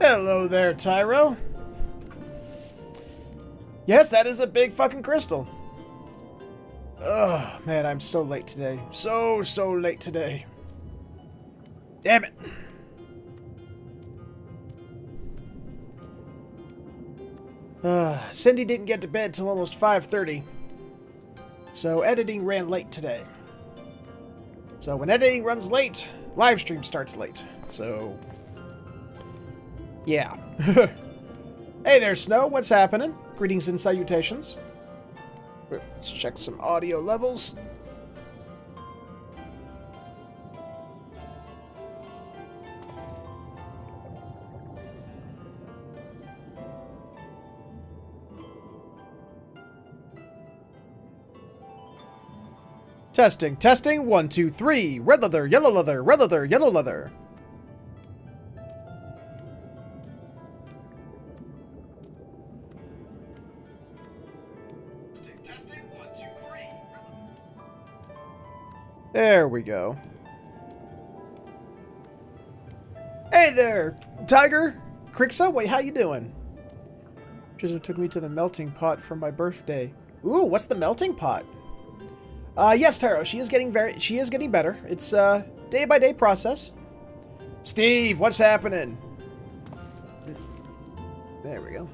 Hello there, Tyro. Yes, that is a big fucking crystal. Ugh, man, I'm so late today. So late today. Damn it. Cindy didn't get to bed till almost 5:30. So editing ran late today. So when editing runs late, live stream starts late. So, yeah. Hey there, Snow. What's happening? Greetings and salutations. Let's check some audio levels. Testing. 1, 2, 3. Red leather, yellow leather, red leather, yellow leather. Testing. 1, 2, 3. Red leather. There we go. Hey there, Tiger. Crixa, wait, how you doing? Just took me to the melting pot for my birthday. Ooh, what's the melting pot? Yes, Taro, she is getting better. It's a day-by-day process. Steve, what's happening? There we go.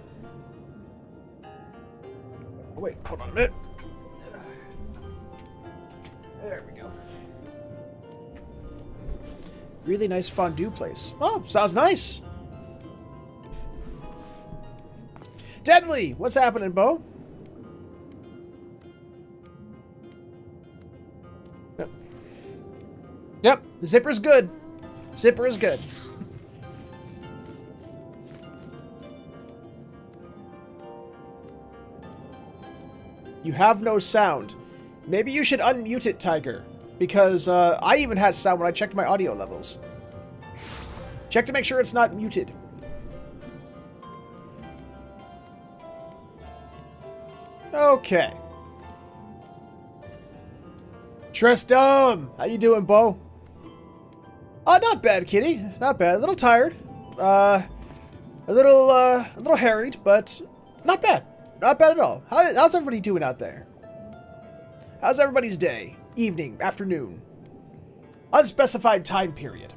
Oh, wait, hold on a minute. There we go. Really nice fondue place. Oh, sounds nice. Deadly, what's happening, Bo? Yep, zipper's good. Zipper is good. You have no sound. Maybe you should unmute it, Tiger. Because I even had sound when I checked my audio levels. Check to make sure it's not muted. Okay. Tristam! How you doing, Bo? Oh, not bad, kitty. Not bad. A little tired. A little harried, but not bad. Not bad at all. How's everybody doing out there? How's everybody's day? Evening? Afternoon? Unspecified time period.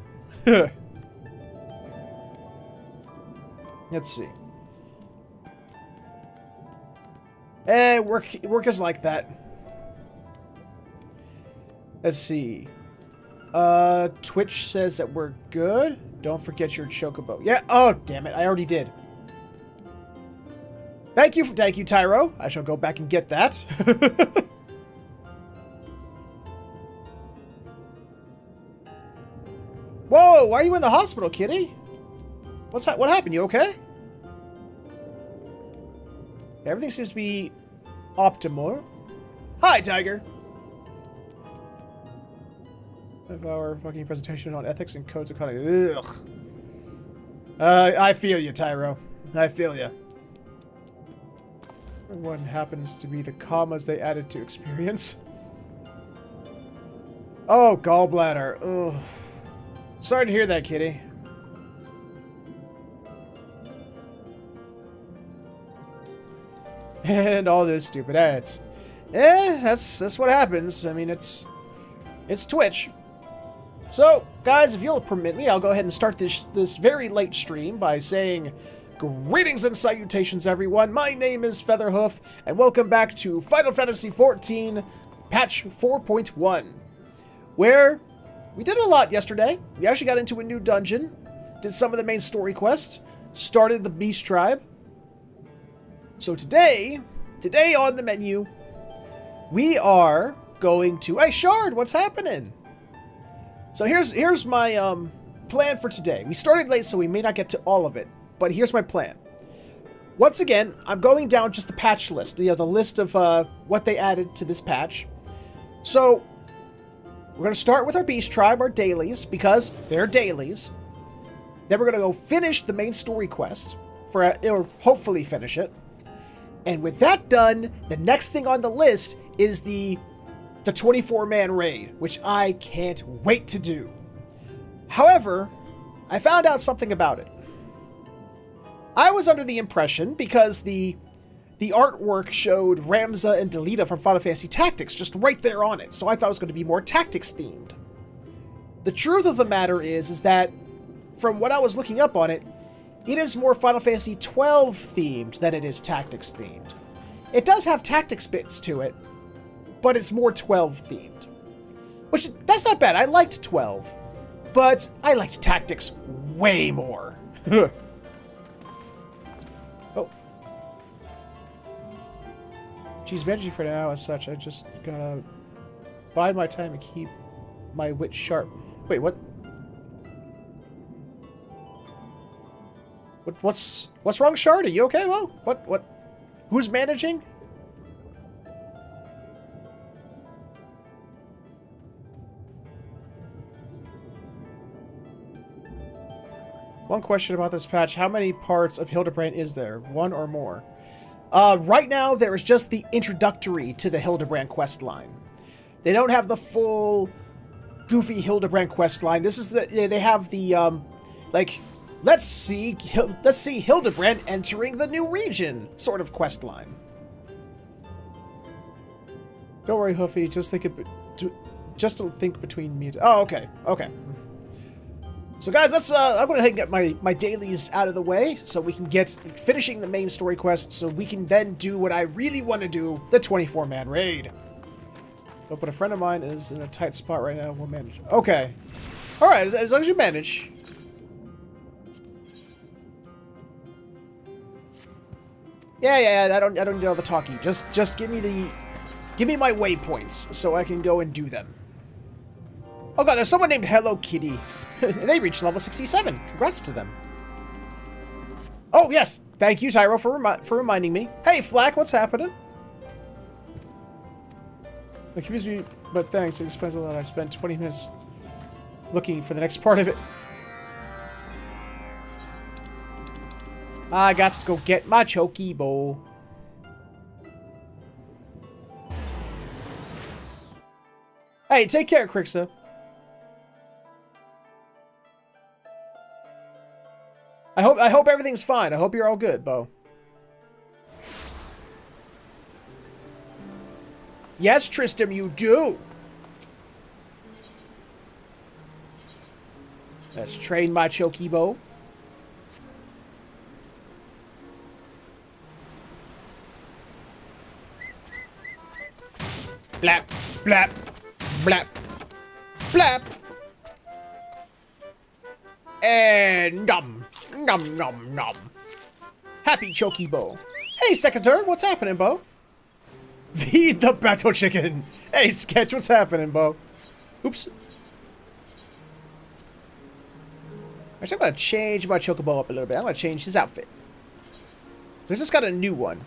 Let's see. Work is like that. Let's see. Twitch says that we're good. Don't forget your chocobo. Yeah. Oh, damn it. I already did. Thank you, Tyro. I shall go back and get that. Whoa, why are you in the hospital, kitty? What happened? You okay? Everything seems to be optimal. Hi, Tiger. Of our fucking presentation on ethics and codes of conduct. Ugh. I feel you, Tyro. I feel you. What happens to be the commas they added to experience? Oh, gallbladder. Ugh. Sorry to hear that, kitty. And all those stupid ads. That's what happens. I mean, it's Twitch. So, guys, if you'll permit me, I'll go ahead and start this very late stream by saying greetings and salutations, everyone. My name is Featherhoof, and welcome back to Final Fantasy XIV Patch 4.1, where we did a lot yesterday. We actually got into a new dungeon, did some of the main story quests, started the Beast Tribe. So today on the menu, we are going to... Hey, Shard, what's happening? So here's my plan for today. We started late, so we may not get to all of it, but here's my plan. Once again, I'm going down just the patch list, the list of what they added to this patch. So we're going to start with our Beast Tribe, our dailies, because they're dailies. Then we're going to go finish the main story quest, or hopefully finish it. And with that done, the next thing on the list is the 24-man raid, which I can't wait to do. However, I found out something about it. I was under the impression, because the artwork showed Ramza and Delita from Final Fantasy Tactics just right there on it, so I thought it was going to be more Tactics themed. The truth of the matter is that, from what I was looking up on it, it is more Final Fantasy XII themed than it is Tactics themed. It does have Tactics bits to it, but it's more 12 themed. Which, that's not bad. I liked 12, but I liked Tactics way more. Oh. She's managing for now as such. I just gotta bide my time and keep my wit sharp. Wait, what? What's wrong, Shard? Are you okay? Well, what? Who's managing? One question about this patch. How many parts of Hildebrand is there? One or more? Right now, there is just the introductory to the Hildebrand quest line. They don't have the full goofy Hildebrand quest line. This is they have the, like, let's see Hildebrand entering the new region sort of quest line. Don't worry, Hoofy. Just think between me. Oh, okay. So guys, let's I'm gonna get my dailies out of the way so we can get finishing the main story quest, so we can then do what I really want to do, the 24-man raid. Oh, but a friend of mine is in a tight spot right now. We'll manage. Okay. All right, as long as you manage. Yeah. I don't need all the talkie. Just give me my waypoints so I can go and do them. Oh god, there's someone named Hello Kitty. They reached level 67. Congrats to them. Oh, yes. Thank you, Tyro, for reminding me. Hey, Flack, what's happening? Excuse me, but thanks. It explains a lot. I spent 20 minutes looking for the next part of it. I got to go get my Chocobo. Hey, take care, Krixa. I hope everything's fine. I hope you're all good, Bo. Yes, Tristram, you do. Let's train my Chocobo. Blap, blap, blap, blap. And nom, nom, nom, nom. Happy Chocobo. Hey, Secretary, what's happening, Bo? Feed the battle chicken. Hey, Sketch, what's happening, Bo? Oops. Actually, I'm going to change my Chocobo up a little bit. I'm going to change his outfit. So I just got a new one.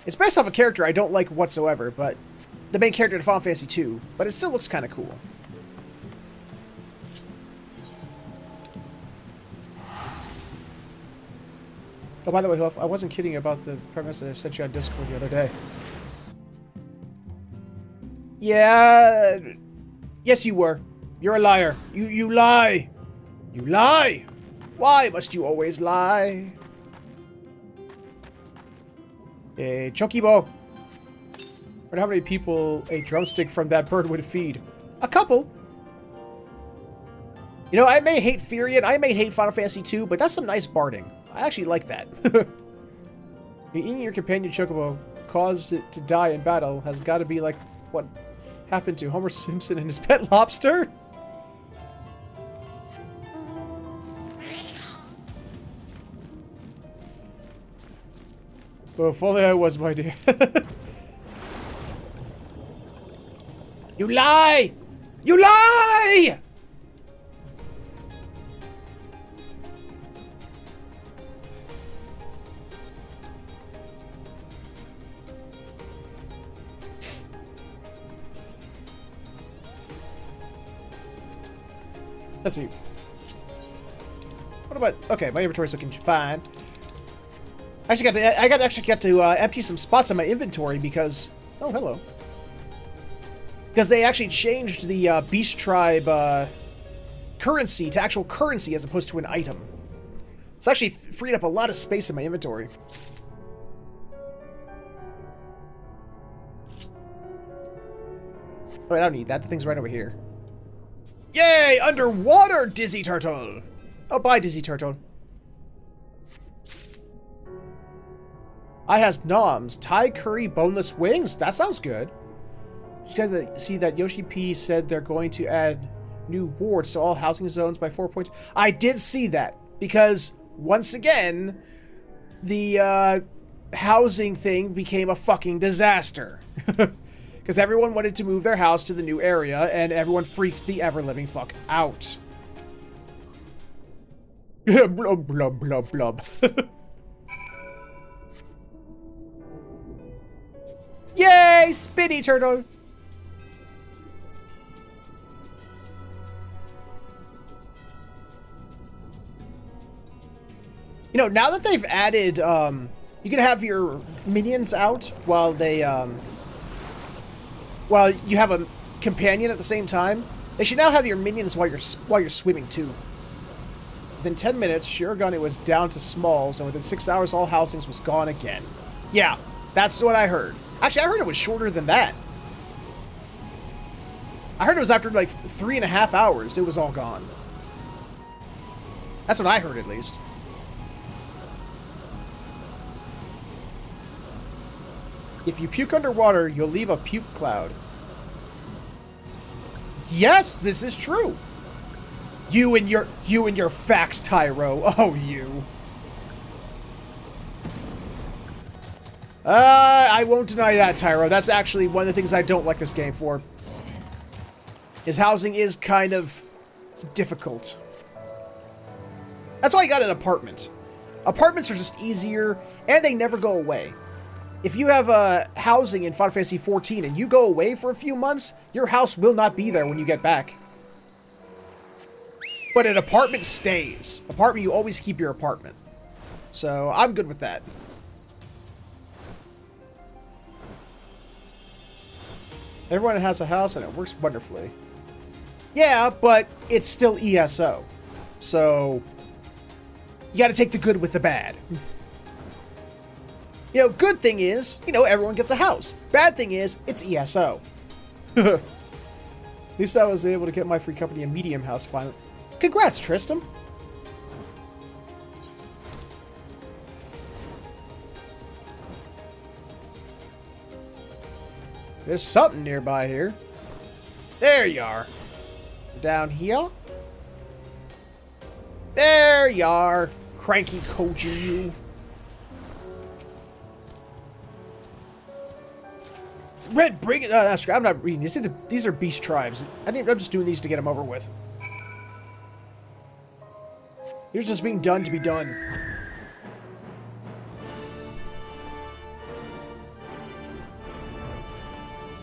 It's based off a character I don't like whatsoever, but the main character in Final Fantasy II, but it still looks kind of cool. Oh, by the way, Hoof, I wasn't kidding about the premise that I sent you on Discord the other day. Yeah. Yes, you were. You're a liar. You lie. You lie. Why must you always lie? A Chocobo. I wonder how many people a drumstick from that bird would feed. A couple. You know, I may hate Furion, I may hate Final Fantasy II, but that's some nice barding. I actually like that. Eating your companion Chocobo cause it to die in battle has got to be like what happened to Homer Simpson and his pet lobster. Oh, if only I was, my dear. You lie! You lie! Let's see. What about... Okay, my inventory's looking fine. I actually got to empty some spots in my inventory because... Oh, hello. Because they actually changed the Beast Tribe currency to actual currency as opposed to an item. It's actually freed up a lot of space in my inventory. Oh, I don't need that. The thing's right over here. Yay! Underwater Dizzy Turtle! Oh, bye, Dizzy Turtle. I has noms. Thai curry boneless wings? That sounds good. You guys see that Yoshi P said they're going to add new wards to all housing zones by 4 I did see that. Because, once again, the housing thing became a fucking disaster. Because everyone wanted to move their house to the new area, and everyone freaked the ever-living fuck out. Blub, blub, blub, blub. Yay, Spinny Turtle! You know, now that they've added, you can have your minions out while they, while you have a companion at the same time. They should now have your minions while you're swimming too. Within 10 minutes, Shiragun, it was down to smalls, and within 6 hours, all housings was gone again. Yeah, that's what I heard. Actually, I heard it was shorter than that. I heard it was after like 3.5 hours, it was all gone. That's what I heard, at least. If you puke underwater, you'll leave a puke cloud. Yes, this is true. You and your facts, Tyro. Oh, you. I won't deny that, Tyro. That's actually one of the things I don't like this game for. His housing is kind of difficult. That's why I got an apartment. Apartments are just easier, and they never go away. If you have housing in Final Fantasy XIV and you go away for a few months, your house will not be there when you get back. But an apartment stays. Apartment, you always keep your apartment. So, I'm good with that. Everyone has a house and it works wonderfully. Yeah, but it's still ESO. So, you gotta take the good with the bad. You know, good thing is, you know, everyone gets a house. Bad thing is, it's ESO. At least I was able to get my free company a medium house finally. Congrats, Tristram. There's something nearby here. There you are. Down here. There you are. Cranky Koji, you. Red, bring it. That's I'm not reading these. These are beast tribes. I'm just doing these to get them over with. Here's just being done to be done.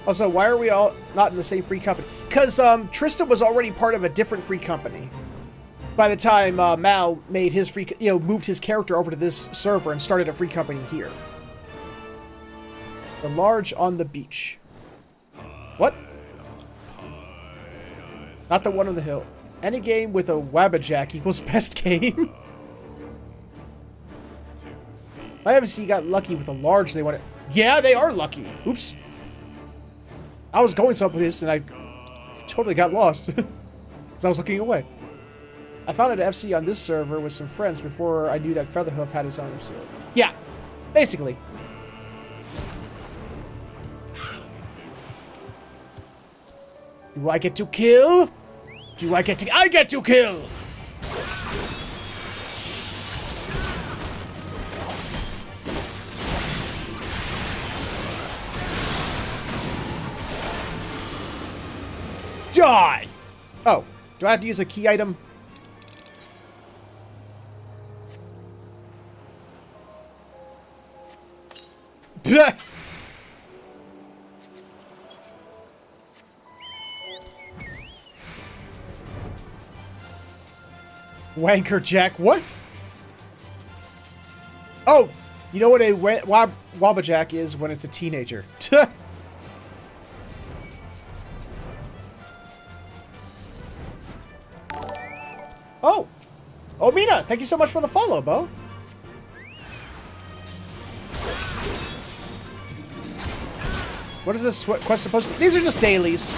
Also, why are we all not in the same free company? Because Trista was already part of a different free company. By the time Mal made his free, moved his character over to this server and started a free company here. The large on the beach. What? Not the one on the hill. Any game with a Wabbajack equals best game. I obviously got lucky with a large they wanted. Yeah, they are lucky. Oops. I was going someplace and I totally got lost. Because I was looking away. I founded an FC on this server with some friends before I knew that Featherhoof had his own MC. Yeah, basically. Do I get to kill? Do I get to... I get to kill! Die! Oh, do I have to use a key item? Wanker Jack, what? Oh, you know what a Wabbajack is when it's a teenager. Oh, Oh, Mina, thank you so much for the follow, Bo. What is this quest supposed to... These are just dailies.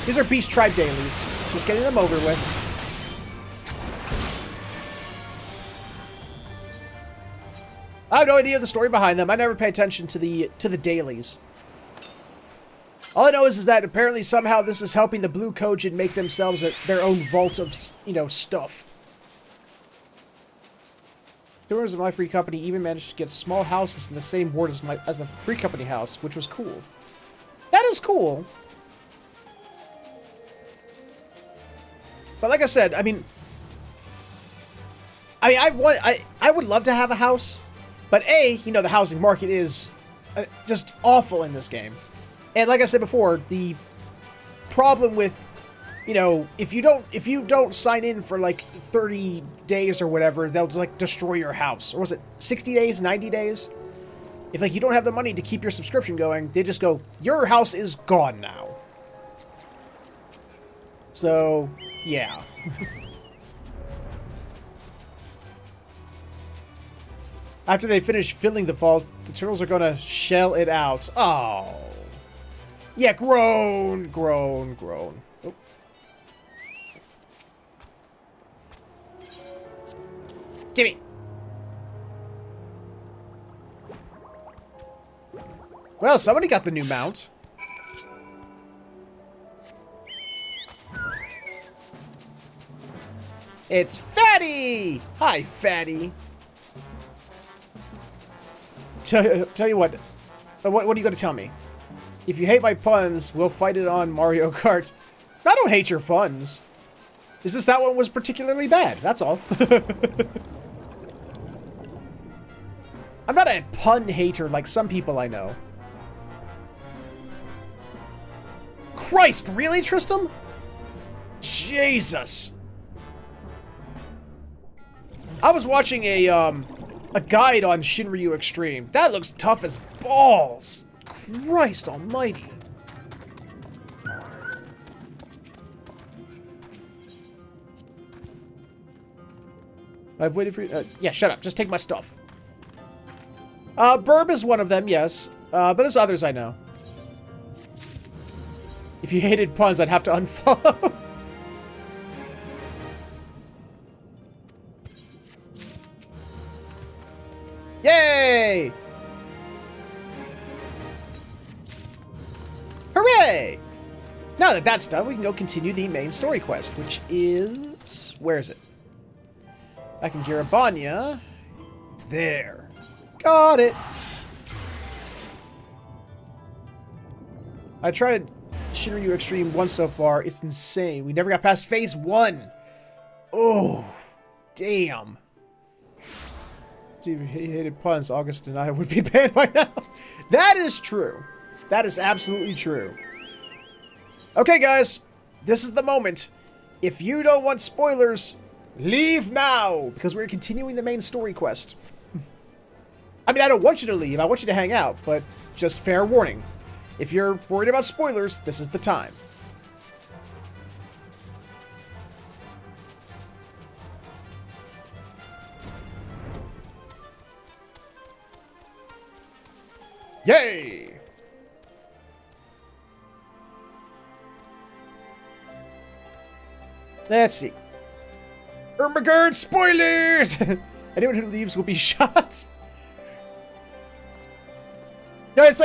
These are Beast Tribe dailies. Just getting them over with. I have no idea the story behind them. I never pay attention to the dailies. All I know is that apparently somehow this is helping the Blue Kojin make themselves their own vault of, you know, stuff. The owners of my free company even managed to get small houses in the same ward as the free company house, which was cool. That is cool. But like I said, I would love to have a house, but you know, the housing market is just awful in this game. And like I said before, the problem with, you know, if you don't sign in for like 30 days or whatever, they'll just like destroy your house. Or was it 60 days, 90 days? If like you don't have the money to keep your subscription going, they just go, your house is gone now. So, yeah. After they finish filling the vault, the turtles are gonna shell it out. Oh. Yeah, groan. Oh. Gimme. Well, somebody got the new mount. It's Fatty! Hi, Fatty. Tell you what. What are you going to tell me? If you hate my puns, we'll fight it on Mario Kart. I don't hate your puns. It's just that one was particularly bad. That's all. I'm not a pun hater like some people I know. Christ, really, Tristram? Jesus. I was watching a guide on Shinryu Extreme. That looks tough as balls. Christ almighty. I've waited for you. Yeah, shut up. Just take my stuff. Burb is one of them, yes. But there's others I know. If you hated puns, I'd have to unfollow. Yay! Hooray! Now that that's done, we can go continue the main story quest, which is... Where is it? Back in Garabanya. There. Got it! I tried Shinryu Extreme once so far. It's insane. We never got past phase 1. Oh, damn. If you hated puns, August and I would be banned by now. That is true. That is absolutely true. Okay, guys. This is the moment. If you don't want spoilers, leave now, because we're continuing the main story quest. I mean, I don't want you to leave. I want you to hang out, but just fair warning. If you're worried about spoilers, this is the time. Yay! Let's see. Ermagerd spoilers! Anyone who leaves will be shot. No, it's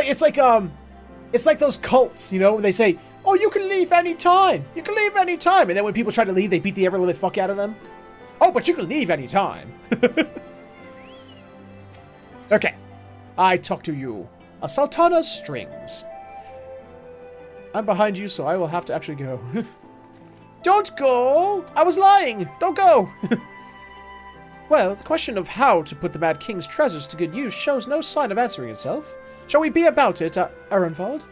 like those cults, you know, when they say, "Oh, you can leave anytime. You can leave anytime," and then when people try to leave, they beat the ever living fuck out of them. Oh, but you can leave anytime. Okay, I talk to you. A Sultana's strings. I'm behind you, so I will have to actually go. Don't go! I was lying! Don't go! Well, the question of how to put the Mad King's treasures to good use shows no sign of answering itself. Shall we be about it, Ehrenwald?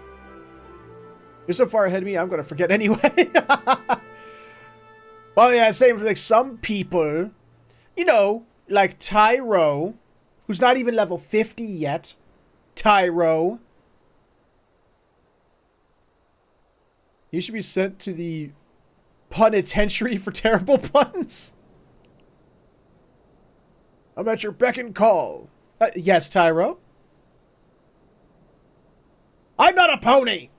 You're so far ahead of me, I'm gonna forget anyway. Well, yeah, same for like some people. You know, like Tyro, who's not even level 50 yet. Tyro. You should be sent to the penitentiary for terrible puns. I'm at your beck and call. Yes, Tyro? I'm not a pony!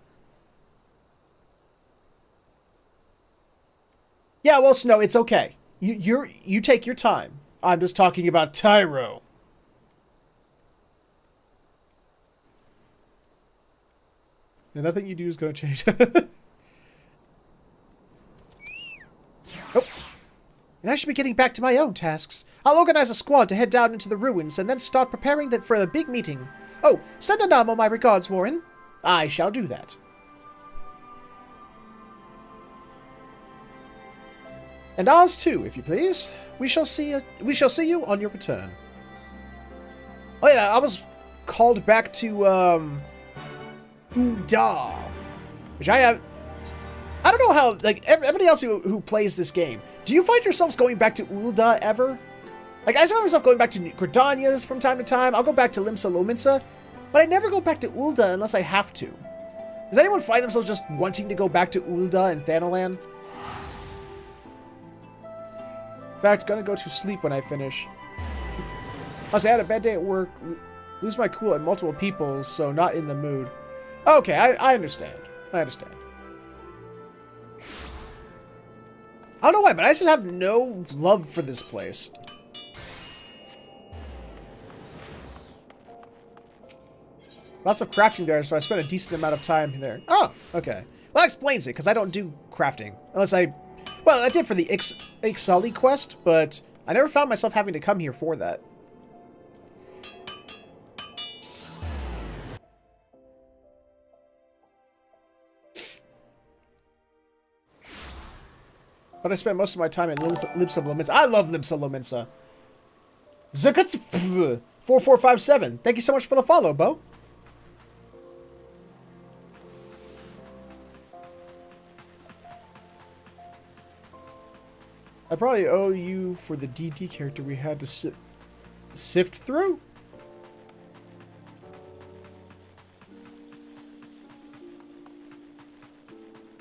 Yeah, well, Snow, it's okay. You take your time. I'm just talking about Tyro. And nothing you do is going to change. Oh. And I should be getting back to my own tasks. I'll organize a squad to head down into the ruins and then start preparing for the big meeting. Oh, send Nanamo my regards, Warren. I shall do that. And ours too, if you please. We shall see you on your return. Oh yeah, I was called back to Ul'dah, which I don't know how, like, everybody else who plays this game, do you find yourselves going back to Ul'dah ever? Like, I find myself going back to Gridania's from time to time. I'll go back to Limsa Lominsa, but I never go back to Ul'dah unless I have to. Does anyone find themselves just wanting to go back to Ul'dah and Thanalan? In fact, gonna go to sleep when I finish. I had a bad day at work, lose my cool at multiple people, so not in the mood. Okay, I understand. I understand. I don't know why, but I just have no love for this place. Lots of crafting there, so I spent a decent amount of time there. Oh, okay. Well, that explains it, because I don't do crafting. Unless well, I did for the XIV quest, but I never found myself having to come here for that. But I spent most of my time in Limsa Lominsa. I love Limsa Lominsa. Zakats 4457. Thank you so much for the follow, Bo. I probably owe you for the DD character we had to sift through.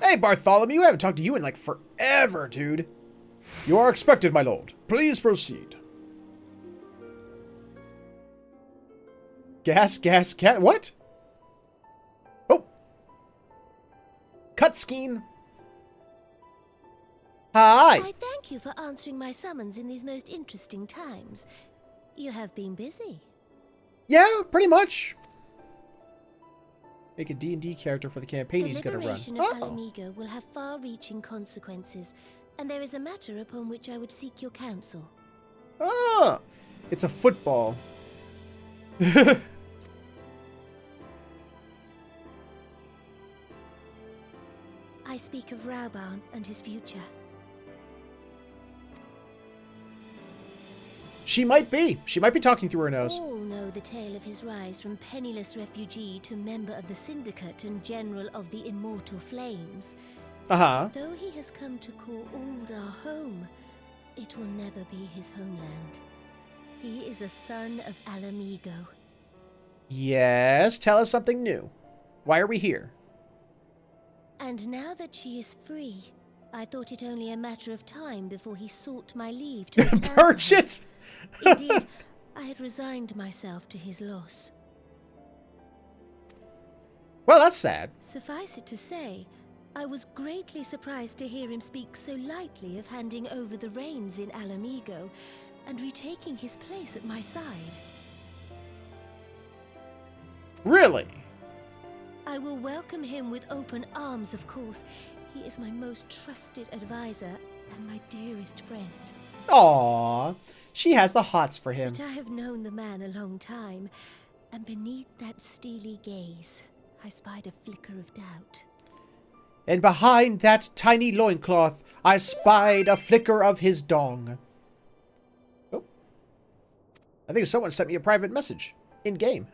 Hey, Bartholomew, I haven't talked to you in like forever, dude. You are expected, my lord. Please proceed. Gas, cat. What? Oh. Cutscene. Hi. I thank you for answering my summons in these most interesting times. You have been busy. Yeah, pretty much. Make a D&D character for the campaign he's going to run. The liberation of Alamigo will have far-reaching consequences, and there is a matter upon which I would seek your counsel. Ah, it's a football. I speak of Raubahn and his future. She might be. She might be talking through her nose. All know the tale of his rise from penniless refugee to member of the Syndicate and General of the Immortal Flames. Uh-huh. Though he has come to call Ul'dah home, it will never be his homeland. He is a son of Alamigo. Yes, tell us something new. Why are we here? And now that she is free, I thought it only a matter of time before he sought my leave to return. Purge it! Indeed, I had resigned myself to his loss. Well, that's sad. Suffice it to say, I was greatly surprised to hear him speak so lightly of handing over the reins in Alamigo and retaking his place at my side. Really? I will welcome him with open arms, of course. He is my most trusted advisor and my dearest friend. Aww, she has the hots for him. But I have known the man a long time, and beneath that steely gaze, I spied a flicker of doubt. And behind that tiny loincloth, I spied a flicker of his dong. Oh. I think someone sent me a private message. In-game.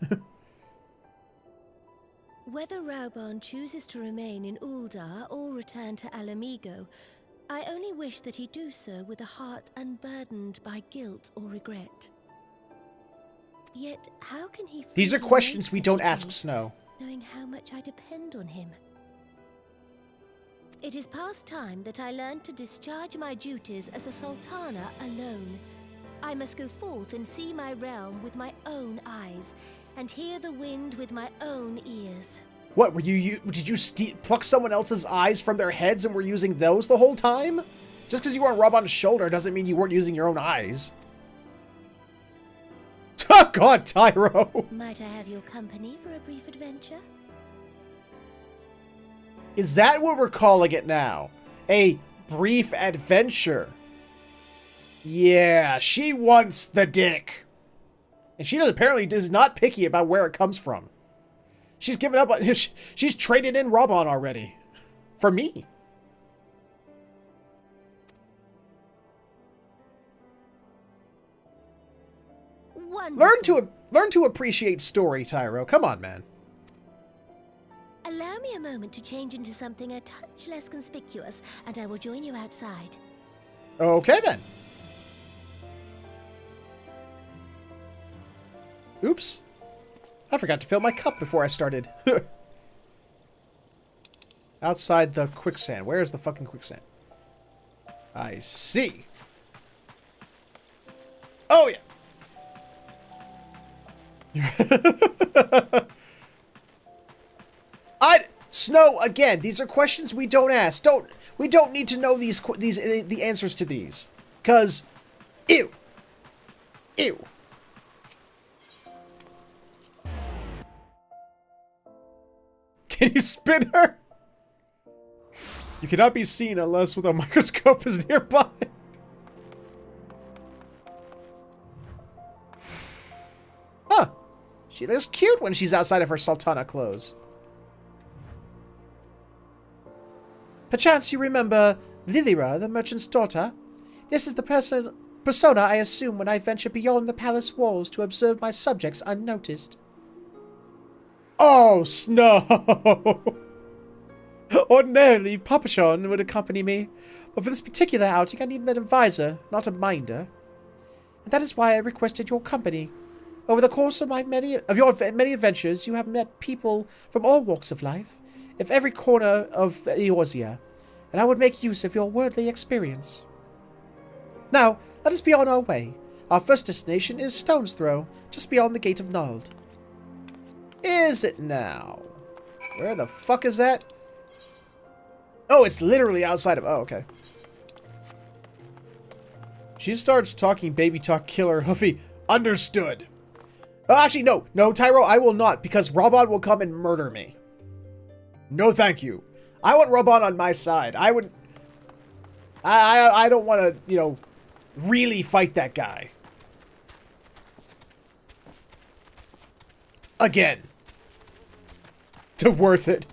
Whether Raubahn chooses to remain in Ul'dah or return to Alamigo, I only wish that he do so with a heart unburdened by guilt or regret. Yet, how can he... These are questions we don't ask Snow. Knowing how much I depend on him. It is past time that I learned to discharge my duties as a sultana alone. I must go forth and see my realm with my own eyes, and hear the wind with my own ears. What, did you pluck someone else's eyes from their heads and were using those the whole time? Just because you weren't Raubah's shoulder doesn't mean you weren't using your own eyes. Oh God, Tyro! Might I have your company for a brief adventure? Is that what we're calling it now? A brief adventure? Yeah, she wants the dick. And she apparently is not picky about where it comes from. She's given up on... She's traded in Raubahn already. For me. Wonderful. Learn to appreciate story, Tyro. Come on, man. Allow me a moment to change into something a touch less conspicuous, and I will join you outside. Okay, then. Oops. I forgot to fill my cup before I started. Outside the quicksand. Where is the fucking quicksand? I see. Oh, yeah. Snow, again, these are questions we don't ask. We don't need to know the answers to these. 'Cause, ew. Ew. Can you spin her? You cannot be seen unless with a microscope is nearby. Huh. She looks cute when she's outside of her Sultana clothes. Perchance you remember Lilira, the merchant's daughter? This is the persona I assume when I venture beyond the palace walls to observe my subjects unnoticed. Oh, Snow! Ordinarily, Papachon would accompany me, but for this particular outing I need an advisor, not a minder. And that is why I requested your company. Over the course of your many adventures, you have met people from all walks of life, of every corner of Eorzea, and I would make use of your worldly experience. Now, let us be on our way. Our first destination is Stone's Throw, just beyond the Gate of Nald. Is it now? Where the fuck is that? Oh, it's literally outside of... Oh, okay. She starts talking baby talk killer Huffy. Understood. Oh, actually, no. No, Tyro, I will not, because Raubahn will come and murder me. No, thank you. I want Raubahn on my side. I would... I don't want to, you know, really fight that guy. Again. Worth it.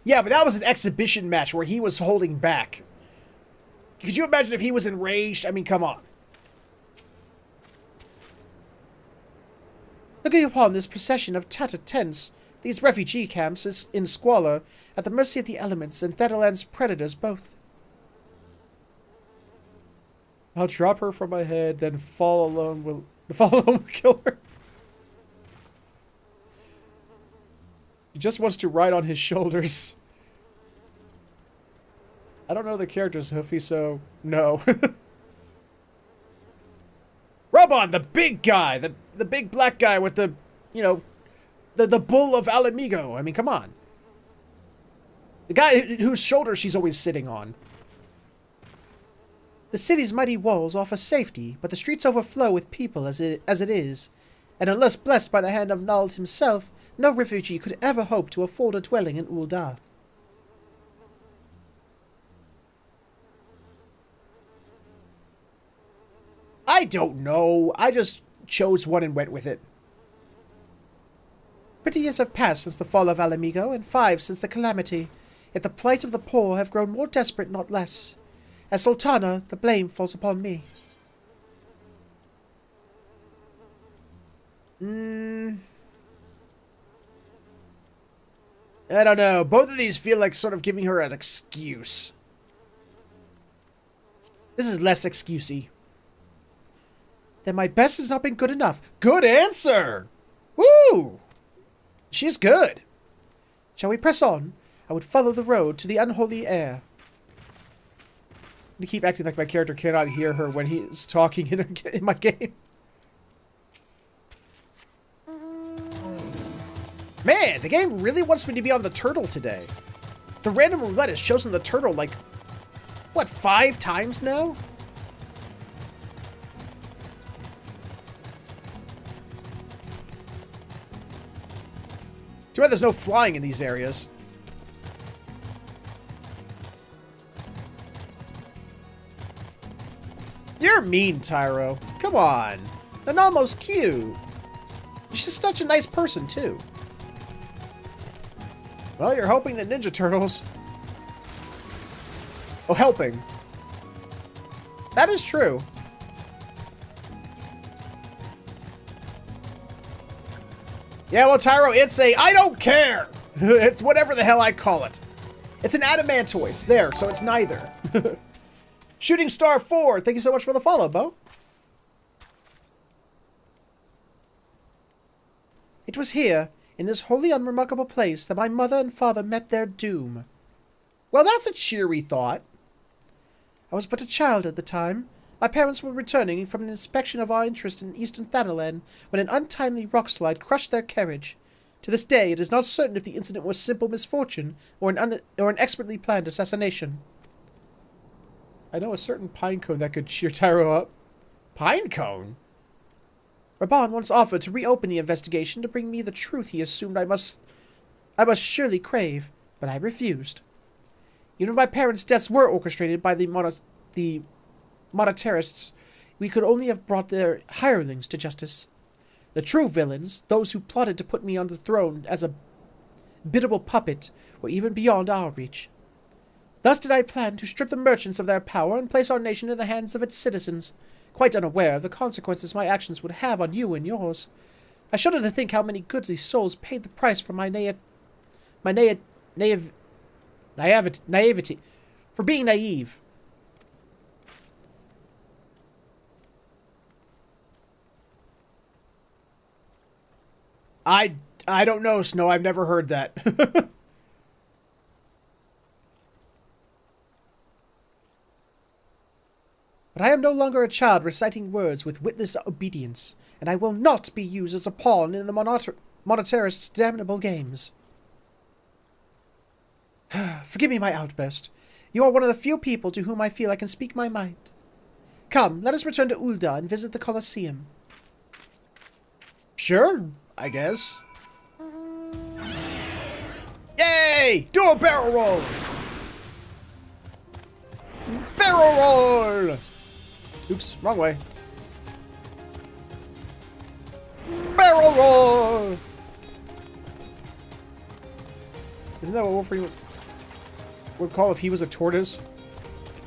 Yeah, but that was an exhibition match where he was holding back. Could you imagine if he was enraged? I mean, come on. Looking upon this procession of tattered tents, these refugee camps is in squalor, at the mercy of the elements and Thetaland's predators both. I'll drop her from my head, then fall alone will kill her. He just wants to ride on his shoulders. I don't know the characters, Hoofy, so no. Raubahn, the big guy, the big black guy with the, you know, the bull of Alamigo. I mean, come on. The guy whose shoulder she's always sitting on. The city's mighty walls offer safety, but the streets overflow with people as it is, and unless blessed by the hand of Nald himself, no refugee could ever hope to afford a dwelling in Ul'dah. I don't know. I just chose one and went with it. 20 years have passed since the fall of Alamigo, and 5 since the calamity. Yet the plight of the poor have grown more desperate, not less. As Sultana, the blame falls upon me. I don't know. Both of these feel like sort of giving her an excuse. This is less excusey. Then my best has not been good enough. Good answer! Woo! She's good. Shall we press on? I would follow the road to the unholy air. to keep acting like my character cannot hear her when he is talking in my game. Man, the game really wants me to be on the turtle today. The random roulette has chosen the turtle like, what, 5 times now? Too bad there's no flying in these areas. You're mean, Tyro. Come on. Nanamo's cute. She's such a nice person, too. Well, you're hoping that Ninja Turtles... Oh, helping. That is true. Yeah, well, Tyro, it's a... I don't care! It's whatever the hell I call it. It's an adamantoise. There, so it's neither. Shooting Star 4, thank you so much for the follow, Bo. It was here, in this wholly unremarkable place, that my mother and father met their doom. Well, that's a cheery thought. I was but a child at the time. My parents were returning from an inspection of our interest in Eastern Thanalan when an untimely rockslide crushed their carriage. To this day, it is not certain if the incident was simple misfortune or an expertly planned assassination. I know a certain pinecone that could cheer Tyro up. Pinecone? Raubahn once offered to reopen the investigation to bring me the truth he assumed I must surely crave, but I refused. Even if my parents' deaths were orchestrated by the monetarists, we could only have brought their hirelings to justice. The true villains, those who plotted to put me on the throne as a biddable puppet, were even beyond our reach. Thus did I plan to strip the merchants of their power and place our nation in the hands of its citizens, quite unaware of the consequences my actions would have on you and yours. I shudder to think how many goodly souls paid the price for my naivety, for being naive. I don't know, Snow. I've never heard that. But I am no longer a child reciting words with witless obedience, and I will not be used as a pawn in the monetarists' damnable games. Forgive me my outburst. You are one of the few people to whom I feel I can speak my mind. Come, let us return to Ul'dah and visit the Colosseum. Sure, I guess. Yay! Do a barrel roll! Barrel roll! Oops, wrong way. Barrel roll! Isn't that what Wolverine would call if he was a tortoise?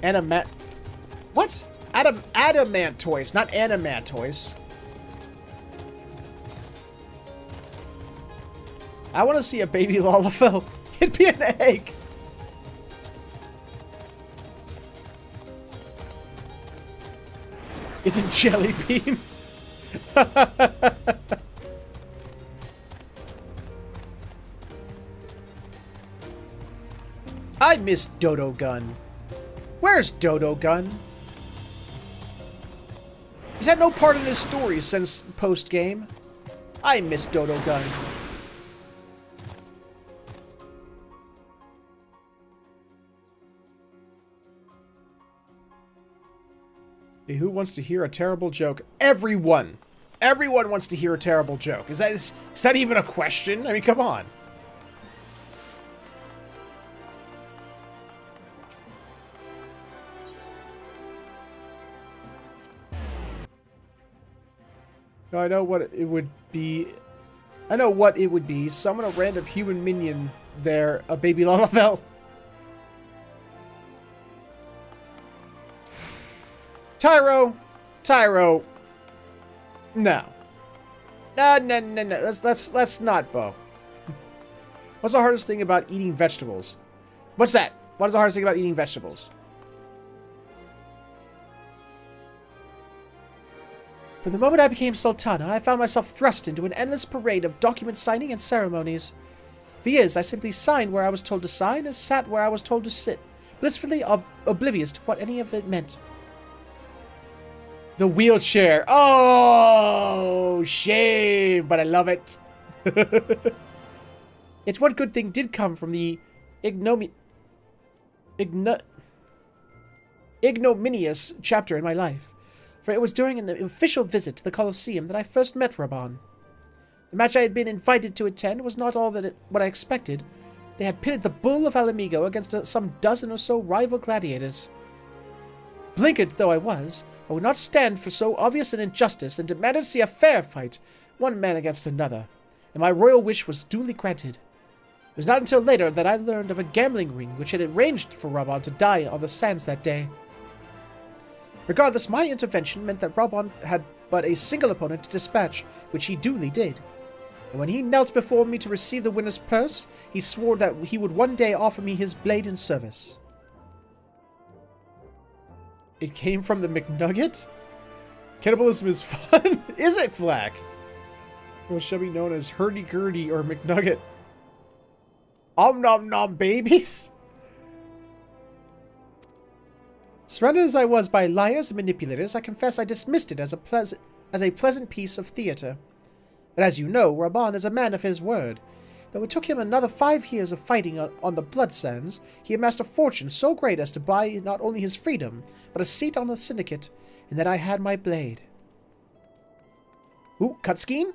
What? Adamantoise, not animatoise. I want to see a baby Lalafell. It'd be an egg. It's a jelly bean. I miss Dodo Gun. Where's Dodo Gun? He's had no part in this story since post-game. I miss Dodo Gun. Who wants to hear a terrible joke? Everyone! Everyone wants to hear a terrible joke. Is that even a question? I mean, come on. No, I know what it would be. I know what it would be. Summon a random human minion there, a baby Lalafell. Tyro, no. No. That's not Bo. What's the hardest thing about eating vegetables? What's that? What is the hardest thing about eating vegetables? From the moment I became Sultana, I found myself thrust into an endless parade of document signing and ceremonies. For years, I simply signed where I was told to sign and sat where I was told to sit, blissfully oblivious to what any of it meant. The wheelchair. Oh, shame, but I love it. Yet one good thing did come from the ignominious chapter in my life, for it was during an official visit to the Colosseum that I first met Raubahn. The match I had been invited to attend was not all what I expected. They had pitted the Bull of Alamigo against some dozen or so rival gladiators. Blinkered though I was, I would not stand for so obvious an injustice and demanded to see a fair fight, one man against another, and my royal wish was duly granted. It was not until later that I learned of a gambling ring which had arranged for Raubahn to die on the sands that day. Regardless, my intervention meant that Raubahn had but a single opponent to dispatch, which he duly did. And when he knelt before me to receive the winner's purse, he swore that he would one day offer me his blade in service. It came from the McNugget? Cannibalism is fun? Is it, Flack? What shall be known as hurdy-gurdy or McNugget? Om-nom-nom babies? Surrounded as I was by liars and manipulators, I confess I dismissed it as a pleasant piece of theater. But as you know, Raubahn is a man of his word. Though it took him another 5 years of fighting on the blood sands, he amassed a fortune so great as to buy not only his freedom, but a seat on the syndicate, and then I had my blade. Ooh, cut scheme?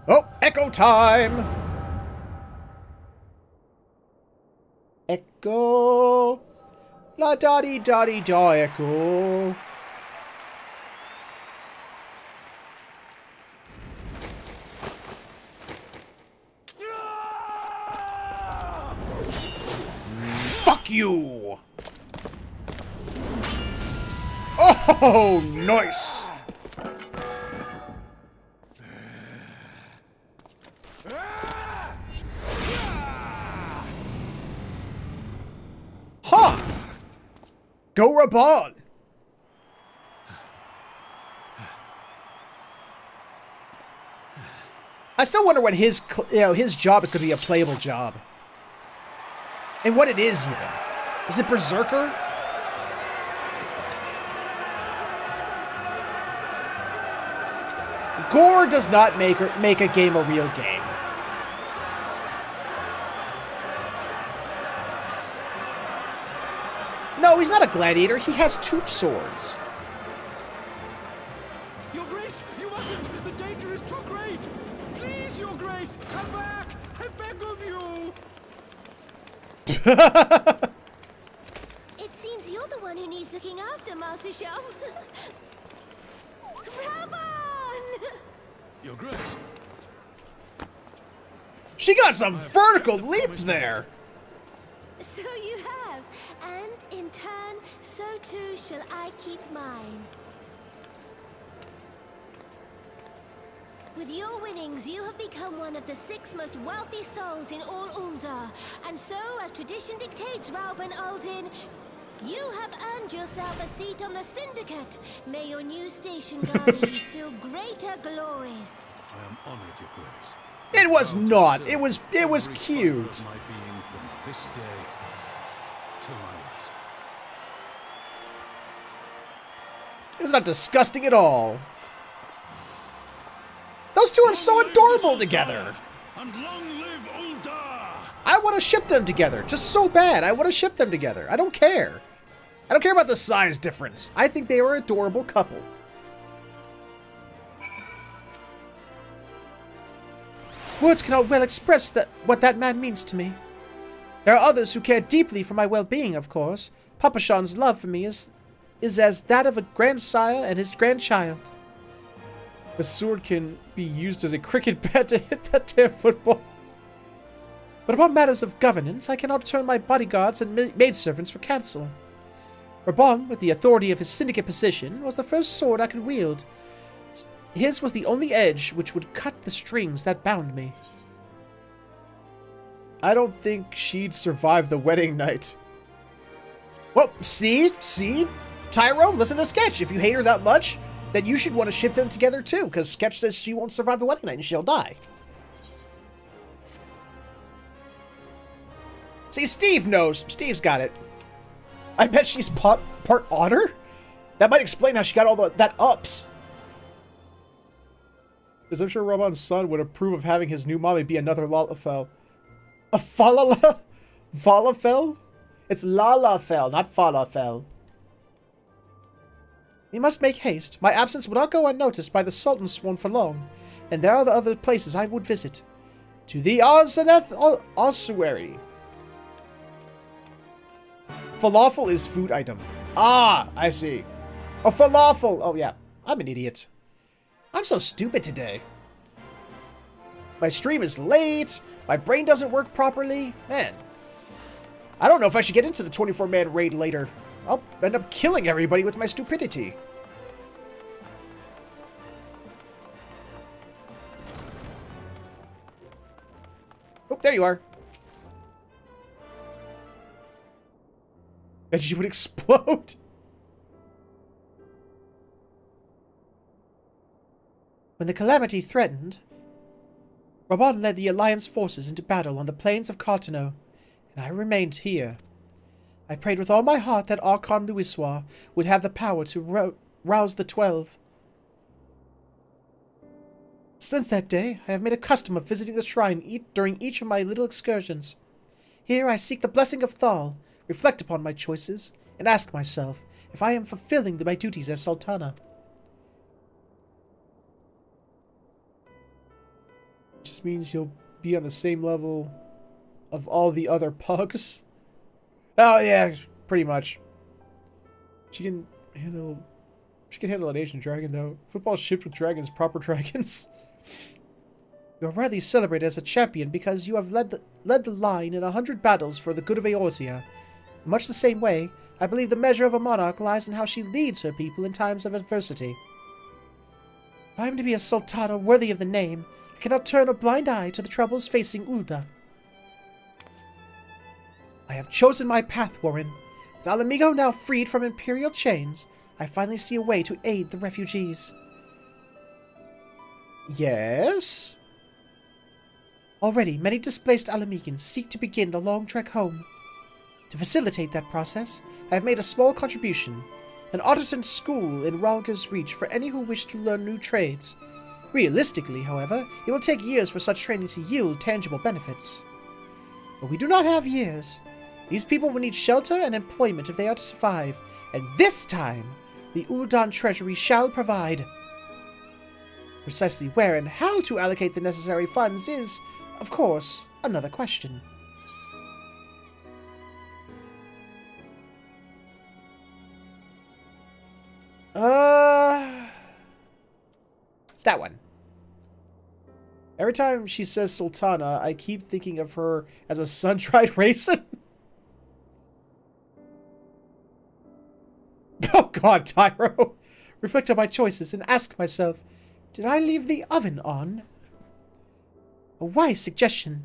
Oh, echo time! Echo! La da dee da dee da echo! Fuck you! Oh, nice! Huh! Go Raubahn! I still wonder when his job is going to be a playable job. And what it is, even. Is it Berserker? Gore does not make a game a real game. No, he's not a gladiator. He has 2 swords. Your Grace, you mustn't! The danger is too great! Please, Your Grace, come back! I beg of you! It seems you're the one who needs looking after, Master Show. Raubahn! Your Grace. She got some vertical leap there. So you have, and in turn, so too shall I keep mine. With your winnings, you have become one of the 6 most wealthy souls in all Uldar, and so, as tradition dictates, Raubahn Aldin, you have earned yourself a seat on the Syndicate. May your new station garner you still greater glories. I am honored, Your Grace. It was not. It was cute. My being from this day till my last. It was not disgusting at all. Those two are so adorable together. And long live Uldar! I want to ship them together. Just so bad. I want to ship them together. I don't care. I don't care about the size difference. I think they are an adorable couple. Words cannot well express what that man means to me. There are others who care deeply for my well-being, of course. Papa Sean's love for me is as that of a grandsire and his grandchild. The sword can be used as a cricket bat to hit that damn football. But upon matters of governance, I cannot turn my bodyguards and maidservants for counsel. Raubahn, with the authority of his syndicate position, was the first sword I could wield. His was the only edge which would cut the strings that bound me. I don't think she'd survive the wedding night. Well, see? Tyro, listen to Sketch. If you hate her that much, then you should want to ship them together too, because Sketch says she won't survive the wedding night and she'll die. See, Steve knows. Steve's got it. I bet she's part otter? That might explain how she got all that ups. Because I'm sure Raubah's son would approve of having his new mommy be another Lalafell. A Falala? Falafel? It's Lalafell, not Falafel. We must make haste. My absence will not go unnoticed by the Sultan's sworn for long, and there are the other places I would visit. To the Ozaneth Ossuary. Falafel is food item. Ah, I see. Oh, falafel. Oh, yeah. I'm an idiot. I'm so stupid today. My stream is late. My brain doesn't work properly. Man. I don't know if I should get into the 24-man raid later. I'll end up killing everybody with my stupidity. Oh, there you are. And she would explode. When the calamity threatened, Raubahn led the Alliance forces into battle on the plains of Cartano, and I remained here. I prayed with all my heart that Archon Louisoix would have the power to rouse the 12. Since that day, I have made a custom of visiting the shrine during each of my little excursions. Here I seek the blessing of Thal, reflect upon my choices, and ask myself if I am fulfilling my duties as Sultana. Just means you'll be on the same level of all the other pugs. Oh yeah, pretty much. She can handle an Asian dragon though. Football shipped with dragons, proper dragons. You are rightly celebrated as a champion because you have led the line in 100 battles for the good of Eorzea. In much the same way, I believe the measure of a monarch lies in how she leads her people in times of adversity. If I am to be a sultana worthy of the name, I cannot turn a blind eye to the troubles facing Ul'dah. I have chosen my path, Warren. With Alamigo now freed from imperial chains, I finally see a way to aid the refugees. Yes? Already, many displaced Alamegans seek to begin the long trek home. To facilitate that process, I have made a small contribution, an artisan school in Ralga's Reach for any who wish to learn new trades. Realistically, however, it will take years for such training to yield tangible benefits. But we do not have years. These people will need shelter and employment if they are to survive, and this time, the Ul'dah Treasury shall provide. Precisely where and how to allocate the necessary funds is, of course, another question. That one. Every time she says Sultana, I keep thinking of her as a sun-dried raisin. Oh god, Tyro. Reflect on my choices and ask myself, did I leave the oven on? A wise suggestion.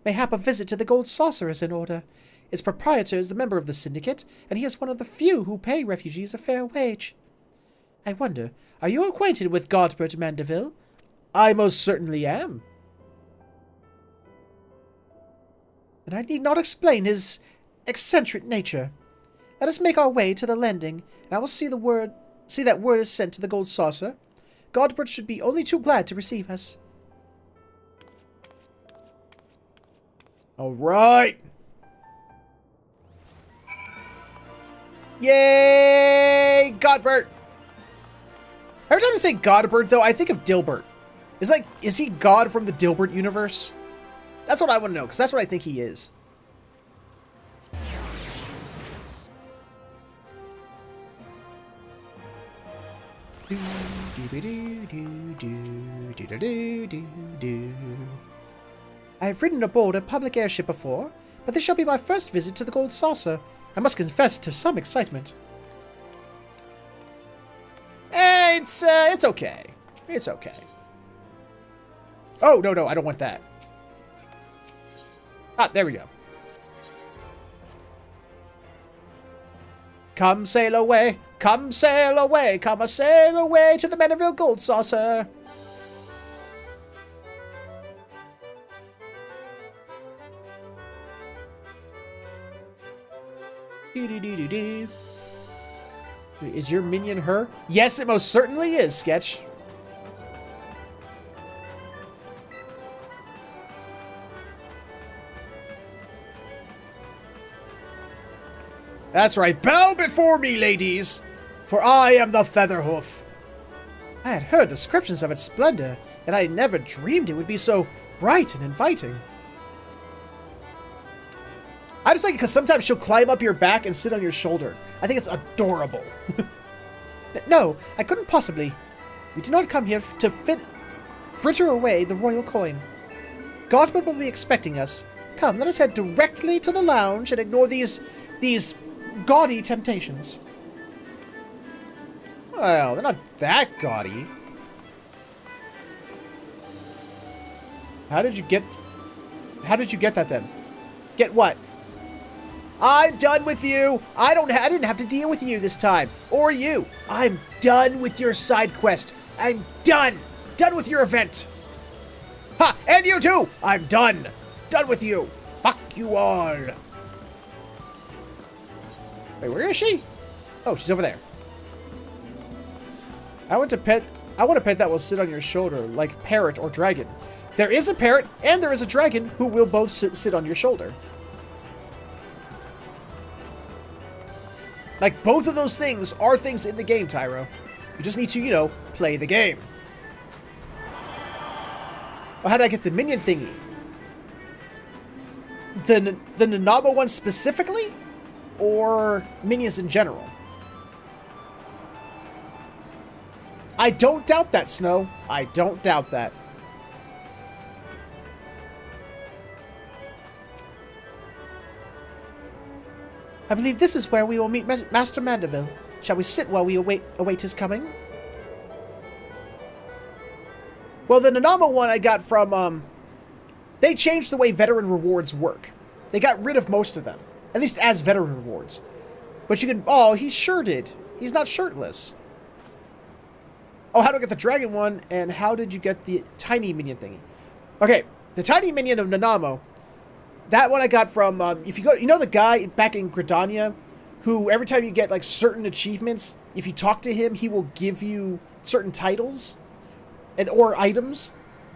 Mayhap a visit to the Gold Saucer is in order. Its proprietor is the member of the syndicate, and he is one of the few who pay refugees a fair wage. I wonder, are you acquainted with Godbert Mandeville? I most certainly am. And I need not explain his eccentric nature. Let us make our way to the landing, and I will see that word is sent to the Gold Saucer. Godbert should be only too glad to receive us. All right. Yay, Godbert! Every time I say Godbert, though, I think of Dilbert. Is he God from the Dilbert universe? That's what I want to know, because that's what I think he is. I have ridden aboard a public airship before, but this shall be my first visit to the Gold Saucer. I must confess to some excitement. It's okay. It's okay. Oh, no, I don't want that. Ah, there we go. Come sail away, Come sail away to the Meneville Gold Saucer. Doo-doo-doo-doo-doo. Is your minion her? Yes, it most certainly is, Sketch. That's right. Bow before me, ladies, for I am the Featherhoof. I had heard descriptions of its splendor, and I never dreamed it would be so bright and inviting. I just like it because sometimes she'll climb up your back and sit on your shoulder. I think it's adorable. No, I couldn't possibly. We did not come here to fritter away the royal coin. Godwin will be expecting us. Come, let us head directly to the lounge and ignore these gaudy temptations. Well, they're not that gaudy. How did you get that then? Get what? I'm done with you. I didn't have to deal with you this time. Or you. I'm done with your side quest. I'm done. Done with your event. Ha! And you too! I'm done. Done with you. Fuck you all. Wait, where is she? Oh, she's over there. I want a pet that will sit on your shoulder, like parrot or dragon. There is a parrot and there is a dragon who will both sit on your shoulder. Like, both of those things are things in the game, Tyro. You just need to, you know, play the game. Well, how did I get the minion thingy? The Nanamo one specifically? Or minions in general? I don't doubt that, Snow. I don't doubt that. I believe this is where we will meet Master Mandeville. Shall we sit while we await his coming? Well, the Nanamo one I got from, they changed the way veteran rewards work. They got rid of most of them. At least as veteran rewards. But you can... Oh, he sure did. He's not shirtless. Oh, how do I get the dragon one? And how did you get the tiny minion thingy? Okay, the tiny minion of Nanamo. That one I got from... if you go... You know the guy back in Gridania who every time you get, like, certain achievements, if you talk to him, he will give you certain titles or items?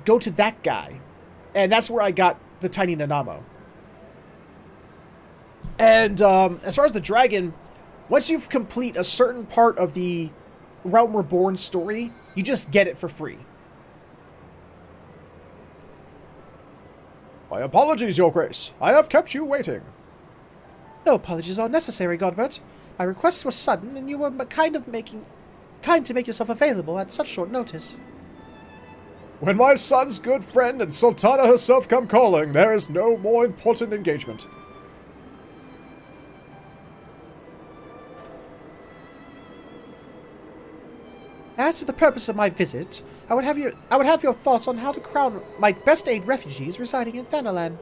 Go to that guy. And that's where I got the tiny Nanamo. And as far as the dragon, once you complete a certain part of the Realm Reborn story, you just get it for free. My apologies, Your Grace. I have kept you waiting. No apologies are necessary, Godbert. My requests were sudden, and you were kind to make yourself available at such short notice. When my son's good friend and Sultana herself come calling, there is no more important engagement. As to the purpose of my visit, I would have your thoughts on how to crown my best aid refugees residing in Thanalan.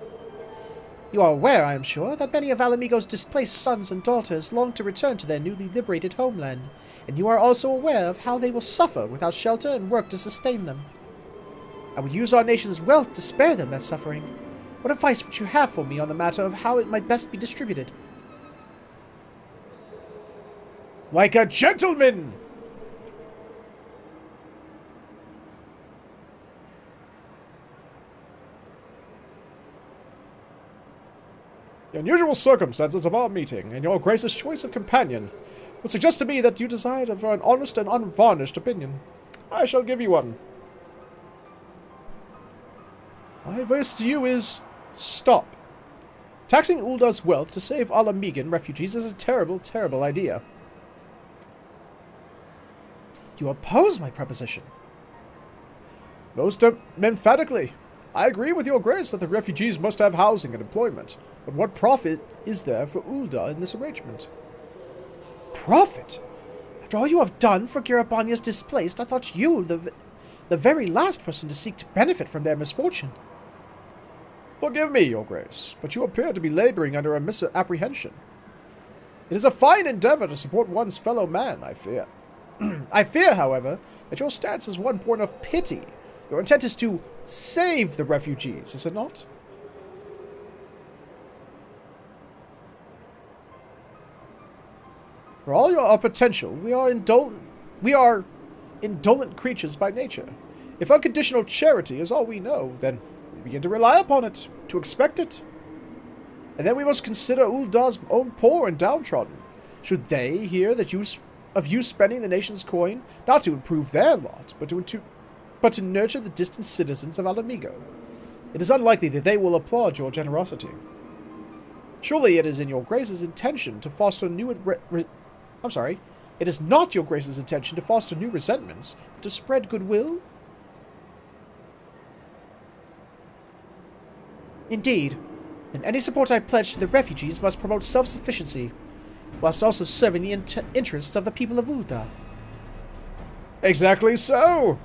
You are aware, I am sure, that many of Alamigo's displaced sons and daughters long to return to their newly liberated homeland, and you are also aware of how they will suffer without shelter and work to sustain them. I would use our nation's wealth to spare them that suffering. What advice would you have for me on the matter of how it might best be distributed? Like a gentleman! The unusual circumstances of our meeting, and your Grace's choice of companion, would suggest to me that you desire for an honest and unvarnished opinion. I shall give you one. My advice to you is, stop. Taxing Uldar's wealth to save Alamigan refugees is a terrible, terrible idea. You oppose my proposition? Most emphatically. I agree with your Grace that the refugees must have housing and employment. But what profit is there for Uldar in this arrangement? Profit? After all you have done for Girabanya's displaced, I thought you the very last person to seek to benefit from their misfortune. Forgive me, Your Grace, but you appear to be laboring under a misapprehension. It is a fine endeavor to support one's fellow man, I fear. I fear, however, that your stance is one born of pity. Your intent is to save the refugees, is it not? For all our potential, we are indolent creatures by nature. If unconditional charity is all we know, then we begin to rely upon it, to expect it. And then we must consider Ul'dah's own poor and downtrodden. Should they hear of you spending the nation's coin, not to improve their lot, but to nurture the distant citizens of Alamigo, it is unlikely that they will applaud your generosity. Surely it is in your Grace's intention to foster it is not your Grace's intention to foster new resentments, but to spread goodwill? Indeed. And any support I pledge to the refugees must promote self-sufficiency, whilst also serving the interests of the people of Ul'dah. Exactly so!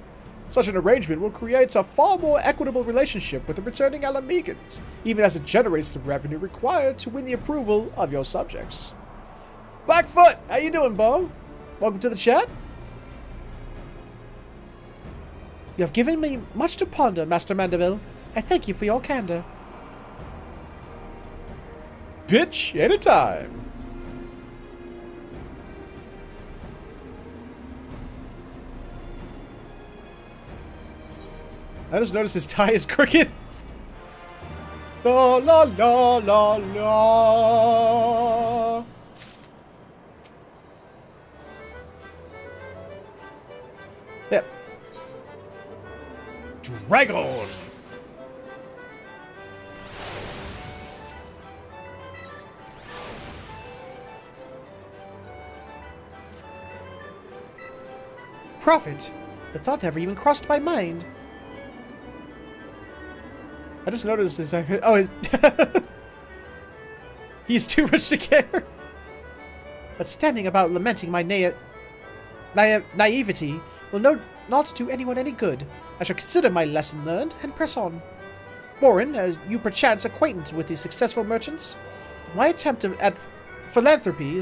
Such an arrangement will create a far more equitable relationship with the returning Alamegans, even as it generates the revenue required to win the approval of your subjects. Blackfoot! How you doing, Bo? Welcome to the chat. You have given me much to ponder, Master Mandeville. I thank you for your candor. Bitch, anytime. I just noticed his tie is crooked. La la la la la. Yep. Dragon. Prophet. The thought never even crossed my mind. I just noticed this. Oh, he's too rich to care. But standing about lamenting my naivety will not do anyone any good. I shall consider my lesson learned and press on. Warren, are you perchance acquainted with these successful merchants? If my attempt at philanthropy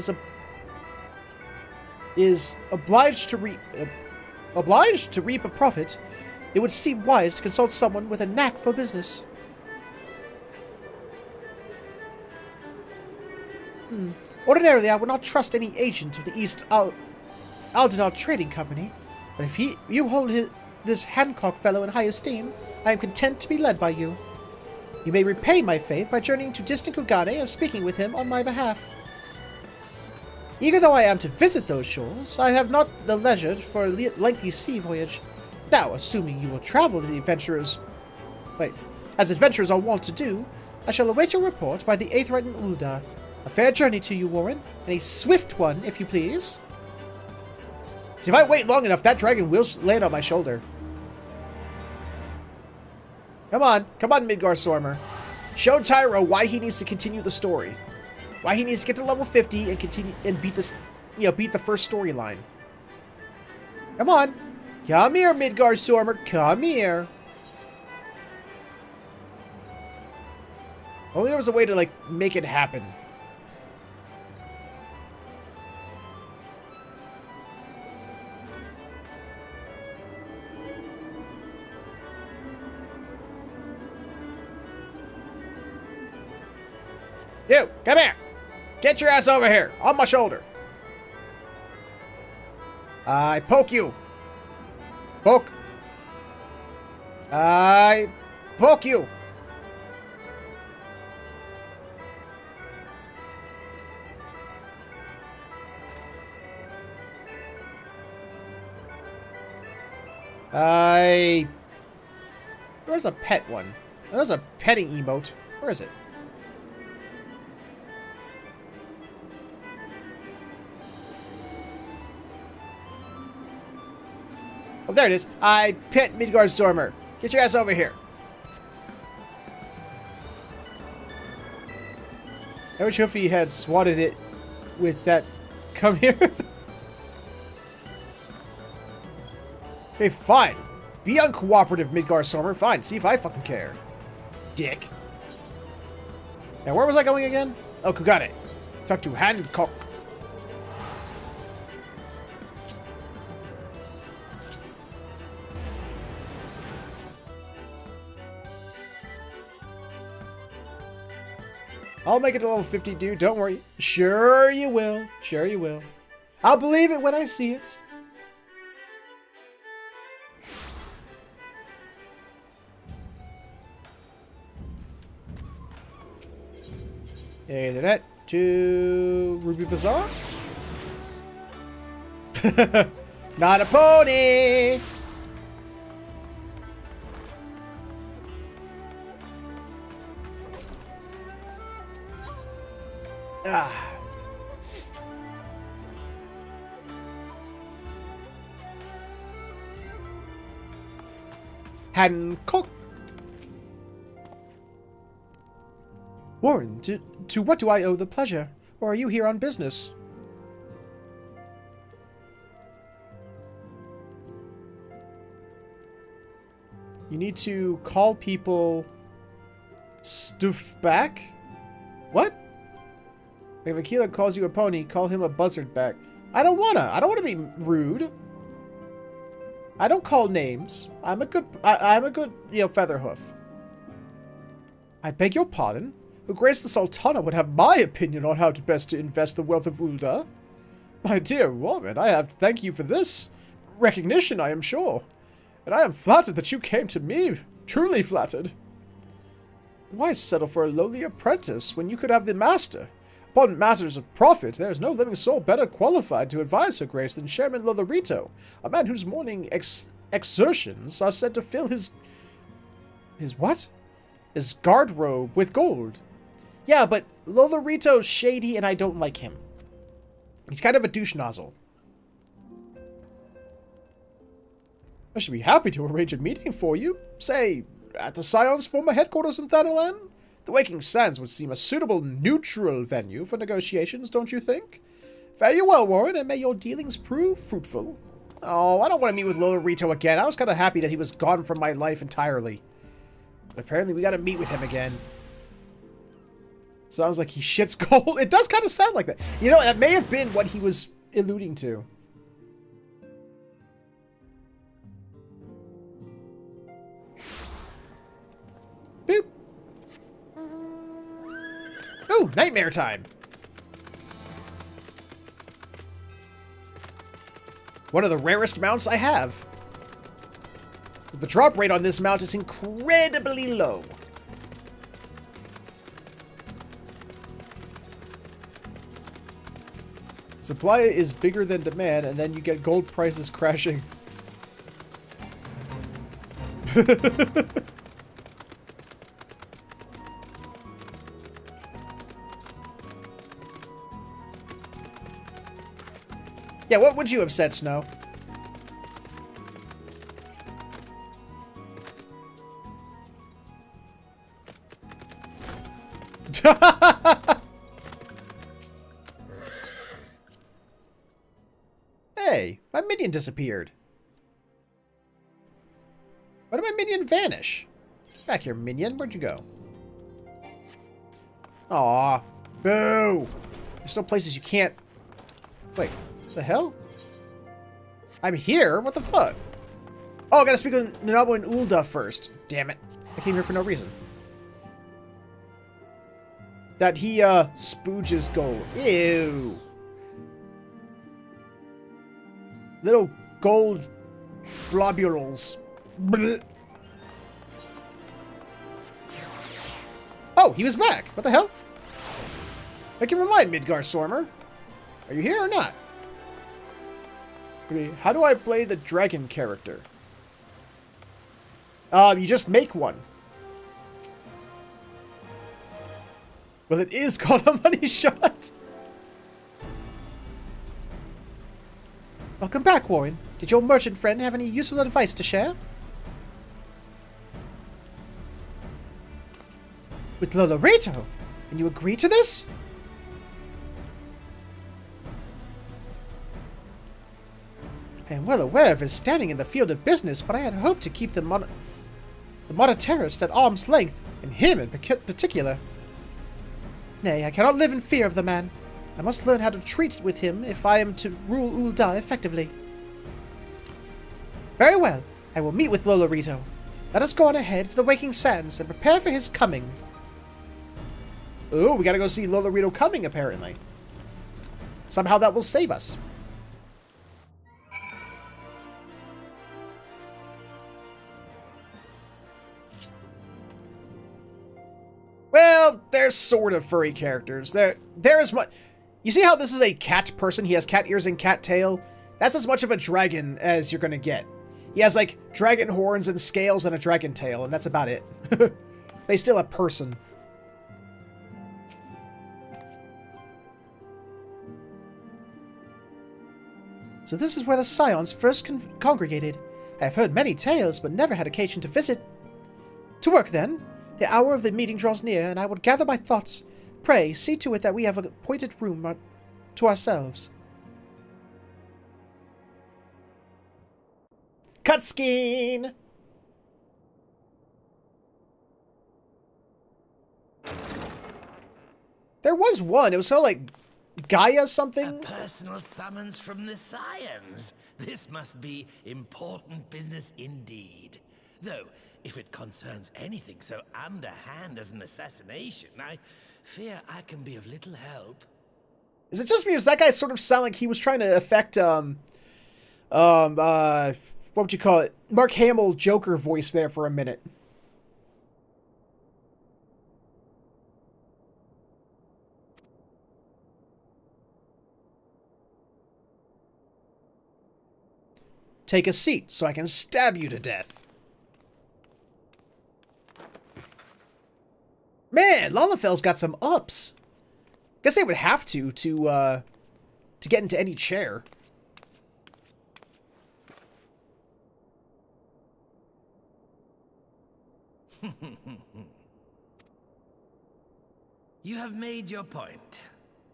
is obliged to reap a profit, it would seem wise to consult someone with a knack for business. Ordinarily, I would not trust any agent of the East Aldenar Trading Company, but if you hold this Hancock fellow in high esteem, I am content to be led by you. You may repay my faith by journeying to distant Kugane and speaking with him on my behalf. Eager though I am to visit those shores, I have not the leisure for a lengthy sea voyage. Now, assuming you will travel as adventurers are wont to do, I shall await your report by the 8th rite in Ul'dah. A fair journey to you, Warren, and a swift one, if you please. See, if I wait long enough, that dragon will land on my shoulder. Come on, Midgar Stormer. Show Tyro why he needs to continue the story. Why he needs to get to level 50 and continue and beat this, beat the first storyline. Come on. Come here, Midgar Stormer. Come here. Only there was a way to, make it happen. You, come here. Get your ass over here, on my shoulder. I poke you. Poke. I poke you. Where's the pet one? There's a petting emote. Where is it? Oh, there it is. I pet Midgar Stormer. Get your ass over here. I wish if he had swatted it with that. Come here. Okay, fine. Be uncooperative, Midgar Stormer. Fine. See if I fucking care. Dick. Now, where was I going again? Oh, Kugane. Talk to Hancock. I'll make it to level 50, dude. Don't worry. Sure you will. Sure you will. I'll believe it when I see it. Either that to Ruby Bazaar. Not a pony. Ah. Hancock. Warren, to what do I owe the pleasure? Or are you here on business? You need to call people stuff back? What? If a killer calls you a pony, call him a buzzard back. I don't wanna be rude. I don't call names. I'm a good, you know, Featherhoof. I beg your pardon? Her Grace the Sultana would have my opinion on how to best to invest the wealth of Ulda. My dear woman, I have to thank you for this recognition, I am sure. And I am flattered that you came to me. Truly flattered. Why settle for a lowly apprentice when you could have the master? Upon matters of profit, there is no living soul better qualified to advise Her Grace than Chairman Lolorito, a man whose morning exertions are said to fill his what? His guard robe with gold. Yeah, but Lolorito's shady and I don't like him. He's kind of a douche nozzle. I should be happy to arrange a meeting for you. Say, at the Scion's former headquarters in Thanalan? The Waking Sands would seem a suitable neutral venue for negotiations, don't you think? Fare you well, Warren, and may your dealings prove fruitful. Oh, I don't want to meet with Lolorito again. I was kind of happy that he was gone from my life entirely. But apparently we got to meet with him again. Sounds like he shits gold. It does kind of sound like that. You know, that may have been what he was alluding to. Boop. Ooh, nightmare time. One of the rarest mounts I have. The drop rate on this mount is incredibly low. Supply is bigger than demand, and then you get gold prices crashing. Yeah, what would you have said, Snow? Hey, my minion disappeared. Why did my minion vanish? Back here, minion. Where'd you go? Aw. Boo! There's no places you can't... Wait, what the hell? I'm here? What the fuck? Oh, I gotta speak with Nanamo and Ulda first. Damn it. I came here for no reason. That he, spooges gold. Ew. Little gold globules. Blech. Oh, he was back. What the hell? I can remind Midgar Stormer. Are you here or not? Okay, how do I play the dragon character? You just make one. Well, it is called a money shot. Welcome back, Warren. Did your merchant friend have any useful advice to share? With Lolorito? And you agree to this? I am well aware of his standing in the field of business, but I had hoped to keep the monetarist at arm's length, and him in particular. Nay, I cannot live in fear of the man. I must learn how to treat with him if I am to rule Ulda effectively. Very well. I will meet with Lolorito. Let us go on ahead to the Waking Sands and prepare for his coming. Ooh, we gotta go see Lolorito coming, apparently. Somehow that will save us. Well, they're sort of furry characters. They're as much... You see how this is a cat person? He has cat ears and cat tail? That's as much of a dragon as you're gonna get. He has, like, dragon horns and scales and a dragon tail, and that's about it. They still a person. So this is where the Scions first congregated. I have heard many tales, but never had occasion to visit. To work, then. The hour of the meeting draws near, and I would gather my thoughts. Pray, see to it that we have a appointed room to ourselves. Cutscene! There was one. It was sort of like Gaia something. A personal summons from the Scions. This must be important business indeed. Though, if it concerns anything so underhand as an assassination, I fear I can be of little help. Is it just me or does that guy sort of sound like he was trying to affect, what would you call it? Mark Hamill Joker voice there for a minute. Take a seat so I can stab you to death. Man, Lalafel's got some ups. Guess they would have to get into any chair. You have made your point.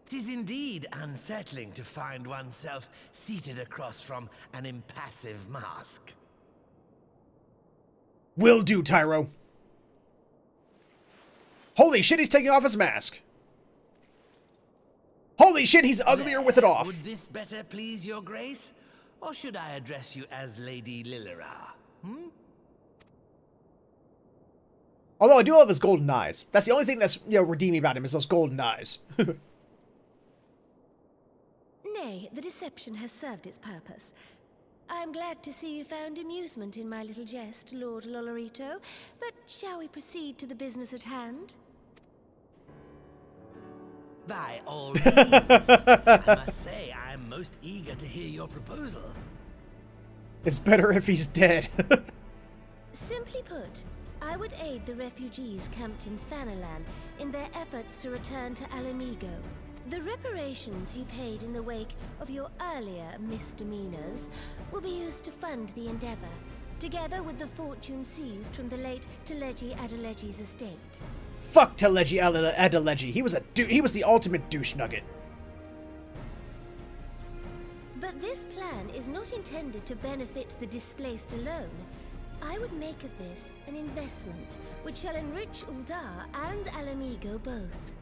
'Tis indeed unsettling to find oneself seated across from an impassive mask. Will do, Tyro. Holy shit, he's taking off his mask. Holy shit, he's uglier with it off. Would this better please your grace? Or should I address you as Lady Lilira? Although I do love his golden eyes. That's the only thing that's, you know, redeeming about him is those golden eyes. Nay, the deception has served its purpose. I'm glad to see you found amusement in my little jest, Lord Lolorito. But shall we proceed to the business at hand? By all means. I must say, I'm most eager to hear your proposal. It's better if he's dead. Simply put, I would aid the refugees camped in Thanalan in their efforts to return to Alamigo. The reparations you paid in the wake of your earlier misdemeanors will be used to fund the endeavor, together with the fortune seized from the late Teleji Adeleji's estate. Fuck Teleji Adeleji. He was the ultimate douche nugget. But this plan is not intended to benefit the displaced alone. I would make of this an investment which shall enrich Uldar and Alamigo both.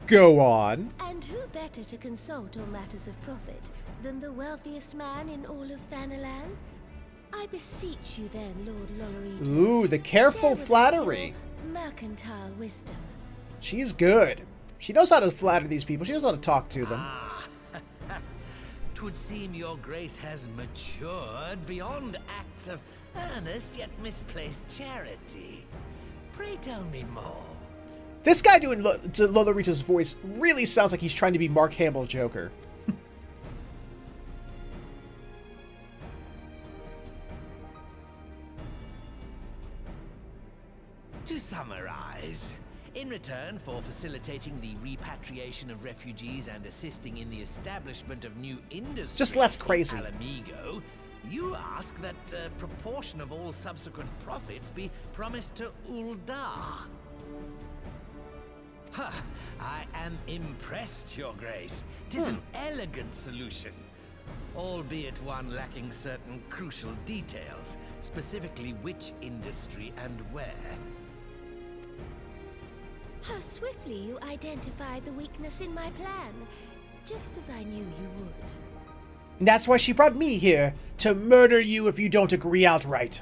Go on. And who better to consult on matters of profit than the wealthiest man in all of Thanalan? I beseech you then, Lord Lolorito. Ooh, the careful share with us flattery. your mercantile wisdom. She's good. She knows how to flatter these people. She knows how to talk to them. Ah, 'twould seem your grace has matured beyond acts of earnest yet misplaced charity. Pray tell me more. This guy doing Lolorito's voice really sounds like he's trying to be Mark Hamill Joker. To summarize, in return for facilitating the repatriation of refugees and assisting in the establishment of new industries Just less crazy. in Alamigo, you ask that a proportion of all subsequent profits be promised to Uldar. Ha! I am impressed, Your Grace. 'Tis an elegant solution, albeit one lacking certain crucial details, specifically which industry and where. How swiftly you identified the weakness in my plan, just as I knew you would. And that's why she brought me here, to murder you if you don't agree outright.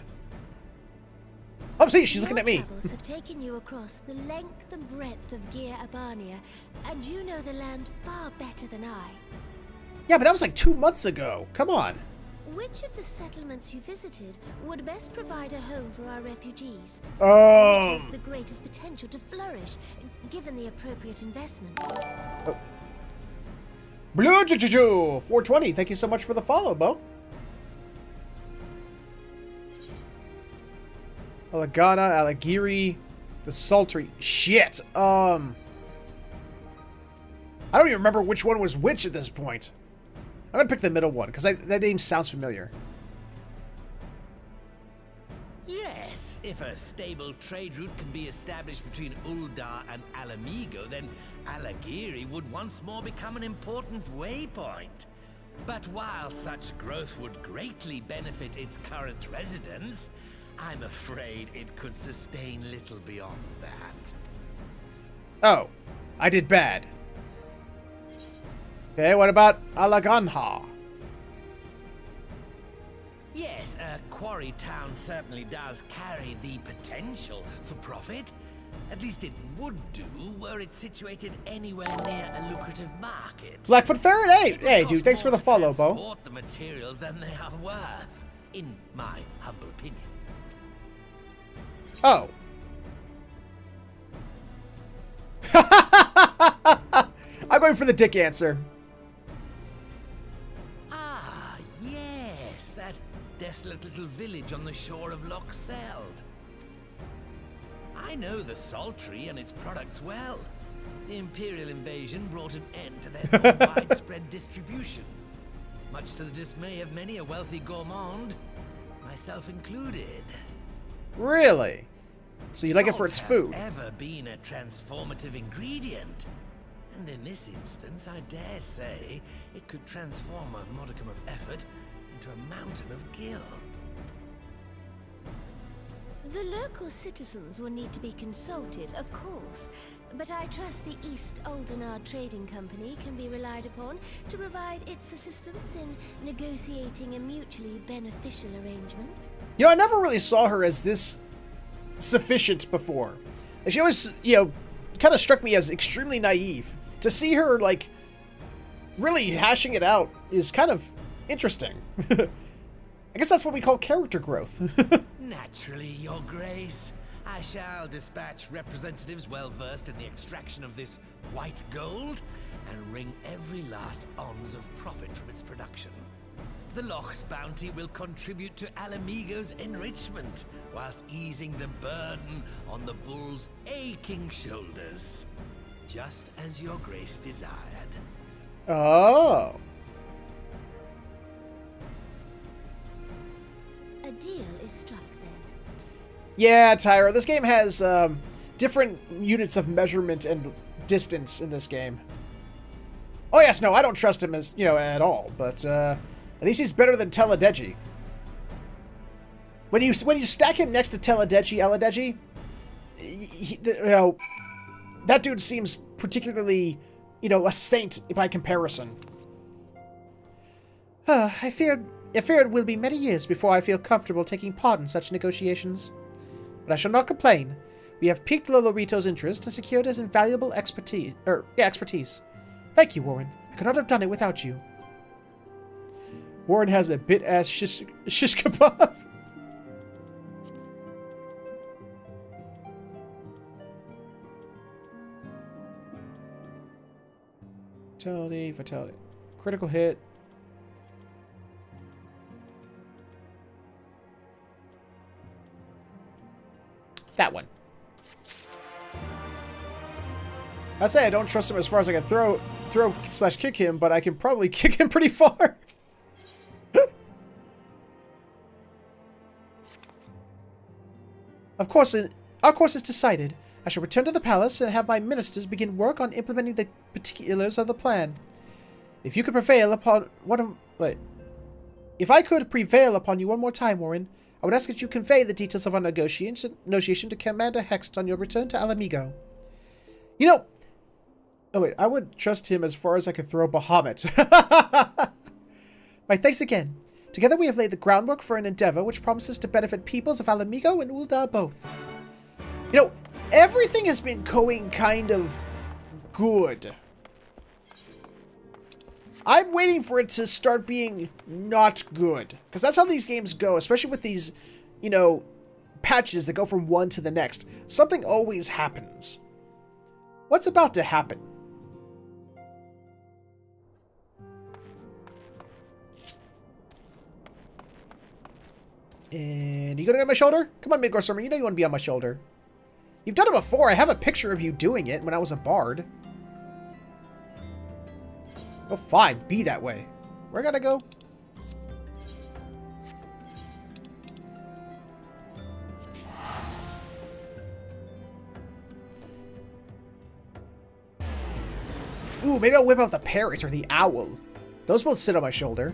Oh, see, she's looking at me. Your travels have taken you across the length and breadth of Gir Abania, and you know the land far better than I. Yeah, but that was like 2 months ago. Come on. Which of the settlements you visited would best provide a home for our refugees? Which has the greatest potential to flourish, given the appropriate investment? Blue Juju 420. Thank you so much for the follow, Bo. Alagana, Alagiri, the Sultry. Shit. I don't even remember which one was which at this point. I'm gonna pick the middle one, because that name sounds familiar. Yes, if a stable trade route can be established between Uldar and Alamigo, then Alagiri would once more become an important waypoint. But while such growth would greatly benefit its current residents, I'm afraid it could sustain little beyond that. Oh, I did bad. Okay, what about Alaganha? Yes, a quarry town certainly does carry the potential for profit. At least it would do were it situated anywhere near a lucrative market. Blackfoot Ferret? Hey, dude, thanks for the follow, Bo. Transport the materials than they are worth, in my humble opinion. Oh. I'm going for the dick answer. Ah, yes, that desolate little village on the shore of Loch Seld. I know the Sultry and its products well. The Imperial invasion brought an end to their widespread distribution, much to the dismay of many a wealthy gourmand, myself included. Really? So you like it for its food? Salt has ever been a transformative ingredient. And in this instance, I dare say, it could transform a modicum of effort into a mountain of gill. The local citizens will need to be consulted, of course, but I trust the East Aldenar Trading Company can be relied upon to provide its assistance in negotiating a mutually beneficial arrangement. You know, I never really saw her as this sufficient before. Like, she always, kind of struck me as extremely naive. To see her, like, really hashing it out is kind of interesting. I guess that's what we call character growth. Naturally, Your Grace. I shall dispatch representatives well versed in the extraction of this white gold and wring every last ounce of profit from its production. The Loch's bounty will contribute to Alamigo's enrichment, whilst easing the burden on the bull's aching shoulders. Just as Your Grace desired. Oh. A deal is struck then. Yeah, Tyra, this game has different units of measurement and distance in this game. Oh yes, no, I don't trust him as, at all, but at least he's better than Teledeji. When you stack him next to Aladeji, that dude seems particularly, a saint by comparison. I fear it will be many years before I feel comfortable taking part in such negotiations. But I shall not complain. We have piqued Lolorito's interest and secured his invaluable expertise. Thank you, Warren. I could not have done it without you. Warren has a bit-ass shish kebab. Fatality. Critical hit. That one. I say I don't trust him as far as I can throw/kick him, but I can probably kick him pretty far. Of course, our course is decided. I shall return to the palace and have my ministers begin work on implementing the particulars of the plan. If I could prevail upon you one more time, Warren, I would ask that you convey the details of our negotiation to Commander Hext on your return to Alamigo. I would trust him as far as I could throw Bahamut. My thanks again. Together we have laid the groundwork for an endeavor which promises to benefit peoples of Alamigo and Ul'dah both. You know, everything has been going kind of good. I'm waiting for it to start being not good. Because that's how these games go, especially with these, you know, patches that go from one to the next. Something always happens. What's about to happen? And you gonna get on my shoulder? Come on, Midgard Summer, you know you want to be on my shoulder. You've done it before. I have a picture of you doing it when I was a bard. Oh, fine. Be that way. Where I gotta go? Ooh, maybe I'll whip out the parrot or the owl. Those both sit on my shoulder.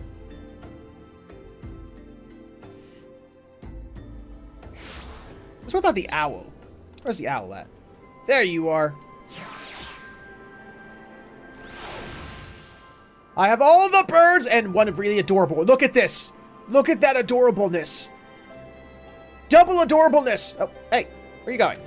Let's whip out the owl. Where's the owl at? There you are. I have all the birds and one really adorable. Look at this. Look at that adorableness. Double adorableness. Oh, hey, where are you going?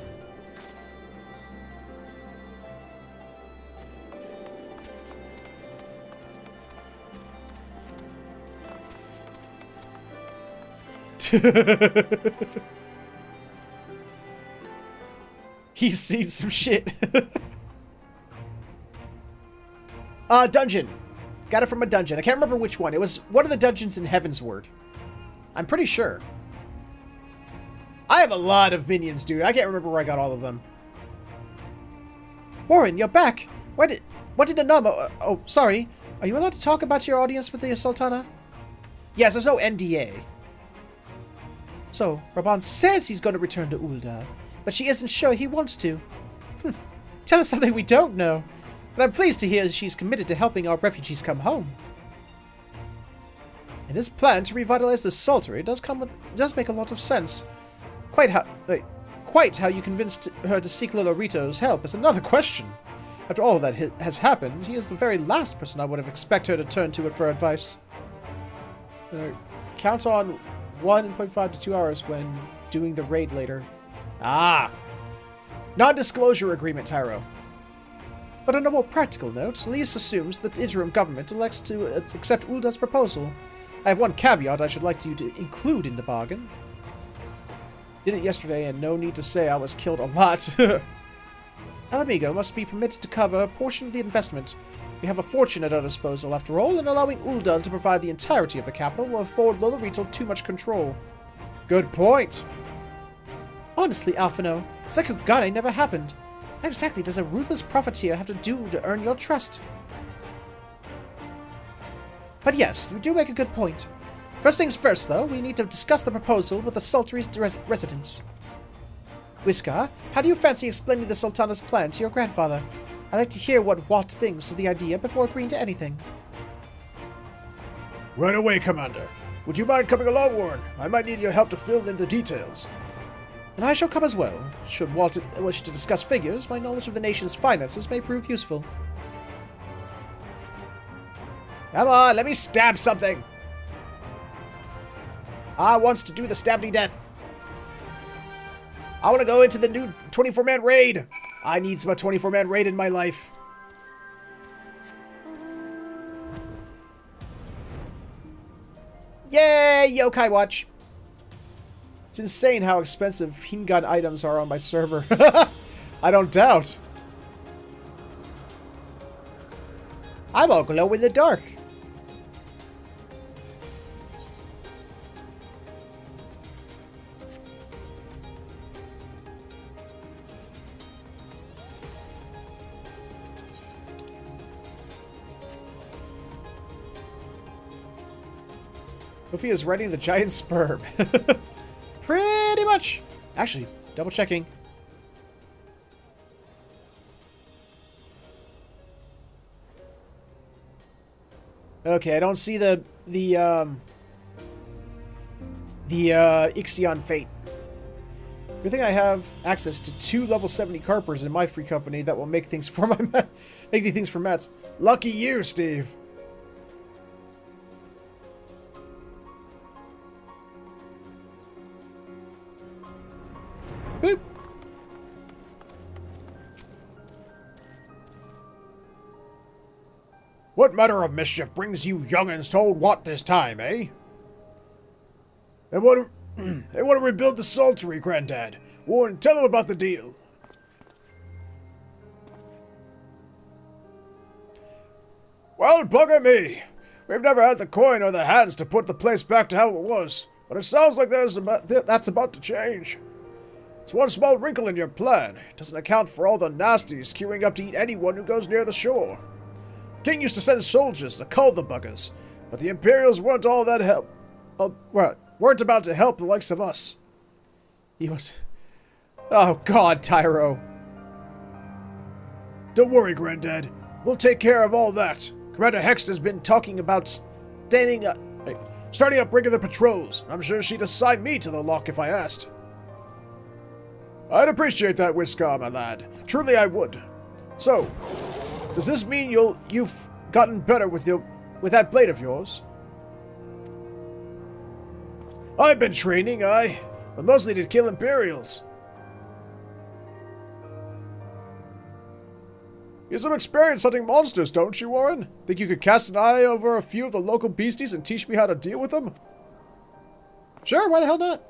He's seen some shit. Dungeon. Got it from a dungeon. I can't remember which one. It was one of the dungeons in Heavensward. I'm pretty sure. I have a lot of minions, dude. I can't remember where I got all of them. Warren, you're back. What did Nanamo... oh, sorry. Are you allowed to talk about your audience with the Sultana? Yes, there's no NDA. So, Raubahn says he's going to return to Ul'dah, but she isn't sure he wants to. Tell us something we don't know. But I'm pleased to hear she's committed to helping our refugees come home. And this plan to revitalize the Saltery does make a lot of sense. Quite how you convinced her to seek Lolorito's help is another question. After all that has happened, he is the very last person I would have expected her to turn to it for advice. Count on 1.5 to 2 hours when doing the raid later. Ah! Non-disclosure agreement, Tyro. But on a more practical note, Lise assumes that the interim government elects to accept Uldah's proposal. I have one caveat I should like you to include in the bargain. Did it yesterday, and no need to say I was killed a lot. Alamigo must be permitted to cover a portion of the investment. We have a fortune at our disposal, after all, and allowing Ul'dah to provide the entirety of the capital will afford Lolorito too much control. Good point. Honestly, Alphino, Sekugane never happened. What exactly does a ruthless profiteer have to do to earn your trust? But yes, you do make a good point. First things first, though, we need to discuss the proposal with the Saltery's residents. Whiskar, how do you fancy explaining the Sultana's plan to your grandfather? I'd like to hear what Watt thinks of the idea before agreeing to anything. Right away, Commander. Would you mind coming along, Warren? I might need your help to fill in the details. And I shall come as well. Should Walt wish to discuss figures, my knowledge of the nation's finances may prove useful. Come on, let me stab something! I wants to do the stabby death. I want to go into the new 24-man raid. I need some 24-man raid in my life. Yay, Yokai Watch! It's insane how expensive Hingan items are on my server. I don't doubt. I'm all glow in the dark. Sophie is riding the giant sperm. Pretty much. Actually, double checking. Okay, I don't see the Ixion Fate. Good thing I have access to 2 level 70 carpers in my free company that will make things for make the things for Mets. Lucky you, Steve. Boop. What manner of mischief brings you young'uns to Old Wat this time, eh? They want to rebuild the Saltery, Granddad. Warren, tell them about the deal. Well, bugger me. We've never had the coin or the hands to put the place back to how it was, but it sounds like that's about to change. It's one small wrinkle in your plan. It doesn't account for all the nasties queuing up to eat anyone who goes near the shore. The king used to send soldiers to cull the buggers, but the Imperials weren't all that weren't about to help the likes of us. He was... Oh, God, Tyro. Don't worry, Granddad. We'll take care of all that. Commander Hext has been talking about starting up regular patrols. I'm sure she'd assign me to the lock if I asked. I'd appreciate that, Whiskar, my lad. Truly I would. So, does this mean you've gotten better with that blade of yours? I've been training, but mostly to kill Imperials. You have some experience hunting monsters, don't you, Warren? Think you could cast an eye over a few of the local beasties and teach me how to deal with them? Sure, why the hell not?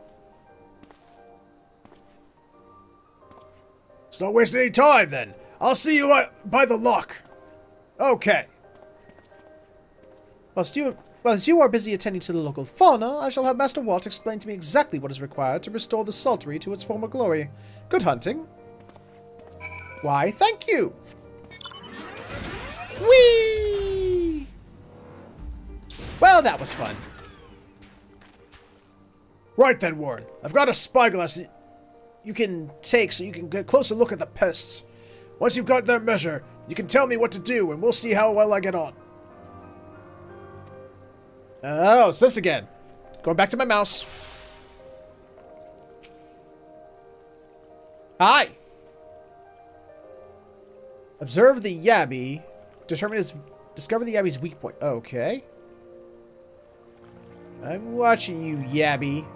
Let's not waste any time, then. I'll see you by the lock. Okay. Whilst you are busy attending to the local fauna, I shall have Master Walt explain to me exactly what is required to restore the Saltery to its former glory. Good hunting. Why, thank you. Whee! Well, that was fun. Right then, Warren. I've got a spyglass you can take so you can get a closer look at the pests. Once you've got their measure, you can tell me what to do, and we'll see how well I get on. Oh, it's this again. Going back to my mouse. Hi! Observe the Yabby. Discover the Yabby's weak point. Okay. I'm watching you, Yabby.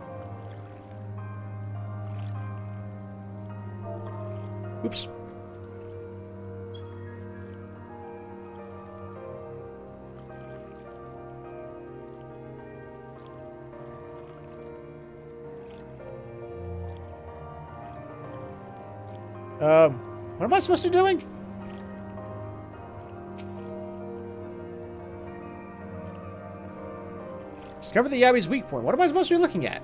Oops. What am I supposed to be doing? Discover the Yabby's weak point. What am I supposed to be looking at?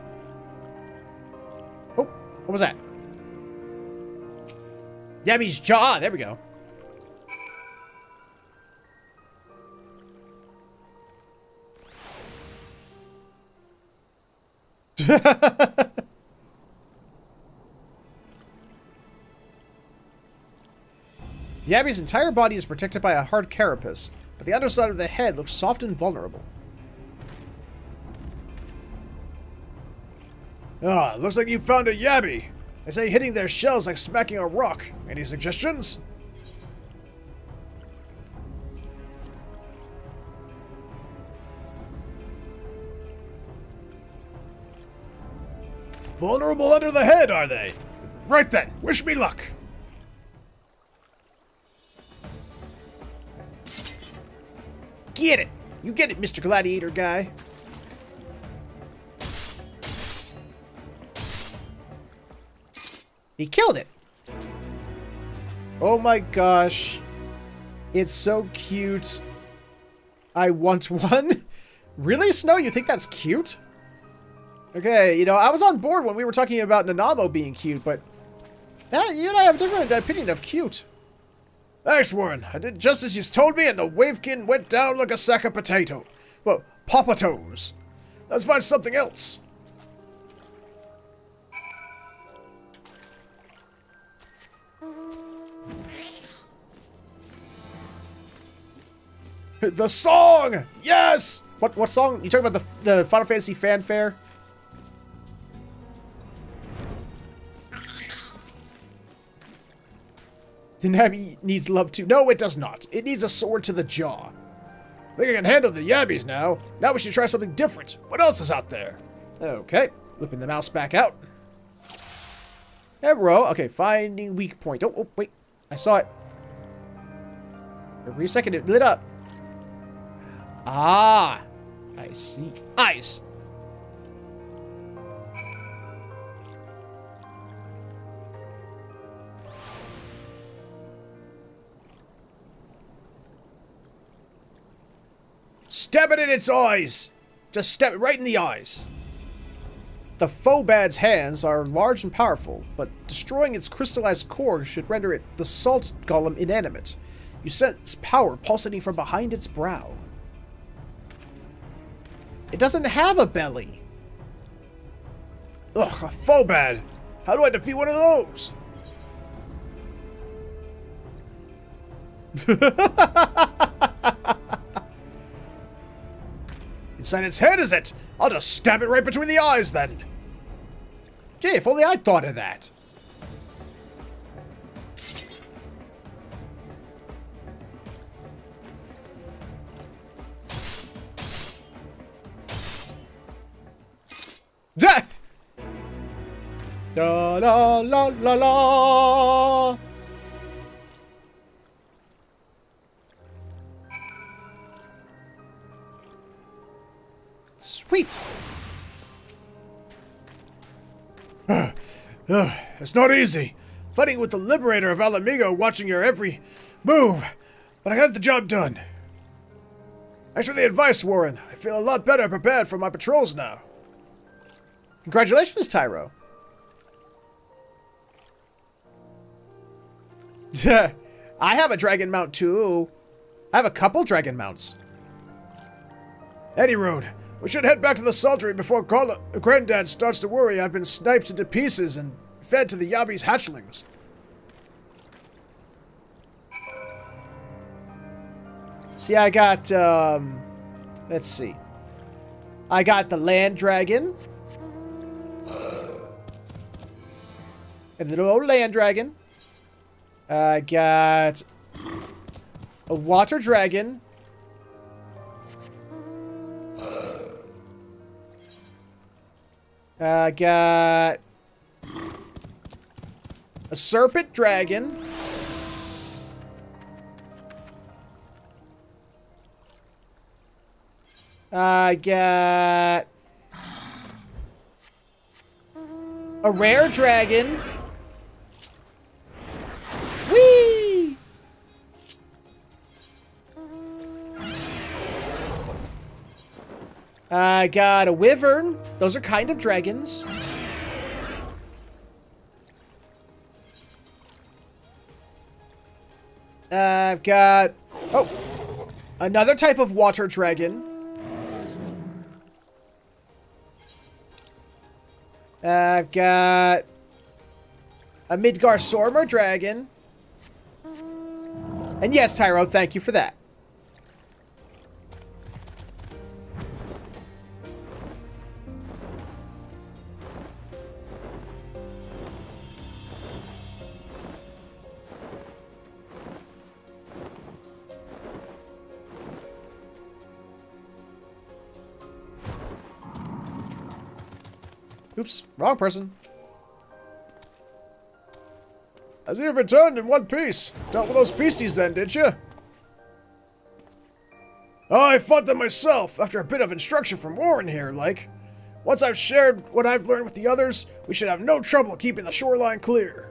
Oh, what was that? Yabby's jaw. There we go. The Yabby's entire body is protected by a hard carapace, but the underside of the head looks soft and vulnerable. Ah, looks like you found a Yabby. They say hitting their shells like smacking a rock. Any suggestions? Vulnerable under the head, are they? Right then, wish me luck. Get it! You get it, Mr. Gladiator guy. He killed it! Oh my gosh. It's so cute. I want one. Really, Snow? You think that's cute? Okay, you know, I was on board when we were talking about Nanamo being cute, but you and I have a different opinion of cute. Thanks, Warren. I did just as you told me, and the wavekin went down like a sack of potato. Well, potatoes. Let's find something else. The song! Yes! What song? You talking about the Final Fantasy fanfare? Nanami needs love too. No, it does not. It needs a sword to the jaw. Think I can handle the Yabbies now. Now we should try something different. What else is out there? Okay. Whipping the mouse back out. Hero. Okay, finding weak point. Oh, wait. I saw it. Every second it lit up. Ah. I see. Ice. Stab it in its eyes! Just stab it right in the eyes. The Phobad's hands are large and powerful, but destroying its crystallized core should render it, the salt golem, inanimate. You sense power pulsating from behind its brow. It doesn't have a belly. Ugh, a Phobad! How do I defeat one of those? Inside its head, is it? I'll just stab it right between the eyes, then. Gee, if only I'd thought of that. Da! La la la la la. Sweet. It's not easy. Fighting with the Liberator of Alamigo, watching your every move. But I got the job done. Thanks for the advice, Warren. I feel a lot better prepared for my patrols now. Congratulations, Tyro. I have a dragon mount too. I have a couple dragon mounts. Any road. We should head back to the Saltery before Granddad starts to worry I've been sniped into pieces and fed to the Yabi's hatchlings. See, I got, let's see. I got the land dragon. A little old land dragon. I got a water dragon. I got a serpent dragon. I got a rare dragon. Whee! I got a wyvern. Those are kind of dragons. I've got... oh! Another type of water dragon. I've got... a Midgar Sormer dragon. And yes, Tyro, thank you for that. Oops, wrong person. As you've returned in one piece. Dealt with those beasties then, did you? Oh, I fought them myself, after a bit of instruction from Warren here, like. Once I've shared what I've learned with the others, we should have no trouble keeping the shoreline clear.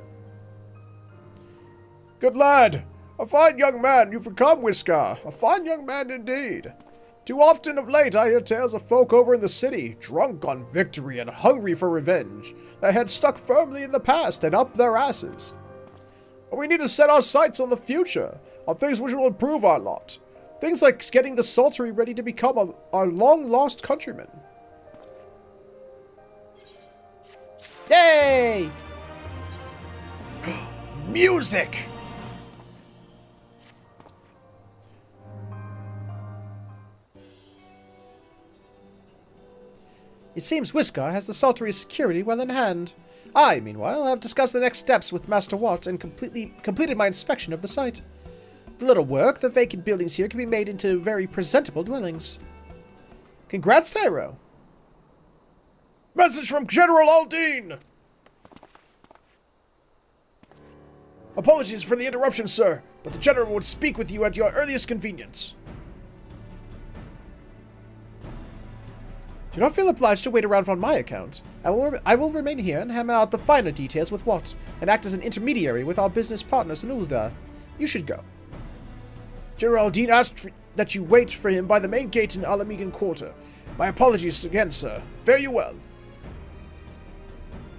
Good lad. A fine young man you've become, Whisker. A fine young man indeed. Too often of late I hear tales of folk over in the city, drunk on victory and hungry for revenge, their heads stuck firmly in the past and up their asses. But we need to set our sights on the future, on things which will improve our lot. Things like getting the Saltery ready to become our long-lost countrymen. Yay! Music! It seems Whisker has the Saltery's security well in hand. I, meanwhile, have discussed the next steps with Master Watt and completed my inspection of the site. With a little work, the vacant buildings here can be made into very presentable dwellings. Congrats, Tyro. Message from General Aldine! Apologies for the interruption, sir, but the General would speak with you at your earliest convenience. Do not feel obliged to wait around on my account. I will remain here and hammer out the finer details with Watt, and act as an intermediary with our business partners in Uldar. You should go. General Dean asked that you wait for him by the main gate in Alamegan Quarter. My apologies again, sir. Fare you well.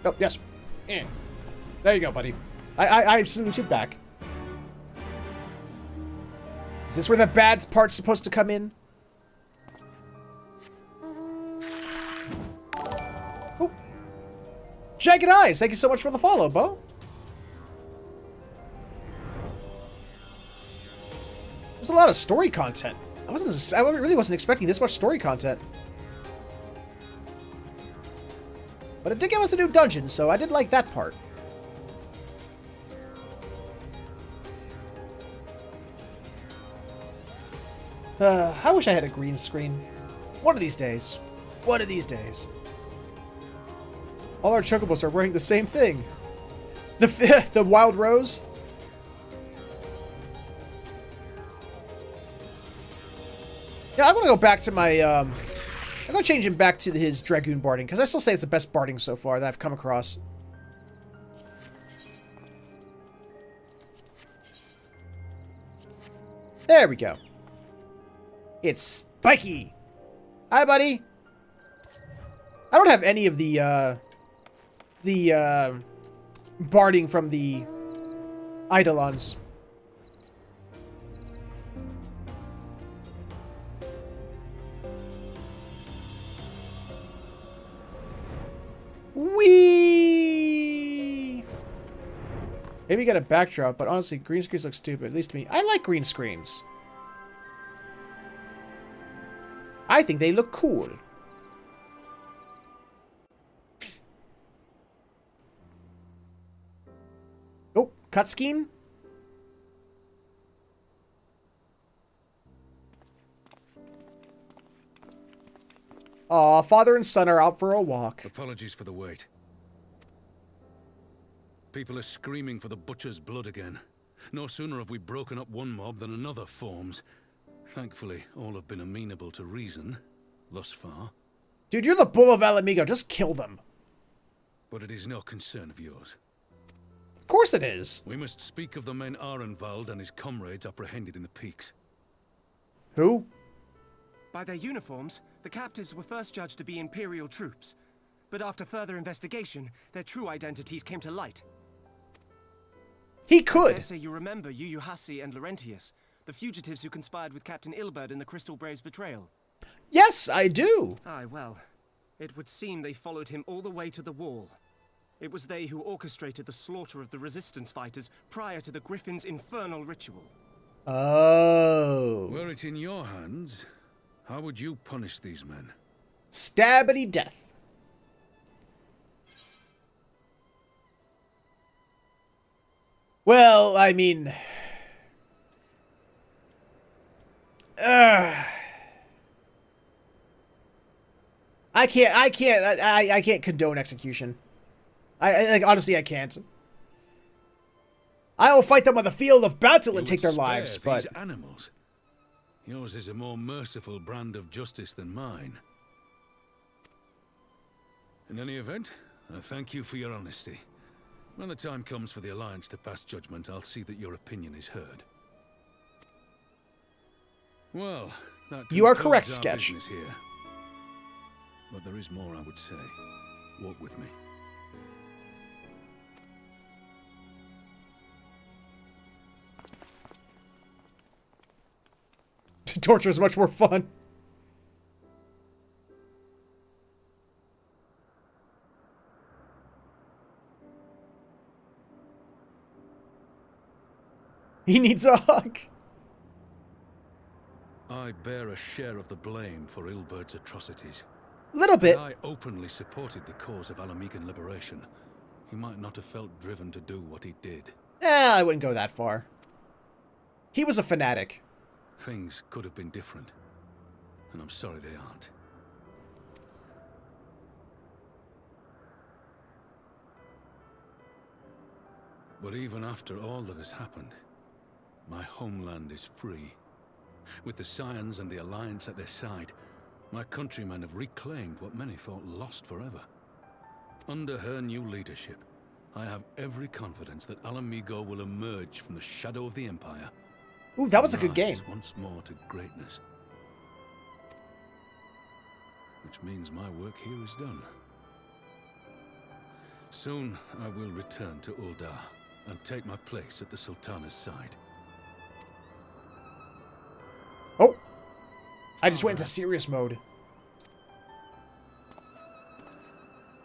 Oh, yes. There you go, buddy. I saluted back. Is this where the bad part's supposed to come in? Oh. Jagged Eyes, thank you so much for the follow, Bo. There's a lot of story content. I really wasn't expecting this much story content. But it did give us a new dungeon, so I did like that part. I wish I had a green screen. One of these days. One of these days. All our chocobos are wearing the same thing. The wild rose. Yeah, I'm gonna go back to my, I'm gonna change him back to his Dragoon barding, because I still say it's the best barding so far that I've come across. There we go. It's Spiky! Hi, buddy! I don't have any of the barding from the Eidolons. Whee! Maybe get a backdrop, but honestly, green screens look stupid, at least to me. I like green screens. I think they look cool. Oh, cut scheme? Aw, father and son are out for a walk. Apologies for the wait. People are screaming for the butcher's blood again. No sooner have we broken up one mob than another forms. Thankfully, all have been amenable to reason, thus far. Dude, you're the Bull of Alamigo. Just kill them. But it is no concern of yours. Of course it is. We must speak of the men Arenvald and his comrades apprehended in the peaks. Who? By their uniforms, the captives were first judged to be Imperial troops. But after further investigation, their true identities came to light. He I could. say you remember Yuyuhasi and Laurentius, the fugitives who conspired with Captain Ilberd in the Crystal Brave's betrayal. Yes, I do. Aye, well, it would seem they followed him all the way to the wall. It was they who orchestrated the slaughter of the resistance fighters prior to the Griffin's infernal ritual. Oh. Were it in your hands, how would you punish these men? Stabbity death. Well, I mean... I can't condone execution. Like, honestly, I can't. I will fight them on the field of battle and take their lives, but... These animals. Yours is a more merciful brand of justice than mine. In any event, I thank you for your honesty. When the time comes for the Alliance to pass judgment, I'll see that your opinion is heard. Well, that You are correct, concludes our Sketch. business here. But there is more I would say. Walk with me. Torture is much more fun. He needs a hug. I bear a share of the blame for Ilberd's atrocities. Little bit. Had I openly supported the cause of Alamegan liberation, he might not have felt driven to do what he did. I wouldn't go that far. He was a fanatic. Things could have been different, and I'm sorry they aren't. But even after all that has happened, my homeland is free. With the Scions and the Alliance at their side, my countrymen have reclaimed what many thought lost forever. Under her new leadership, I have every confidence that Alamigo will emerge from the shadow of the Empire. Ooh, that was a good Rise game. once more to greatness. Which means my work here is done. Soon, I will return to Uldar and take my place at the Sultana's side. Oh! I just went into serious mode.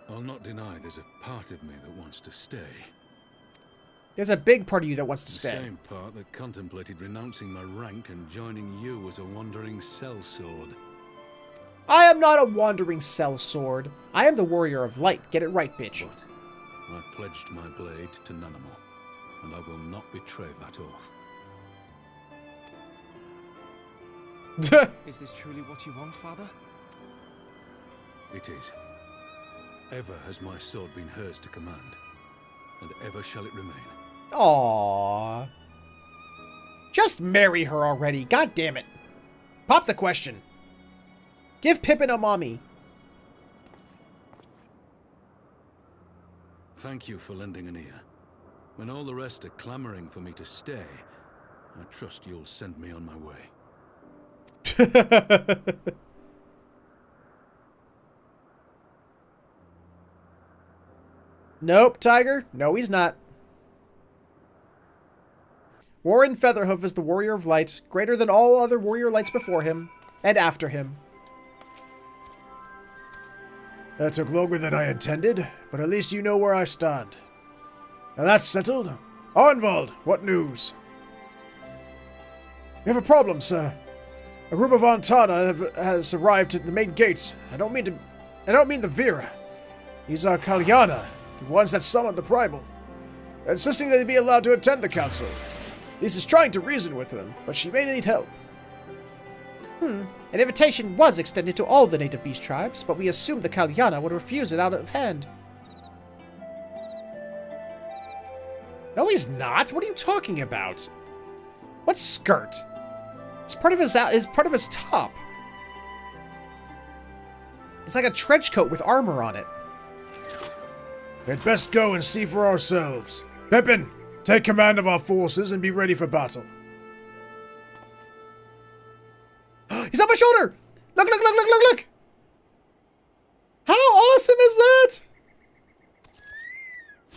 I'll not deny there's a part of me that wants to stay. There's a big part of you that wants to The stay. same part that contemplated renouncing my rank and joining you as a wandering sellsword. I am not a wandering sellsword. I am the warrior of light. Get it right, bitch. But I pledged my blade to Nanamo, and I will not betray that oath. Is this truly what you want, Father? It is. Ever has my sword been hers to command, and ever shall it remain. Aww. Just marry her already. God damn it. Pop the question. Give Pippin a mommy. Thank you for lending an ear. When all the rest are clamoring for me to stay, I trust you'll send me on my way. Nope, Tiger. No, he's not. Warren Featherhoof is the warrior of light, greater than all other warrior lights before him and after him. That took longer than I intended, but at least you know where I stand. Now that's settled. Arnvald, what news? We have a problem, sir. A group of Antana has arrived at the main gates. I don't mean the Vera. These are Kalyana, the ones that summoned the Primal. They're insisting that they be allowed to attend the council. This is trying to reason with them, but she may need help. An invitation was extended to all the native beast tribes, but we assumed the Kalyana would refuse it out of hand. No, he's not. What are you talking about? What skirt? It's part of his top. It's like a trench coat with armor on it. We'd best go and see for ourselves. Pippin, take command of our forces and be ready for battle. He's on my shoulder! Look, look, look, look, look, look! How awesome is that?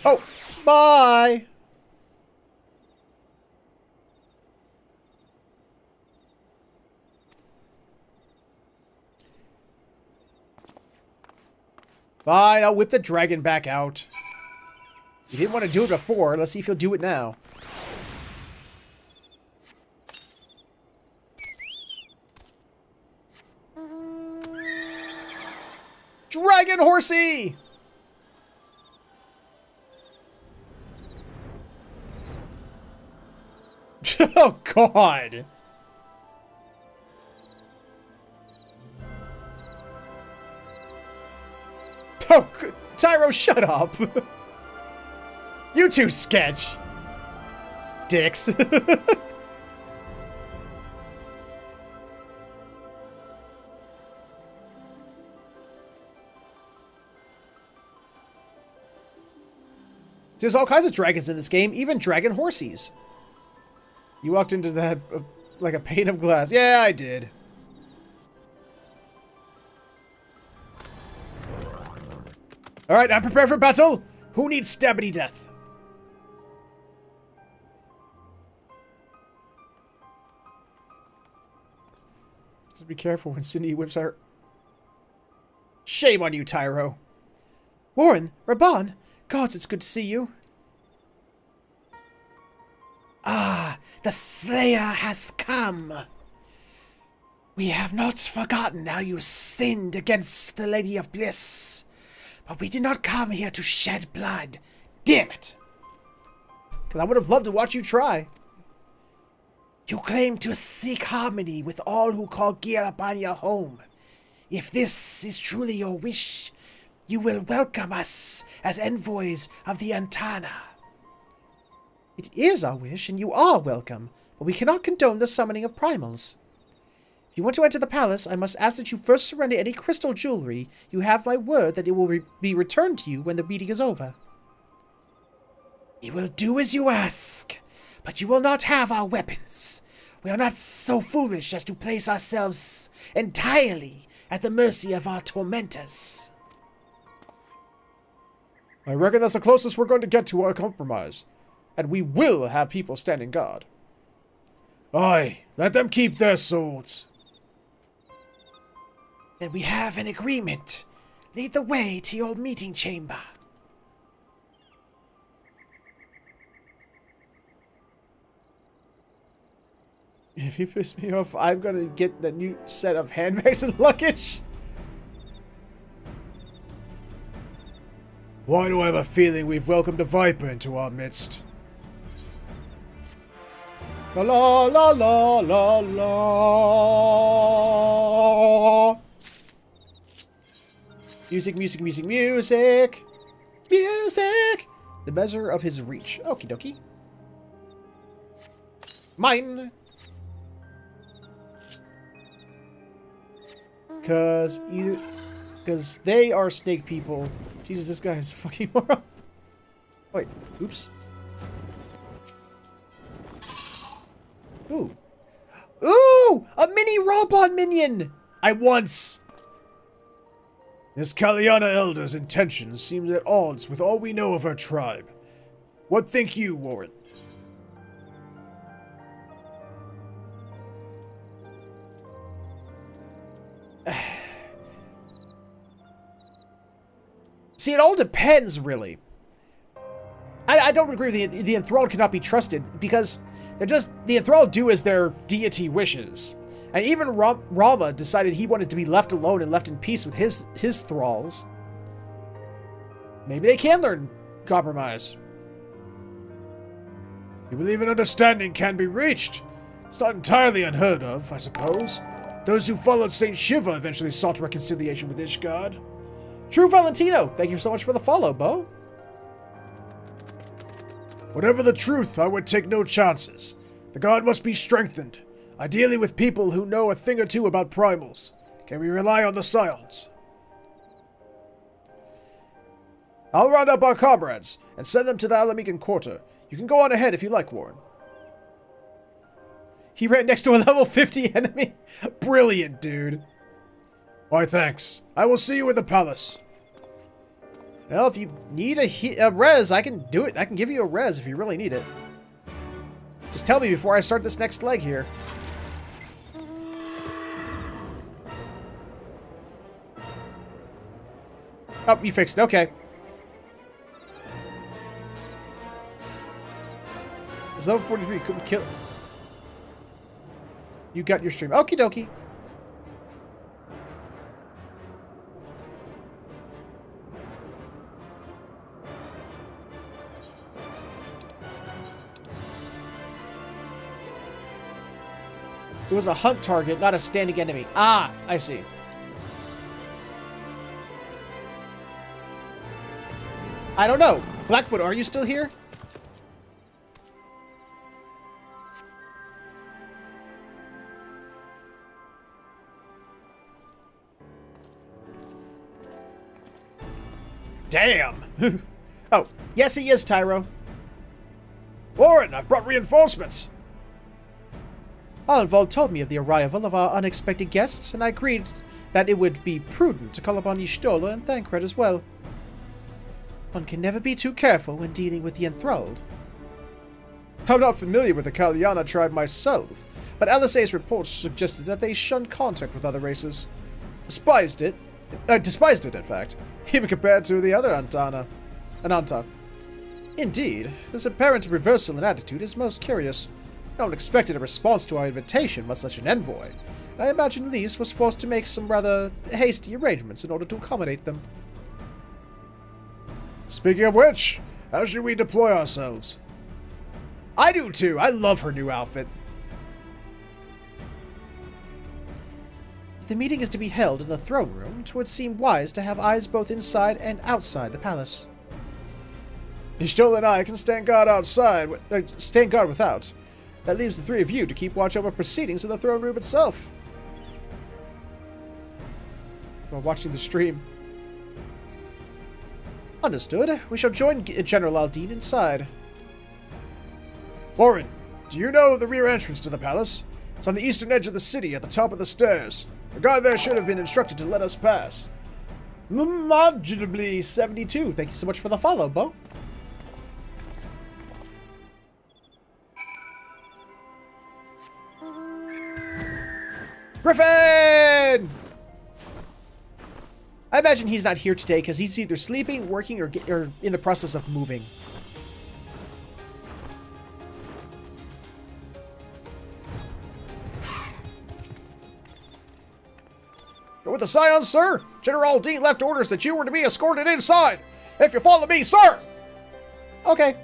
Oh, bye! Fine, I'll whip the dragon back out. You didn't want to do it before, let's see if he'll do it now. Dragon horsey! Oh, God! Oh, Tyro, shut up! You two sketch! Dicks. There's all kinds of dragons in this game, even dragon horsies. You walked into that like a pane of glass. Yeah, I did. Alright, I'm prepared for battle. Who needs stabbity death? Just be careful when Cindy whips her. Shame on you, Tyro. Warren, Raubahn, gods, it's good to see you. Ah, the Slayer has come. We have not forgotten how you sinned against the Lady of Bliss. But we did not come here to shed blood. Damn it. Because I would have loved to watch you try. You claim to seek harmony with all who call Girabania home. If this is truly your wish, you will welcome us as envoys of the Antana. It is our wish, and you are welcome, but we cannot condone the summoning of primals. If you want to enter the palace, I must ask that you first surrender any crystal jewelry. You have my word that it will be returned to you when the meeting is over. We will do as you ask, but you will not have our weapons. We are not so foolish as to place ourselves entirely at the mercy of our tormentors. I reckon that's the closest we're going to get to our compromise. And we will have people standing guard. Aye, let them keep their swords. Then we have an agreement. Lead the way to your meeting chamber. If you piss me off, I'm gonna get the new set of handbags and luggage. Why do I have a feeling we've welcomed a viper into our midst? La la la la la la. Music, music, music, music. Music! The measure of his reach. Okie dokie. Mine! Because they are snake people. Jesus, this guy is fucking moron. Wait, oops. Ooh. Ooh! A mini Raubahn minion! I once! This Kalyana Elder's intentions seem at odds with all we know of her tribe. What think you, Warren? See, it all depends, really. I don't agree with the enthralled cannot be trusted, because the enthralled do as their deity wishes. And even Rama decided he wanted to be left alone and left in peace with his thralls. Maybe they can learn compromise. You believe an understanding can be reached? It's not entirely unheard of, I suppose. Those who followed Saint Shiva eventually sought reconciliation with Ishgard. True Valentino, thank you so much for the follow, Bo. Whatever the truth, I would take no chances. The god must be strengthened, ideally with people who know a thing or two about primals. Can we rely on the Scions? I'll round up our comrades and send them to the Alamican Quarter. You can go on ahead if you like, Warren. He ran next to a level 50 enemy. Brilliant, dude. Why, thanks. I will see you in the palace. Well, if you need a res, I can do it. I can give you a res if you really need it. Just tell me before I start this next leg here. Oh, you fixed it. Okay. It's level 43. Couldn't kill it. You got your stream. Okie dokie. It was a hunt target, not a standing enemy. Ah, I see. I don't know. Blackfoot, are you still here? Damn! Oh, yes he is, Tyro. Warren, I've brought reinforcements! Alvald told me of the arrival of our unexpected guests, and I agreed that it would be prudent to call upon Y'shtola and Thancred as well. One can never be too careful when dealing with the enthralled. I'm not familiar with the Kalyana tribe myself, but LSA's reports suggested that they shunned contact with other races. Despised it, in fact, even compared to the other Ananta. Indeed, this apparent reversal in attitude is most curious. No one expected a response to our invitation by such an envoy, and I imagine Lise was forced to make some rather hasty arrangements in order to accommodate them. Speaking of which, how should we deploy ourselves? I do too! I love her new outfit. If the meeting is to be held in the throne room, it would seem wise to have eyes both inside and outside the palace. Ishtola and I can stand guard outside, stand guard without. That leaves the three of you to keep watch over proceedings in the throne room itself. While watching the stream. Understood. We shall join General Aldine inside. Warren, do you know the rear entrance to the palace? It's on the eastern edge of the city at the top of the stairs. The guard there should have been instructed to let us pass. Marginally 72. Thank you so much for the follow, Bo. Griffin! I imagine he's not here today because he's either sleeping, working, or in the process of moving. With the Scions, sir? General Dean left orders that you were to be escorted inside. If you follow me, sir! Okay.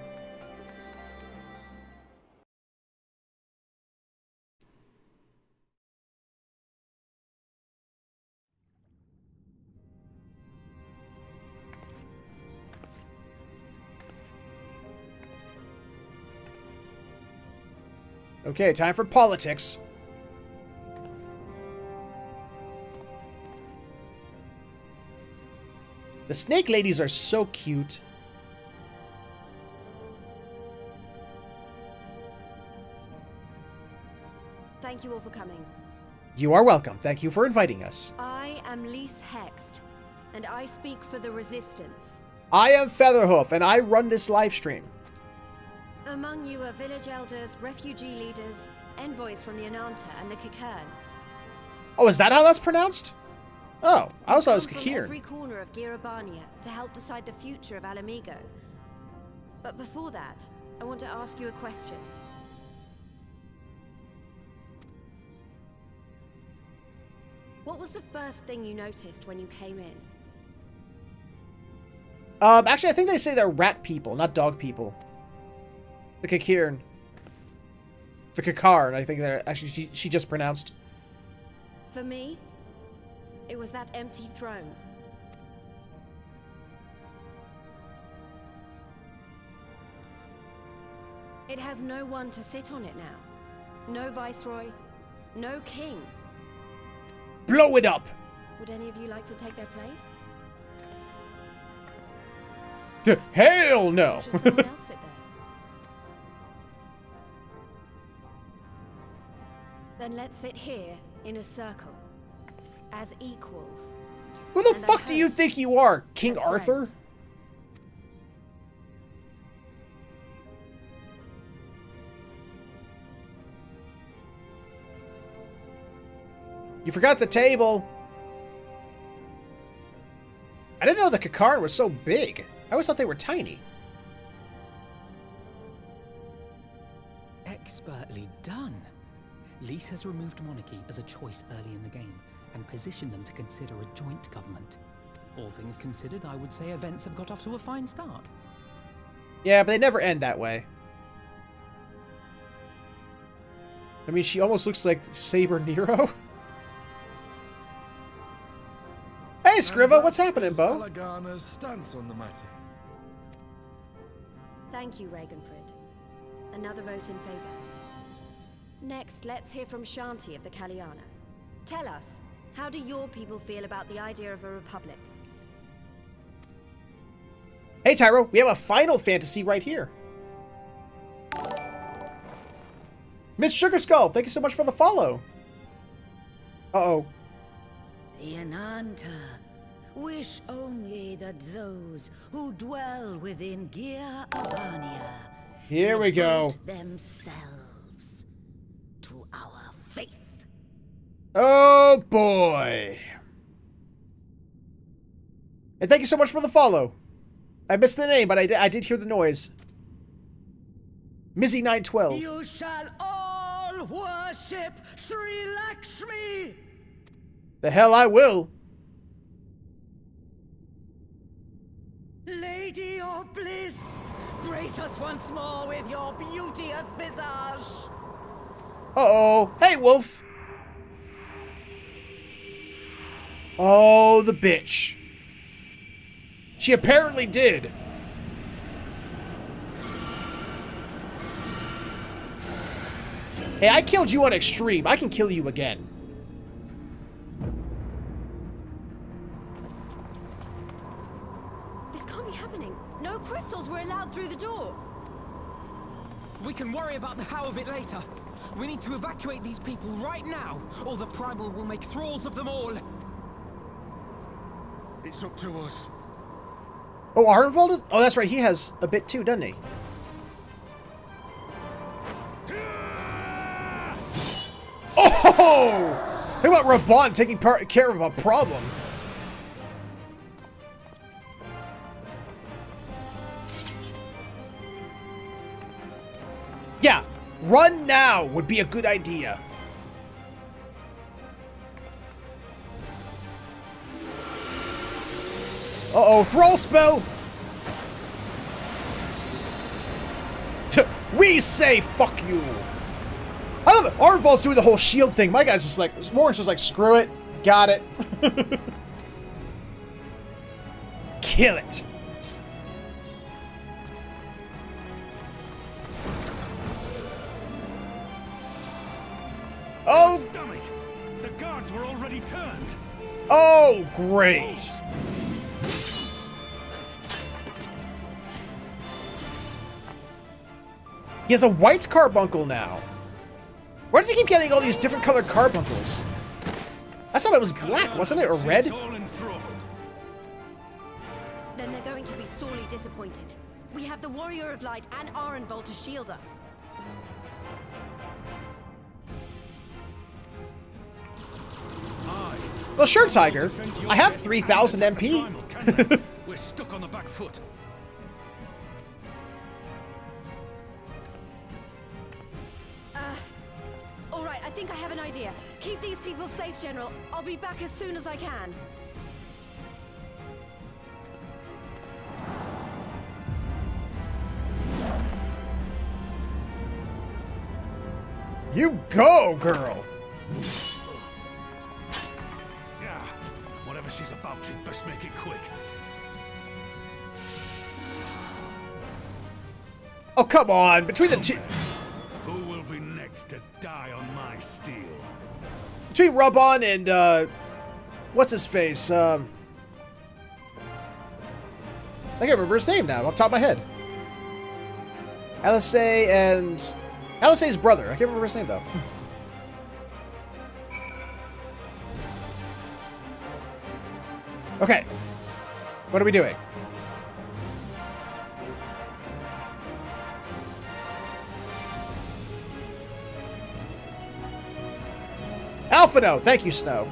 Okay, time for politics. The snake ladies are so cute. Thank you all for coming. You are welcome. Thank you for inviting us. I am Lise Hext, and I speak for the Resistance. I am Featherhoof, and I run this live stream. Among you are village elders, refugee leaders, envoys from the Ananta and the Kikern. Oh, is that how that's pronounced? Oh, I also thought it was From Kakir. every corner of Girabania to help decide the future of Alamigo. But before that, I want to ask you a question. What was the first thing you noticed when you came in? Actually, I think they say they're rat people, not dog people. The Kakirn. The Kakarn, I think they're actually she just pronounced. For me, it was that empty throne. It has no one to sit on it now. No viceroy, no king. Blow it up! Would any of you like to take their place? Hell no! Or should someone else sit there? Then let's sit here in a circle, as equals. Who the And fuck I do you hope think you are, King as Arthur? friends. You forgot the table. I didn't know the Kakarn was so big. I always thought they were tiny. Expertly done. Lise has removed monarchy as a choice early in the game and positioned them to consider a joint government. All things considered, I would say events have got off to a fine start. Yeah, but they never end that way. I mean, she almost looks like Saber Nero. Hey, Scriva, what's happening, Bo? Alagana's stance on the matter. Thank you, Ragenfrid. Another vote in favor. Next, let's hear from Shanti of the Kaliana. Tell us, how do your people feel about the idea of a republic? Hey, Tyro, we have a Final Fantasy right here. Miss Sugar Skull, thank you so much for the follow. Uh-oh. The Ananta wish only that those who dwell within Girabania Here we go. devote themselves to our faith. Oh, boy. And thank you so much for the follow. I missed the name, but I did hear the noise. Mizzy912. You shall all worship Sri Lakshmi! The hell I will. Lady of bliss, grace us once more with your beauteous visage. Uh-oh. Hey, Wolf. Oh, the bitch. She apparently did. Hey, I killed you on extreme. I can kill you again. This can't be happening. No crystals were allowed through the door. We can worry about the how of it later. We need to evacuate these people right now, or the Primal will make thralls of them all. It's up to us. Oh, Arnvold is... Oh, that's right. He has a bit too, doesn't he? Oh! Talk about Raubahn taking care of a problem. Yeah, run now would be a good idea. Uh-oh, thrall spell! We say fuck you! I love it. Arnvold's doing the whole shield thing. My guy's just like, Warren's just like, screw it. Got it. Kill it. Oh! Damn it! The guards were already turned. Oh, great. He has a white carbuncle now. Why does he keep getting all these different colored carbuncles? I thought it was black, wasn't it? Or red? Then they're going to be sorely disappointed. We have the Warrior of Light and Arenvold to shield us. Well, sure, Tiger. I have 3,000 MP. We're stuck on the back foot. All right, I think I have an idea. Keep these people safe, General. I'll be back as soon as I can. You go, girl. Yeah, whatever she's about, she'd best make it quick. Oh, come on. Between the two... Who will be next to die on my steel? Between Raubahn and, what's his face? I can't remember his name now, off the top of my head. Alisei and... Alisei's brother. I can't remember his name, though. Okay. What are we doing? Alphino! Thank you, Snow.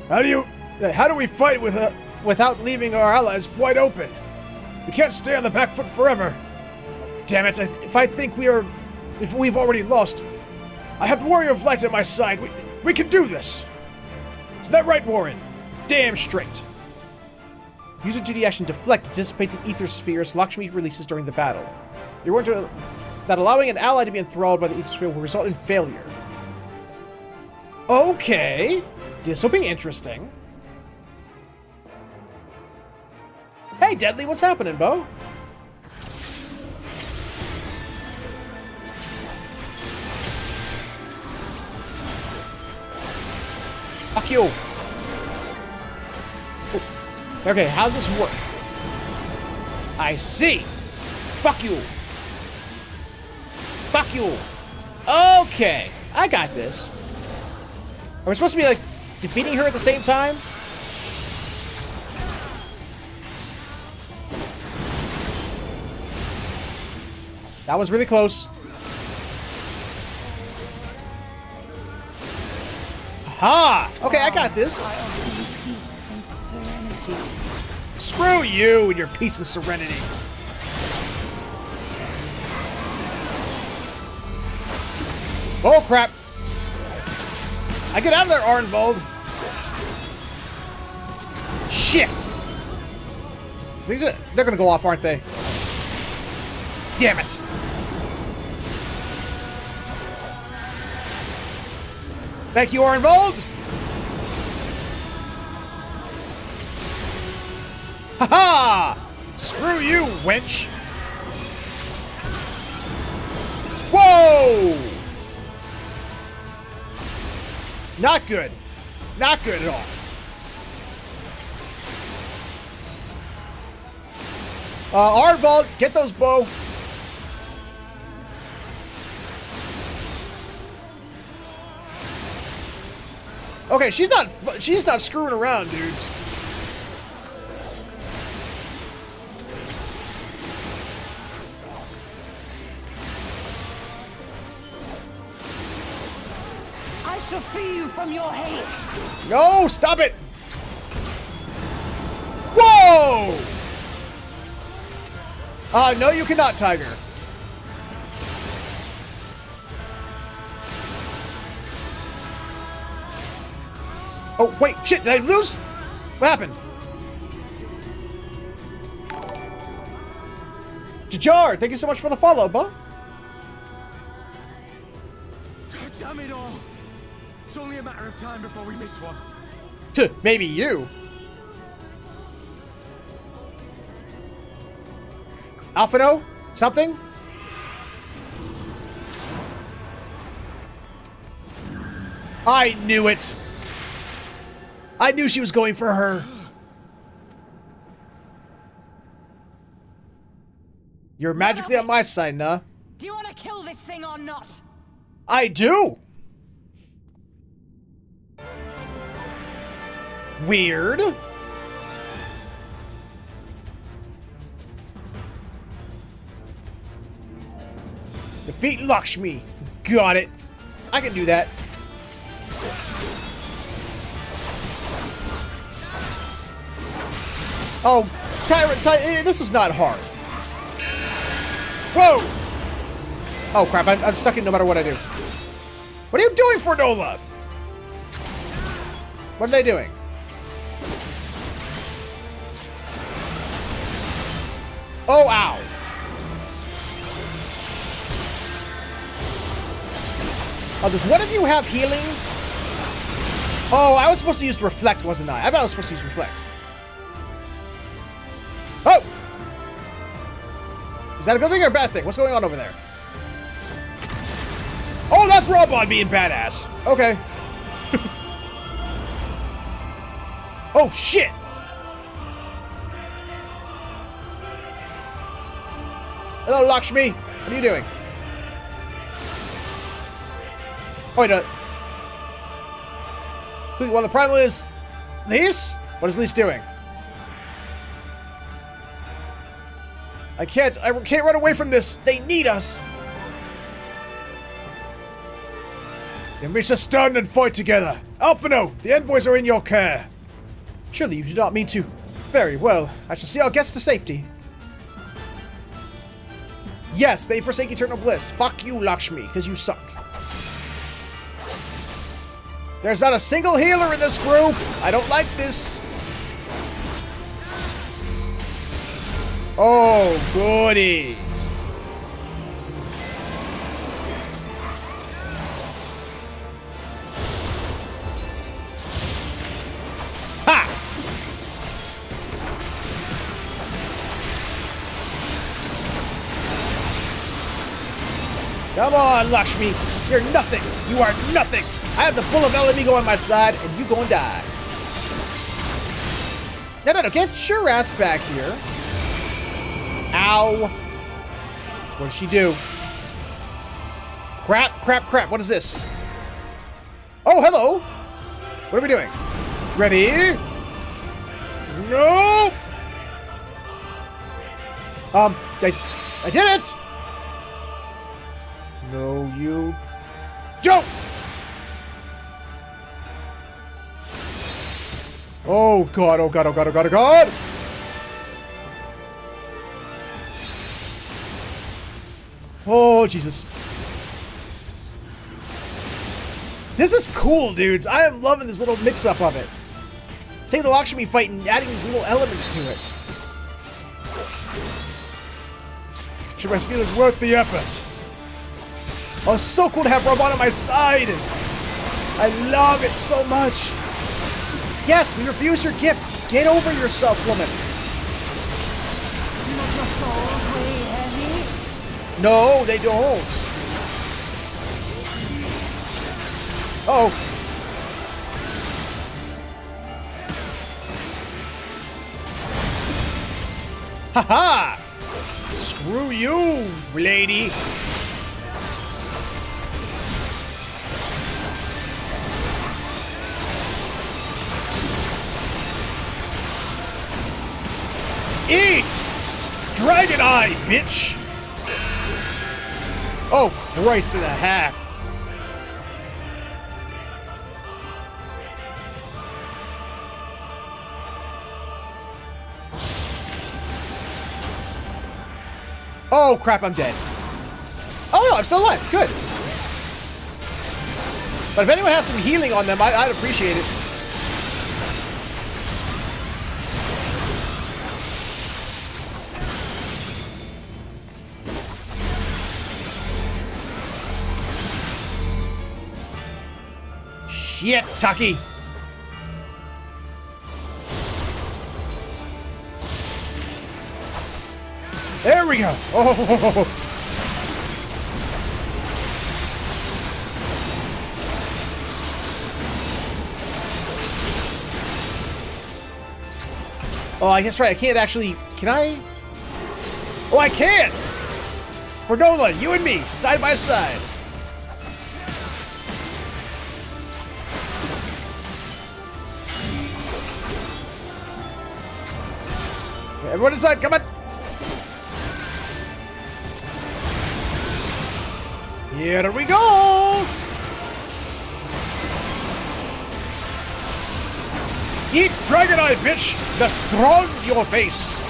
How do we fight without leaving our allies wide open? We can't stay on the back foot forever. Damn it! If we've already lost, I have the Warrior of Light at my side. We can do this. Is that right, Warren? Damn straight. Use a duty action deflect to dissipate the ether spheres Lakshmi releases during the battle. You're going to that allowing an ally to be enthralled by the ether sphere will result in failure. Okay, this will be interesting. Hey, Deadly, what's happening, Bo? Fuck you. Okay, how's this work? I see. Fuck you. Fuck you. Okay, I got this. Are we supposed to be, like, defeating her at the same time? That was really close. Aha! Okay, I got this. Screw you and your peace and serenity. Oh, crap. I get out of there, Arnvold. Shit. They're gonna go off, aren't they? Damn it. Thank you, Arnvold. Haha! Screw you, wench. Whoa! Not good. Not good at all. Arvald, get those bow. Okay, she's not screwing around, dudes. I shall free you from your hate. No, stop it. Whoa! No, you cannot, Tiger. Oh, wait, shit, did I lose? What happened? Jajar, thank you so much for the follow, bud. God damn it all! It's only a matter of time before we miss one. Maybe you. Alphino? Something? I knew it. I knew she was going for her. You're magically on my side, nah? Do you want to kill this thing or not? I do. Weird. Defeat Lakshmi. Got it. I can do that. Oh, Tyrant, this was not hard. Whoa! Oh crap, I'm stuck in no matter what I do. What are you doing, Fornola? What are they doing? Oh, ow. Oh, does one of you have healing? Oh, I was supposed to use Reflect, wasn't I? I bet I was supposed to use Reflect. Oh! Is that a good thing or a bad thing? What's going on over there? Oh, that's Raubahn being badass. Okay. Oh, shit! Hello, Lakshmi. What are you doing? Oh, wait, well, the primal is... Lise? What is Lise doing? I can't run away from this. They need us. Then we shall stand and fight together. Alphino, the envoys are in your care. Surely you do not mean to. Very well. I shall see our guests to safety. Yes, they forsake eternal bliss. Fuck you, Lakshmi, because you suck. There's not a single healer in this group. I don't like this. Oh, goody. Ha! Come on, Lakshmi. You're nothing. You are nothing. I have the bull of El Amigo on my side, and you gonna die. No. Get your ass back here. Ow. What did she do? Crap. What is this? Oh, hello. What are we doing? Ready? No. I did it. No, you don't. Oh god. Oh, Jesus. This is cool, dudes. I am loving this little mix-up of it. Take the Lakshmi fight and adding these little elements to it. Sure, my skill is worth the effort. Oh, so cool to have Raubahn on my side. I love it so much. Yes, we refuse your gift. Get over yourself, woman. No, they don't. Uh-oh. Ha-ha! Screw you, lady. Eat! Dragon Eye, bitch! Oh, Christ and a half. Oh, crap, I'm dead. Oh, no, I'm still alive. Good. But if anyone has some healing on them, I'd appreciate it. Shit, Taki. There we go. Oh. Oh, I guess right. I can't actually. Can I? Oh, I can. Verdola, you and me, side by side. Everyone inside, come on! Here we go! Eat Dragon Eye, bitch! Destroy your face!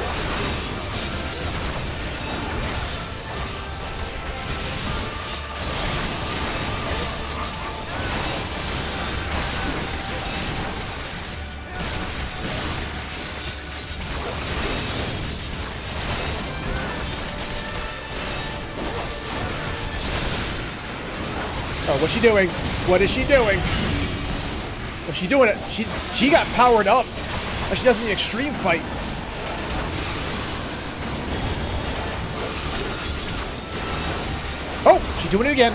Oh, what's she doing? What is she doing? What's she doing? She got powered up. Like she does in the extreme fight. Oh, she's doing it again.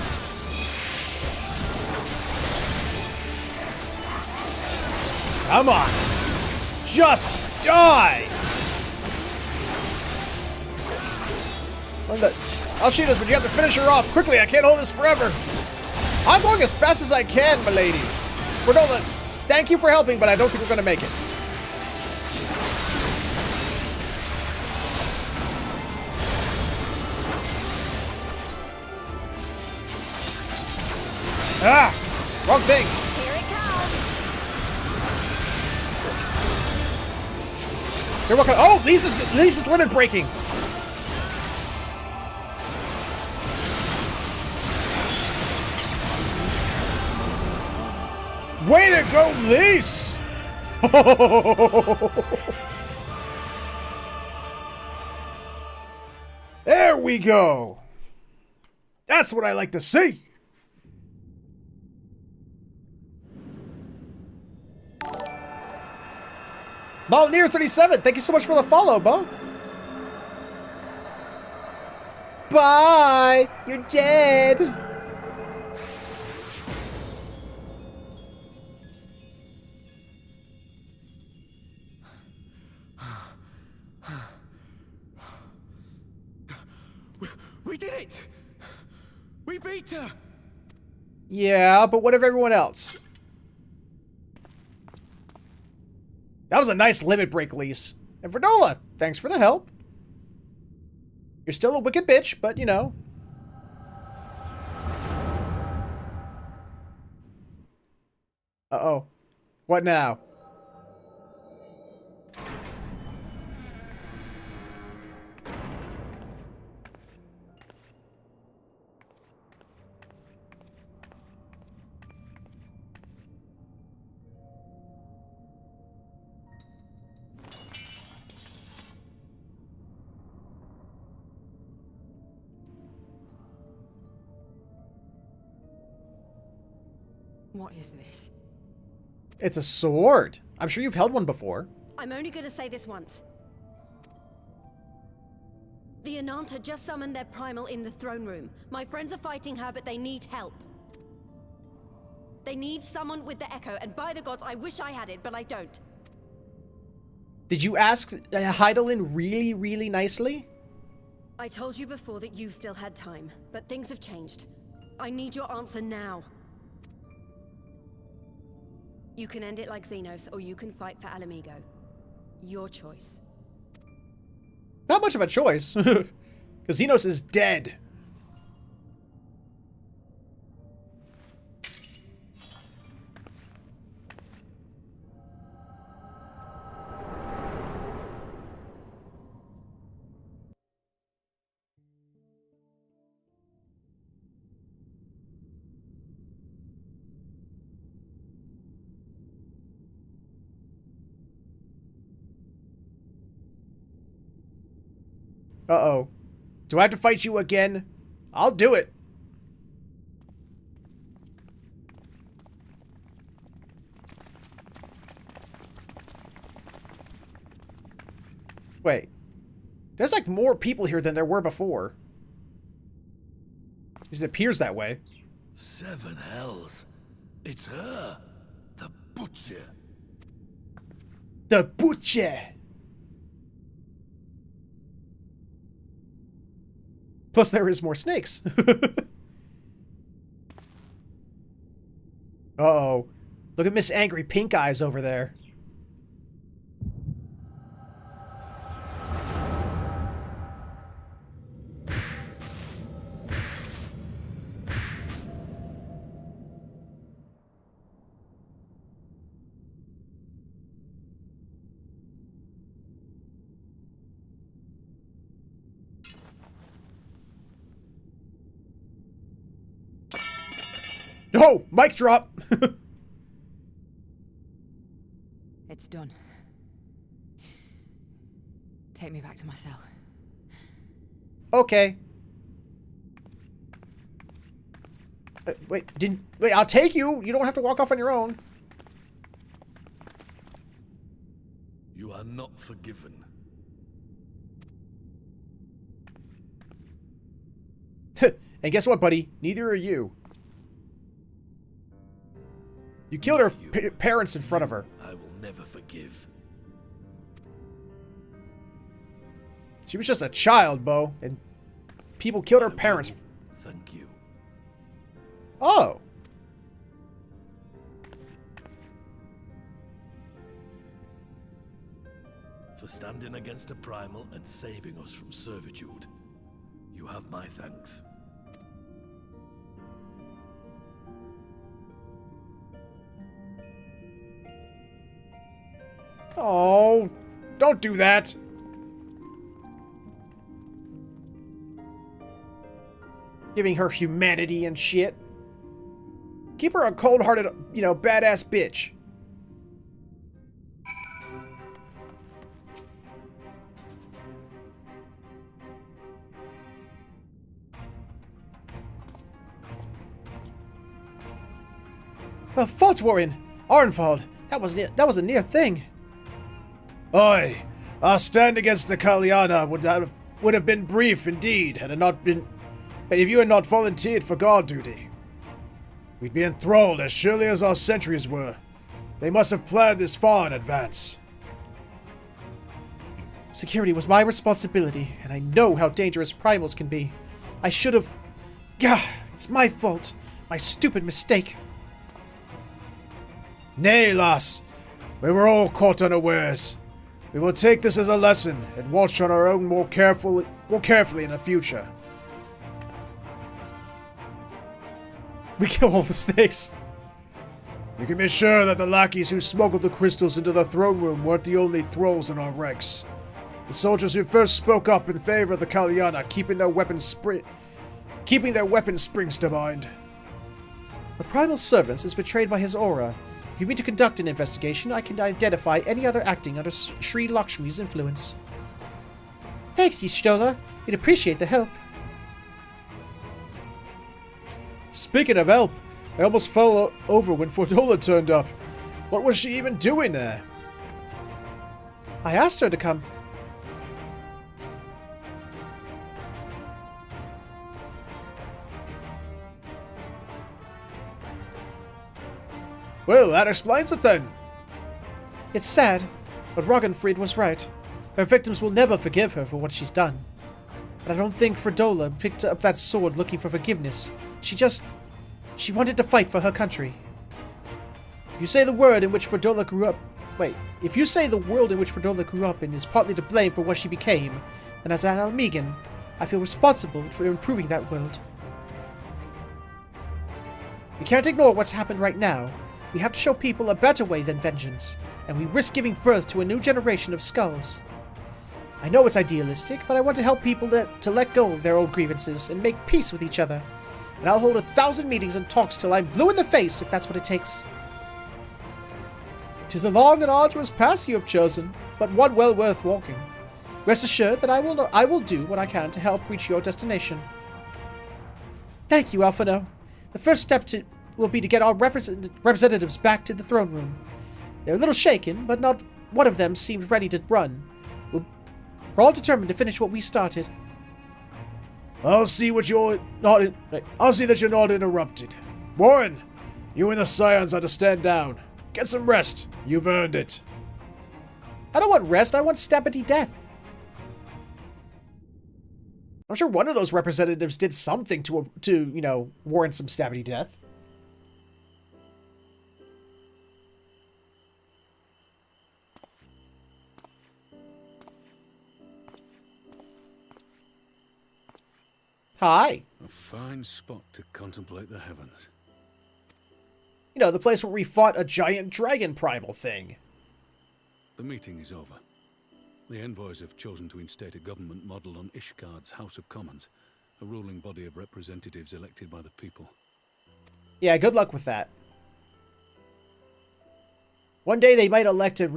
Come on. Just die. I'll shoot us, but you have to finish her off quickly. I can't hold this forever. I'm going as fast as I can, milady. Verdola, thank you for helping, but I don't think we're going to make it. Ah! Wrong thing. Here it comes. You're welcome. Oh, Lisa's limit breaking. Way to go, Lise! There we go. That's what I like to see. Mountaineer 37, thank you so much for the follow, Bo. Bye. You're dead. We did it! We beat her! Yeah, but what of everyone else? That was a nice limit break, Lise. And Verdola, thanks for the help. You're still a wicked bitch, but you know. Uh-oh. What now? What is this? It's a sword. I'm sure you've held one before. I'm only going to say this once. The Ananta just summoned their primal in the throne room. My friends are fighting her, but they need help. They need someone with the Echo, and by the gods, I wish I had it, but I don't. Did you ask Heidelin really, really nicely? I told you before that you still had time, but things have changed. I need your answer now. You can end it like Xenos, or you can fight for Alamigo. Your choice. Not much of a choice, because Xenos is dead. Uh-oh. Do I have to fight you again? I'll do it. Wait. There's like more people here than there were before. At least it appears that way. 7 hells. It's her. The Butcher. The Butcher. Plus, there is more snakes. Uh-oh. Look at Miss Angry Pink Eyes over there. No! Mic drop! It's done. Take me back to my cell. Okay. Wait, I'll take you! You don't have to walk off on your own. You are not forgiven. And guess what, buddy? Neither are you. You killed her parents in front of her. I will never forgive. She was just a child, Bo, and people killed her parents. Thank you. Oh. For standing against a primal and saving us from servitude. You have my thanks. Oh, don't do that. Giving her humanity and shit. Keep her a cold-hearted, you know, badass bitch. Faltwarren! Arnvald! That was a near thing. Aye, our stand against the Kaliana would have been brief indeed had it not been... if you had not volunteered for guard duty. We'd be enthralled as surely as our sentries were. They must have planned this far in advance. Security was my responsibility, and I know how dangerous primals can be. I should have... Gah! It's my fault. My stupid mistake. Nay, lass. We were all caught unawares. We will take this as a lesson and watch on our own more carefully in the future. We kill all the snakes. You can be sure that the lackeys who smuggled the crystals into the throne room weren't the only thralls in our ranks. The soldiers who first spoke up in favor of the Kaliana keeping their weapons springs to mind. The primal servant is betrayed by his aura. If you mean to conduct an investigation, I can identify any other acting under Sri Lakshmi's influence. Thanks, Y'shtola. We'd appreciate the help. Speaking of help, I almost fell over when Fordola turned up. What was she even doing there? I asked her to come. Well, that explains it then. It's sad, but Ragnfrid was right. Her victims will never forgive her for what she's done. But I don't think Fredola picked up that sword looking for forgiveness. She wanted to fight for her country. You say the word in which Fredola grew up... Wait, if you say the world in which Fredola grew up in is partly to blame for what she became, then as an Almegan, I feel responsible for improving that world. We can't ignore what's happened right now. We have to show people a better way than vengeance, and we risk giving birth to a new generation of skulls. I know it's idealistic, but I want to help people to let go of their old grievances and make peace with each other. And I'll hold 1,000 meetings and talks till I'm blue in the face if that's what it takes. 'Tis a long and arduous path you have chosen, but one well worth walking. Rest assured that I will do what I can to help reach your destination. Thank you, Alphino. The first step will be to get our representatives back to the throne room. They're a little shaken, but not one of them seems ready to run. We're all determined to finish what we started. I'll see that you're not interrupted. Warren, you and the Scions are to stand down. Get some rest. You've earned it. I don't want rest. I want stabbity death. I'm sure one of those representatives did something to warrant some stabbity death. Hi. A fine spot to contemplate the heavens. You know, the place where we fought a giant dragon primal thing. The meeting is over. The envoys have chosen to instate a government model on Ishgard's House of Commons, a ruling body of representatives elected by the people. Yeah, good luck with that. One day they might elect a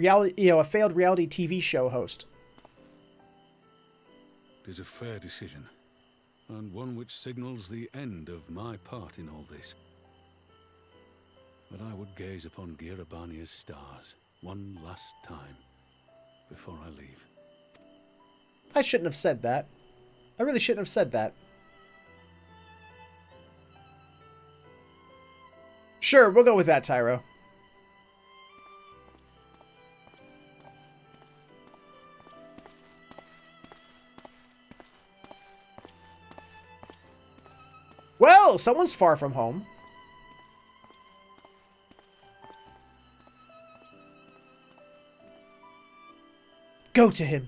failed reality TV show host. It is a fair decision, and one which signals the end of my part in all this. But I would gaze upon Girabania's stars one last time before I leave. I shouldn't have said that. I really shouldn't have said that. Sure, we'll go with that, Tyro. Well, someone's far from home. Go to him.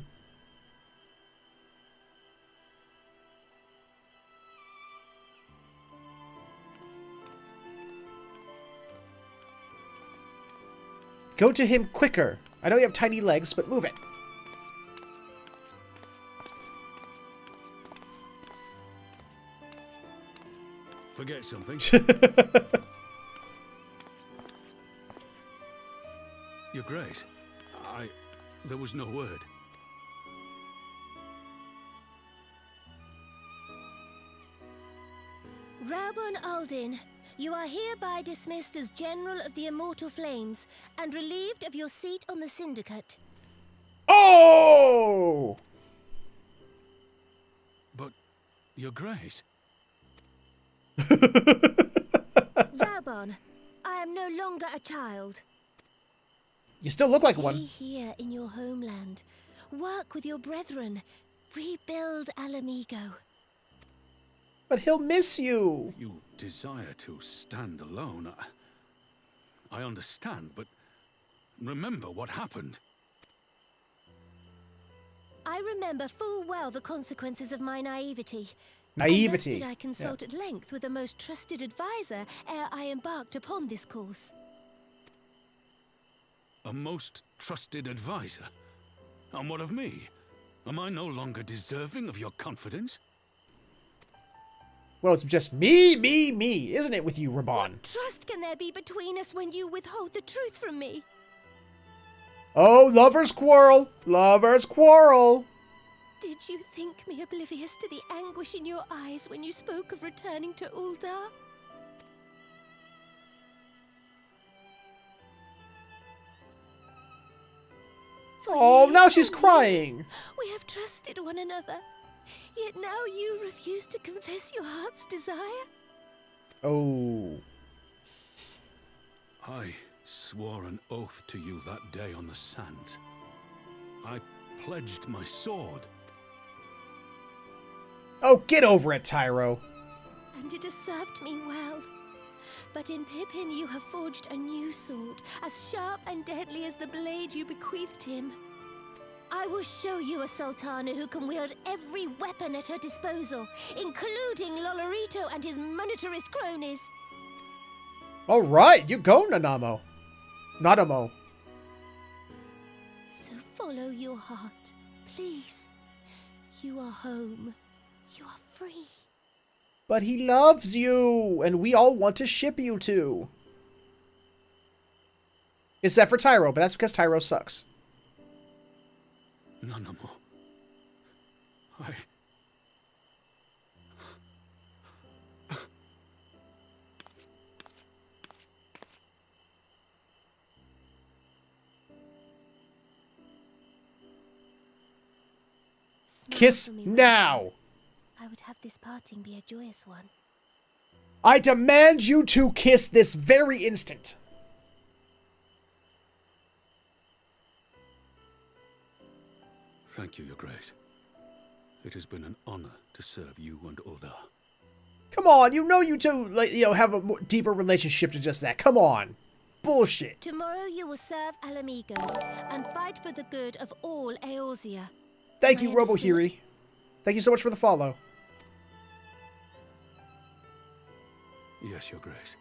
Go to him quicker. I know you have tiny legs, but move it. Forget something. Your Grace, there was no word. Raubahn Aldin, you are hereby dismissed as General of the Immortal Flames and relieved of your seat on the Syndicate. Oh! But, Your Grace... Raubahn, I am no longer a child. You still look like one. Stay here in your homeland. Work with your brethren. Rebuild Alamigo. But he'll miss you. You desire to stand alone. I understand, but remember what happened. I remember full well the consequences of my naivety. Naivety. Did I consult at length with the most trusted advisor ere I embarked upon this course? A most trusted advisor? And what of me? Am I no longer deserving of your confidence? Well, it's just me, isn't it, with you, Raubahn? What trust can there be between us when you withhold the truth from me? Oh, lovers quarrel. Lovers quarrel. Did you think me oblivious to the anguish in your eyes when you spoke of returning to Uldar? Oh, now she's crying. We have trusted one another, yet now you refuse to confess your heart's desire? Oh. I swore an oath to you that day on the sands. I pledged my sword. Oh, get over it, Tyro. And it has served me well. But in Pippin you have forged a new sword, as sharp and deadly as the blade you bequeathed him. I will show you a Sultana who can wield every weapon at her disposal, including Lolorito and his monetarist cronies. All right, you go, Nanamo. Nanamo. So follow your heart, please. You are home. You are free. But he loves you, and we all want to ship you two. Except for Tyro, but that's because Tyro sucks. Nanamo. Kiss now! I would have this parting be a joyous one. I demand you to kiss this very instant. Thank you, Your Grace. It has been an honor to serve you and Uldar. Come on, you know you two, like, have a more deeper relationship to just that. Come on. Bullshit. Tomorrow you will serve Alamigo and fight for the good of all Eorzea. Thank you, Robohiri. Thank you so much for the follow. Yes, Your Grace.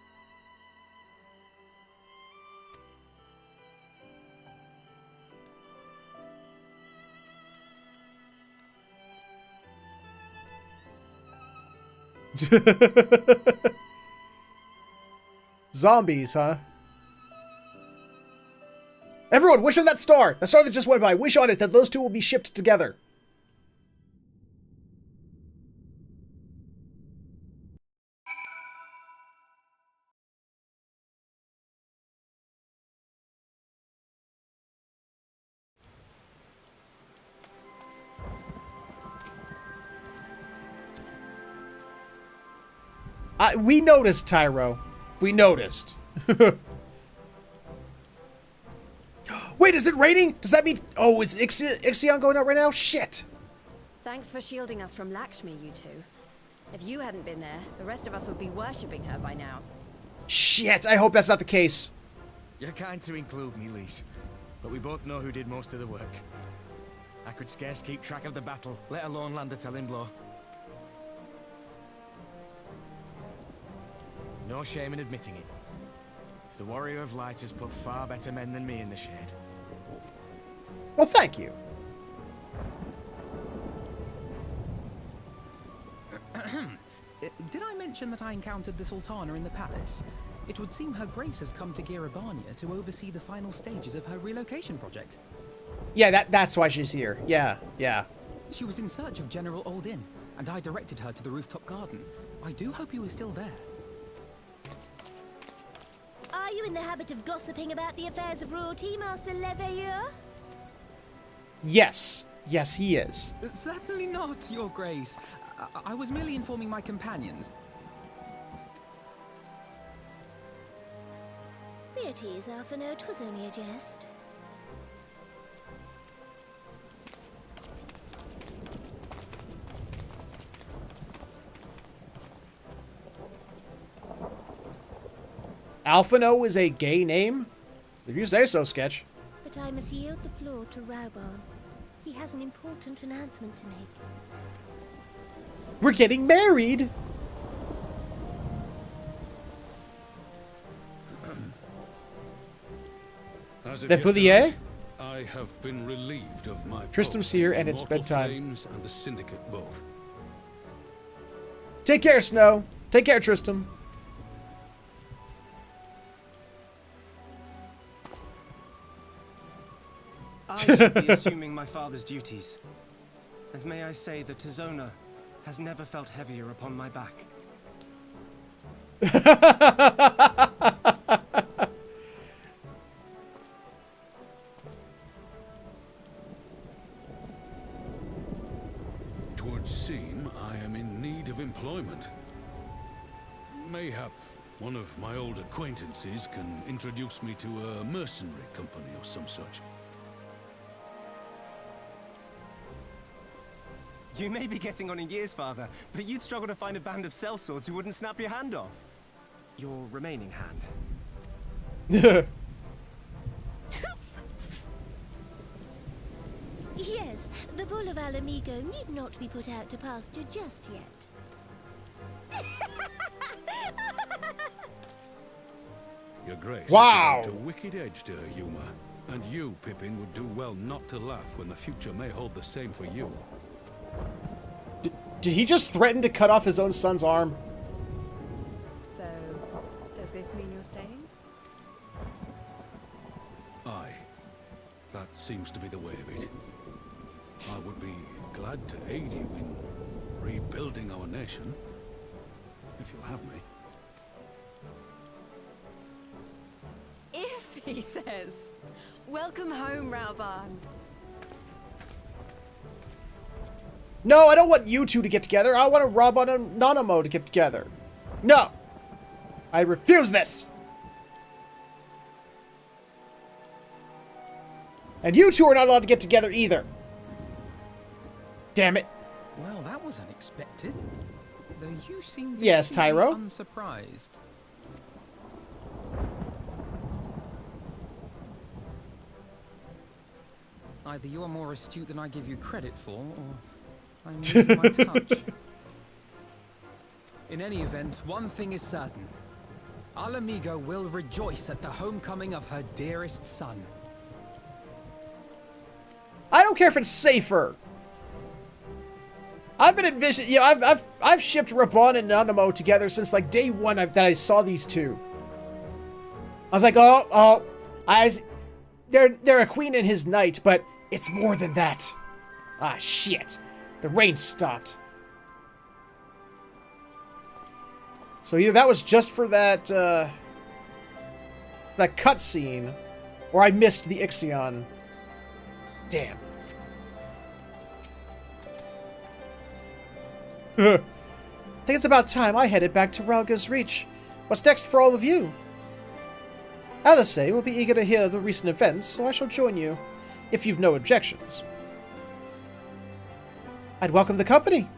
Zombies, huh? Everyone, wish on that star! The star that just went by. Wish on it that those two will be shipped together. We noticed, Tyro. We noticed. Wait, is it raining? Does that mean... Oh, is Ixion going out right now? Shit. Thanks for shielding us from Lakshmi, you two. If you hadn't been there, the rest of us would be worshipping her by now. Shit, I hope that's not the case. You're kind to include me, Lise. But we both know who did most of the work. I could scarce keep track of the battle, let alone land a telling blow. No shame in admitting it. The Warrior of Light has put far better men than me in the shade. Well, thank you. Did I mention that I encountered the Sultana in the palace? It would seem Her Grace has come to Girabania to oversee the final stages of her relocation project. Yeah, that's why she's here. Yeah. She was in search of General Oldin, and I directed her to the rooftop garden. I do hope he was still there. Are you in the habit of gossiping about the affairs of royalty, Master Leveilleur? Yes. Yes, he is. Certainly not, Your Grace. I was merely informing my companions. Be at ease, Alphino. 'Twas only a jest. Alphino is a gay name? If you say so, Sketch. But I must yield the floor to Raubahn. He has an important announcement to make. We're getting married! The Foulier? I have been relieved of my Tristram's post here in and it's Immortal bedtime. Flames and the Syndicate both. Take care, Snow. Take care, Tristram. I should be assuming my father's duties. And may I say that Tizona has never felt heavier upon my back. Twould seem I am in need of employment. Mayhap One of my old acquaintances can introduce me to a mercenary company or some such. You may be getting on in years, Father, but you'd struggle to find a band of sellswords who wouldn't snap your hand off. Your remaining hand. Yes, the bull of Alamigo need not be put out to pasture just yet. Your Grace Wow. has developed a wicked edge to her humor. And you, Pippin, would do well not to laugh when the future may hold the same for you. Did he just threaten to cut off his own son's arm? So, does this mean you're staying? Aye. That seems to be the way of it. I would be glad to aid you in rebuilding our nation, if you'll have me. If, he says. Welcome home, Raubahn. No, I don't want you two to get together. I want Raubahn and Nanamo to get together. No. I refuse this. And you two are not allowed to get together either. Damn it. Well, that was unexpected. Though you seem Yes, distinctly Tyro? unsurprised. Either you're more astute than I give you credit for, or I'm losing my touch. In any event, one thing is certain. Alamigo will rejoice at the homecoming of her dearest son. I don't care if it's safer. I've been envisioning, you know, I've shipped Raubahn and Nanamo together since like day one that I saw these two. I was like, they're a queen and his knight, but it's more than that. Ah, shit. The rain stopped. So either that was just for that, that cutscene, or I missed the Ixion. Damn. I think it's about time I headed back to Relga's Reach. What's next for all of you? Alice will be eager to hear the recent events, so I shall join you, if you've no objections. I'd welcome the company.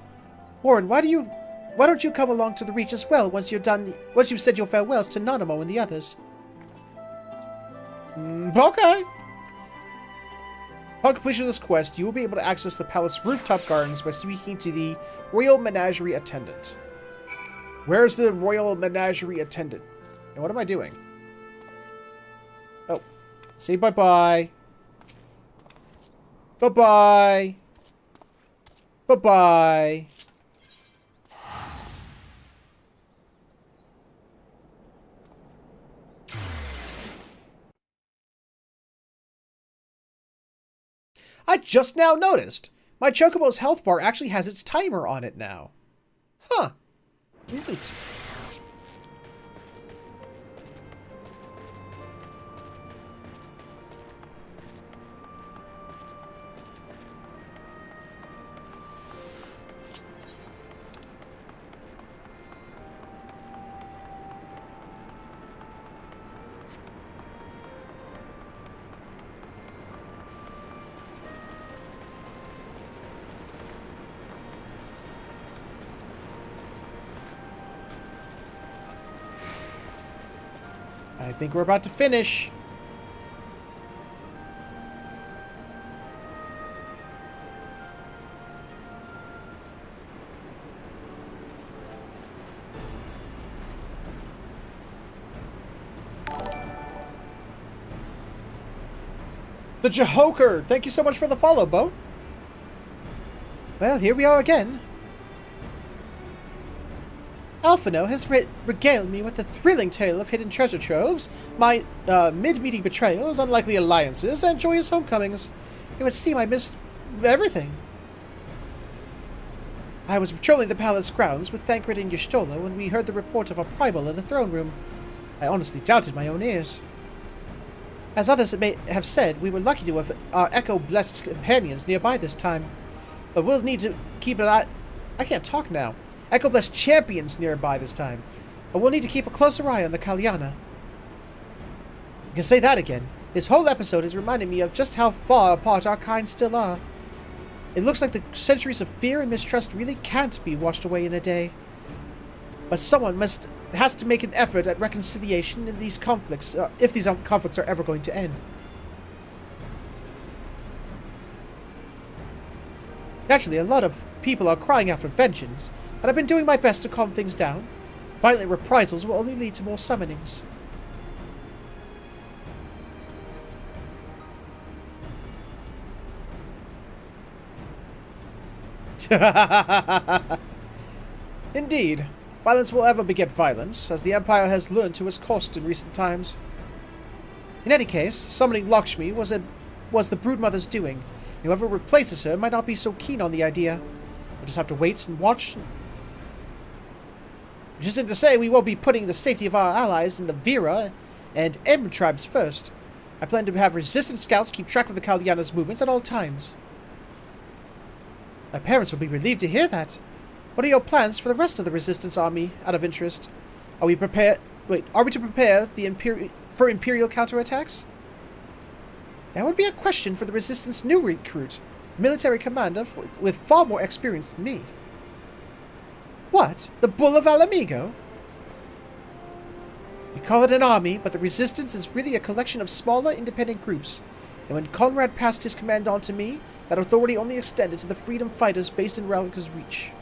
Warren, why don't you come along to the Reach as well once you've said your farewells to Nanamo and the others? Okay. Upon completion of this quest, you will be able to access the palace rooftop gardens by speaking to the Royal Menagerie Attendant. Where's the Royal Menagerie Attendant? And what am I doing? Oh. Say bye-bye. Bye-bye. Bye-bye. I just now noticed. My Chocobo's health bar actually has its timer on it now. Huh. Neat. I think we're about to finish. The Jehoker! Thank you so much for the follow, Bo. Well, here we are again. Alphino has regaled me with a thrilling tale of hidden treasure troves, my mid-meeting betrayals, unlikely alliances, and joyous homecomings. It would seem I missed everything. I was patrolling the palace grounds with Thancred and Y'shtola when we heard the report of a primal in the throne room. I honestly doubted my own ears. As others may have said, we were lucky to have our echo-blessed companions nearby this time. But we'll need to keep an eye... I can't talk now. Echo-blessed champions nearby this time. but we'll need to keep a closer eye on the Kalyana. You can say that again. This whole episode has reminded me of just how far apart our kind still are. It looks like the centuries of fear and mistrust really can't be washed away in a day. But someone has to make an effort at reconciliation in these conflicts, if these conflicts are ever going to end. Naturally, a lot of people are crying out for vengeance, but I've been doing my best to calm things down. Violent reprisals will only lead to more summonings. Indeed, violence will ever beget violence, as the Empire has learned to its cost in recent times. In any case, summoning Lakshmi was the Broodmother's doing. Whoever replaces her might not be so keen on the idea. We'll just have to wait and watch. Which isn't to say we won't be putting the safety of our allies in the Vera and M tribes first. I plan to have resistance scouts keep track of the Kalyana's movements at all times. My parents will be relieved to hear that. What are your plans for the rest of the resistance army, out of interest? Are we to prepare for Imperial counterattacks? That would be a question for the resistance new recruit, military commander with far more experience than me. What? The Bull of Alamigo? We call it an army, but the resistance is really a collection of smaller, independent groups. And when Conrad passed his command on to me, that authority only extended to the freedom fighters based in Ralika's reach.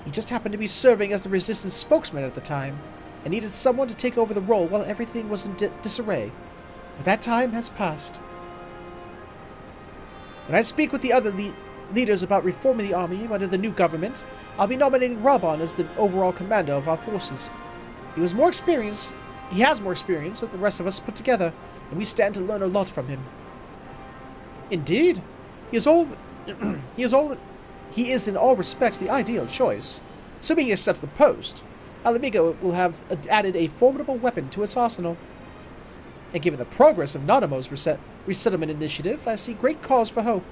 He just happened to be serving as the resistance spokesman at the time, and needed someone to take over the role while everything was in disarray. But that time has passed. When I speak with the other leaders about reforming the army under the new government, I'll be nominating Raubahn as the overall commander of our forces. He has more experience than the rest of us put together, and we stand to learn a lot from him. Indeed, he is in all respects the ideal choice. Assuming he accepts the post, Alamigo will have added a formidable weapon to its arsenal. And given the progress of Nanamo's resettlement initiative, I see great cause for hope.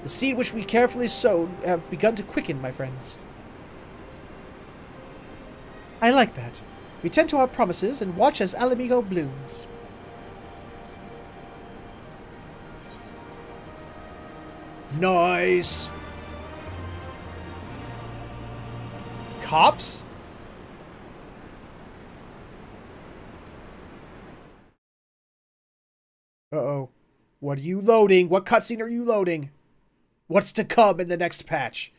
The seed which we carefully sowed have begun to quicken, my friends. I like that. We tend to our promises and watch as Alamigo blooms. Nice. Cops? Uh-oh. What are you loading? What cutscene are you loading? What's to come in the next patch?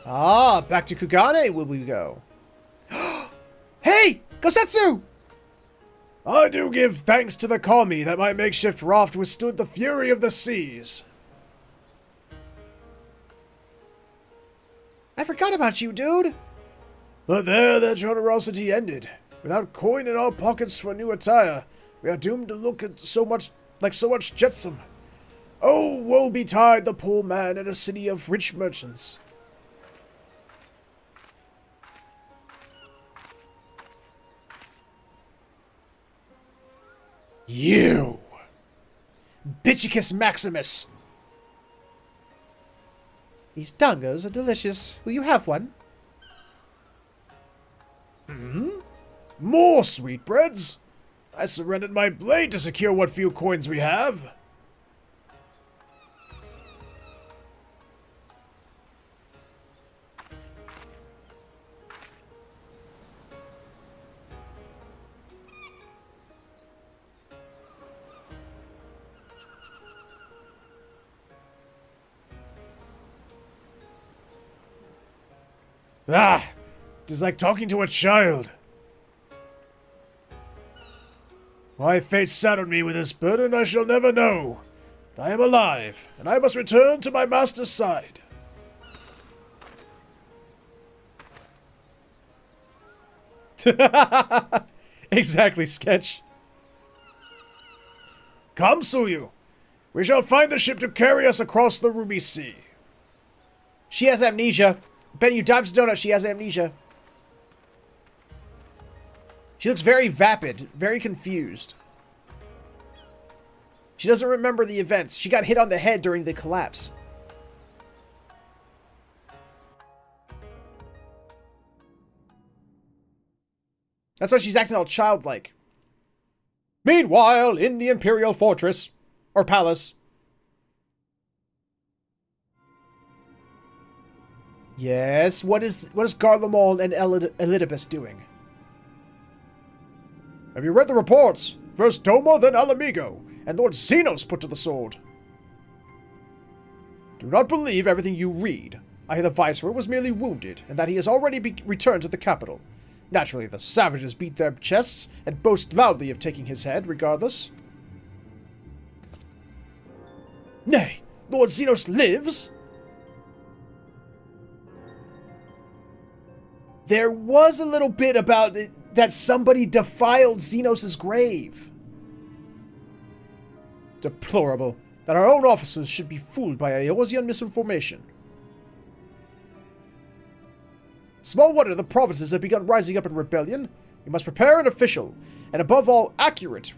Ah, back to Kugane will we go. Hey! Gosetsu! I do give thanks to the kami that my makeshift raft withstood the fury of the seas. I forgot about you, dude. But there their generosity ended. Without coin in our pockets for new attire, we are doomed to look at so much jetsam. Oh, woe betide the poor man in a city of rich merchants. You! Bitchicus Maximus! These dangos are delicious. Will you have one? More sweetbreads? I surrendered my blade to secure what few coins we have. Ah! It is like talking to a child. Why fate saddled me with this burden I shall never know. But I am alive, and I must return to my master's side. Exactly, Sketch. Come, Suyu. We shall find a ship to carry us across the Ruby Sea. She has amnesia. Bet you dimes donut she has amnesia. She looks very vapid, very confused. She doesn't remember the events. She got hit on the head during the collapse. That's why she's acting all childlike. Meanwhile, in the Imperial Fortress, or Palace. Yes, what is Garlemald and Elidibus doing? Have you read the reports? First Toma, then Alamigo, and Lord Xenos put to the sword. Do not believe everything you read. I hear the Viceroy was merely wounded, and that he has already returned to the capital. Naturally, the savages beat their chests and boast loudly of taking his head, regardless. Nay, Lord Xenos lives? There was a little bit about it that somebody defiled Xenos' grave. Deplorable that our own officers should be fooled by Eorzean misinformation. Small wonder the provinces have begun rising up in rebellion. We must prepare an official, and above all, accurate,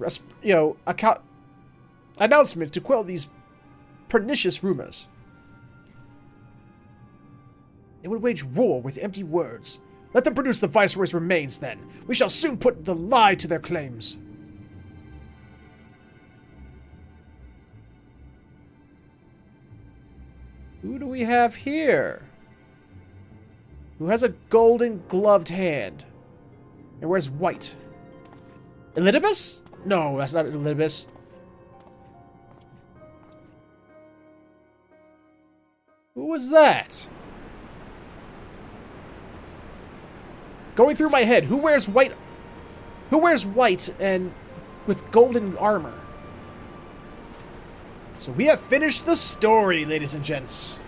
announcement to quell these pernicious rumors. They would wage war with empty words. Let them produce the Viceroy's remains, then. We shall soon put the lie to their claims. Who do we have here? Who has a golden gloved hand and wears white? Elidibus? No, that's not Elidibus. Who was that? Going through my head, who wears white? Who wears white and with golden armor? So we have finished the story, ladies and gents.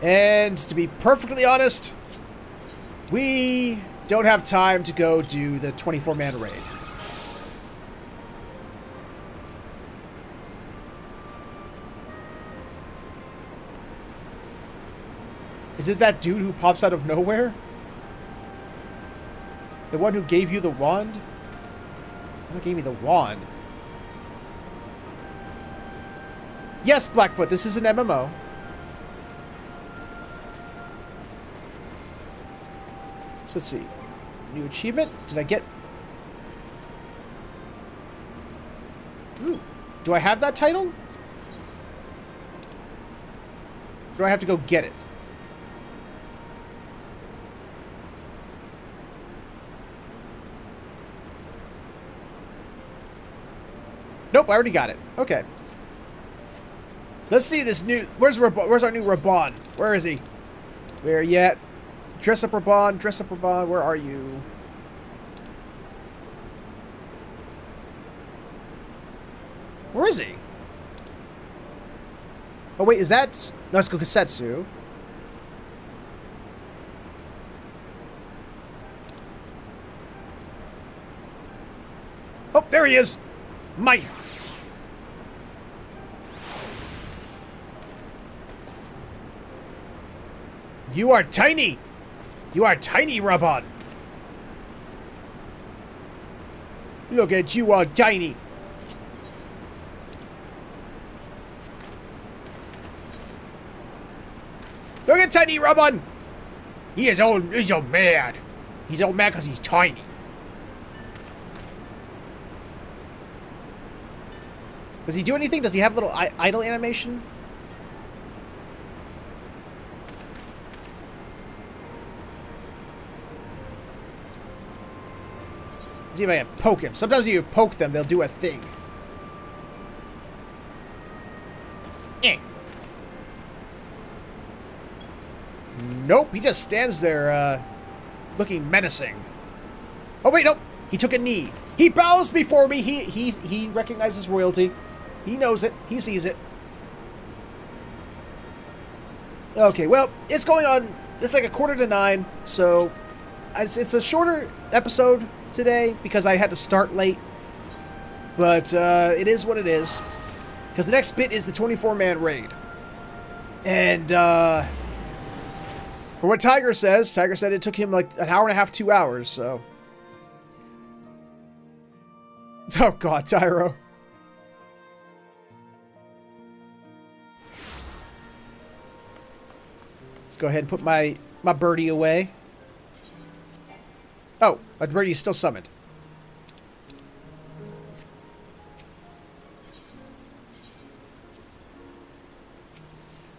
And to be perfectly honest, we don't have time to go do the 24-man raid. Is it that dude who pops out of nowhere? The one who gave you the wand? Who gave me the wand? Yes, Blackfoot, this is an MMO. So let's see. New achievement? Did I get... Ooh. Do I have that title? Or do I have to go get it? Nope, I already got it. Okay. So let's see this new... Where's our new Raubahn? Where is he? Where yet? Dress up Raubahn, dress up Raubahn. Where are you? Where is he? Oh wait, is that Natsuko Kasetsu? Oh, there he is! Might! You are tiny! You are tiny, Raubahn! Look at you, all tiny! Look at tiny Raubahn! He's all mad. He's all mad because he's tiny. Does he do anything? Does he have a little idle animation? See if I can poke him. Sometimes if you poke them, they'll do a thing. Eh. Nope, he just stands there, looking menacing. Oh wait, nope. He took a knee. He bows before me. He recognizes royalty. He knows it. He sees it. Okay, well, it's going on. It's like 8:45, so it's a shorter episode today because I had to start late. But it is what it is. Because the next bit is the 24-man raid. And for what Tiger said it took him like an hour and a half, 2 hours, so. Oh god, Tyro. Let's go ahead and put my birdie away. Oh, but Birdie's still summoned.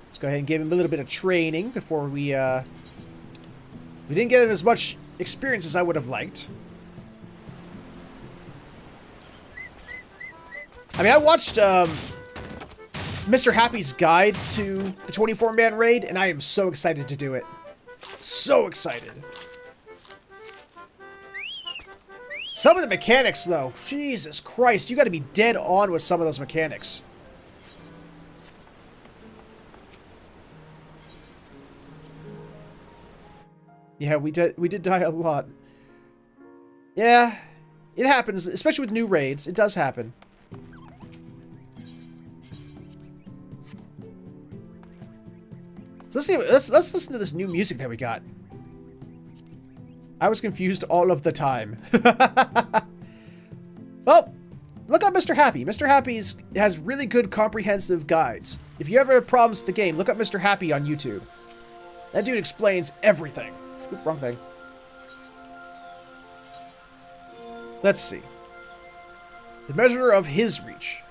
Let's go ahead and give him a little bit of training before we didn't get him as much experience as I would have liked. I mean, I watched Mr. Happy's guide to the 24-man raid, and I am so excited to do it. So excited. Some of the mechanics, though, Jesus Christ, you got to be dead on with some of those mechanics. Yeah, we did die a lot. Yeah, it happens, especially with new raids. It does happen. So let's listen to this new music that we got. I was confused all of the time. Well, look up Mr. Happy. Mr. Happy has really good comprehensive guides. If you ever have problems with the game, look up Mr. Happy on YouTube. That dude explains everything. Oop, wrong thing. Let's see. The measure of his reach.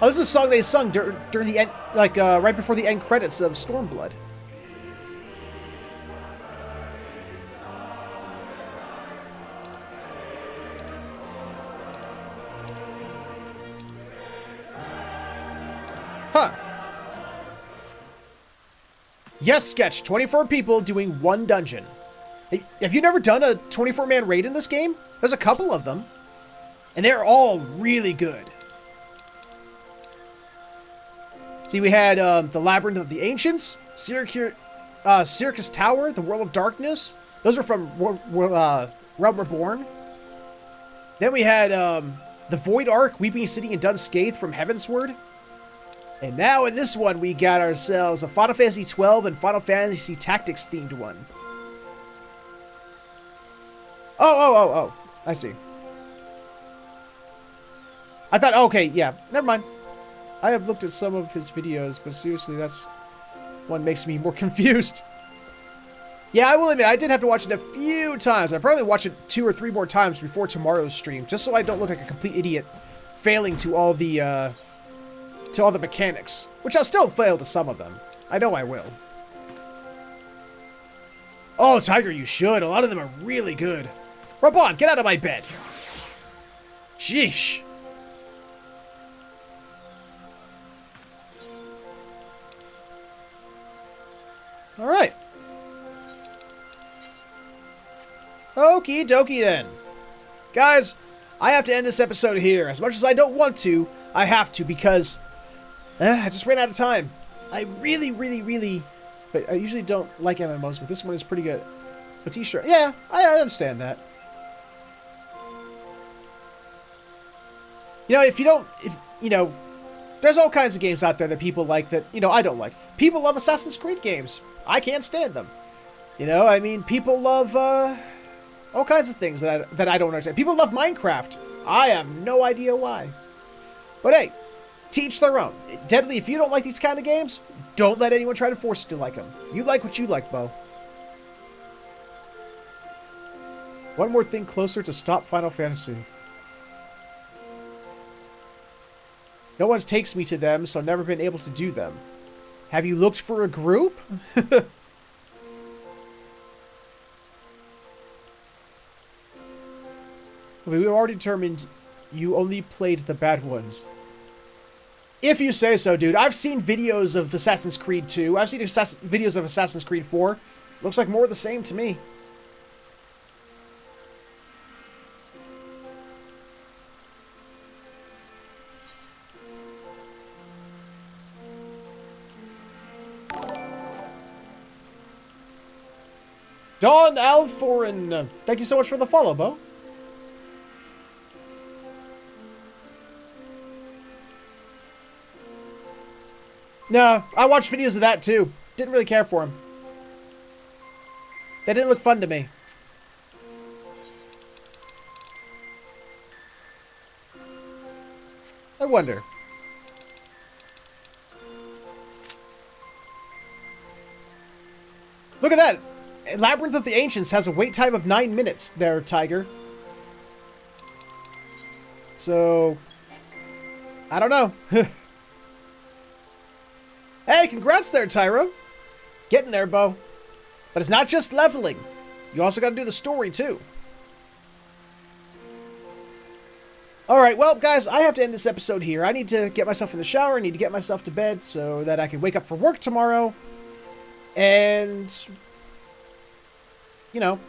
Oh, this is a song they sung during the end, like right before the end credits of Stormblood. Huh. Yes, Sketch. 24 people doing one dungeon. Hey, have you never done a 24-man raid in this game? There's a couple of them. And they're all really good. See, we had the Labyrinth of the Ancients, Circus Tower, the World of Darkness. Those are from Realm Reborn. Then we had the Void Ark, Weeping City, and Dun Scathe from Heavensward. And now in this one, we got ourselves a Final Fantasy XII and Final Fantasy Tactics themed one. Oh. I see. I thought, okay, yeah, never mind. I have looked at some of his videos, but seriously, that's one makes me more confused. Yeah, I will admit, I did have to watch it a few times. I'll probably watch it 2 or 3 more times before tomorrow's stream, just so I don't look like a complete idiot failing to all the mechanics, which I'll still fail to some of them. I know I will. Oh, Tiger, you should. A lot of them are really good. Raubahn, get out of my bed. Sheesh. All right. Okie dokie then. Guys, I have to end this episode here. As much as I don't want to, I have to because I just ran out of time. I really... But I usually don't like MMOs, but this one is pretty good. A t-shirt. Yeah, I understand that. You know, there's all kinds of games out there that people like that, I don't like. People love Assassin's Creed games. I can't stand them. I mean, people love all kinds of things that I don't understand. People love Minecraft. I have no idea why. But hey, teach their own. Deadly, if you don't like these kind of games, don't let anyone try to force you to like them. You like what you like, Bo. One more thing closer to stop Final Fantasy. No one takes me to them, so I've never been able to do them. Have you looked for a group? We've already determined you only played the bad ones. If you say so, dude. I've seen videos of Assassin's Creed 2. I've seen videos of Assassin's Creed 4. Looks like more of the same to me. Don Alforin, thank you so much for the follow, Bo. No, I watched videos of that too. Didn't really care for him. They didn't look fun to me. I wonder. Look at that. Labyrinth of the Ancients has a wait time of 9 minutes there, Tiger. So, I don't know. Hey, congrats there, Tyro. Getting there, Bo. But it's not just leveling. You also got to do the story, too. Alright, well, guys, I have to end this episode here. I need to get myself in the shower. I need to get myself to bed so that I can wake up for work tomorrow. And, you know,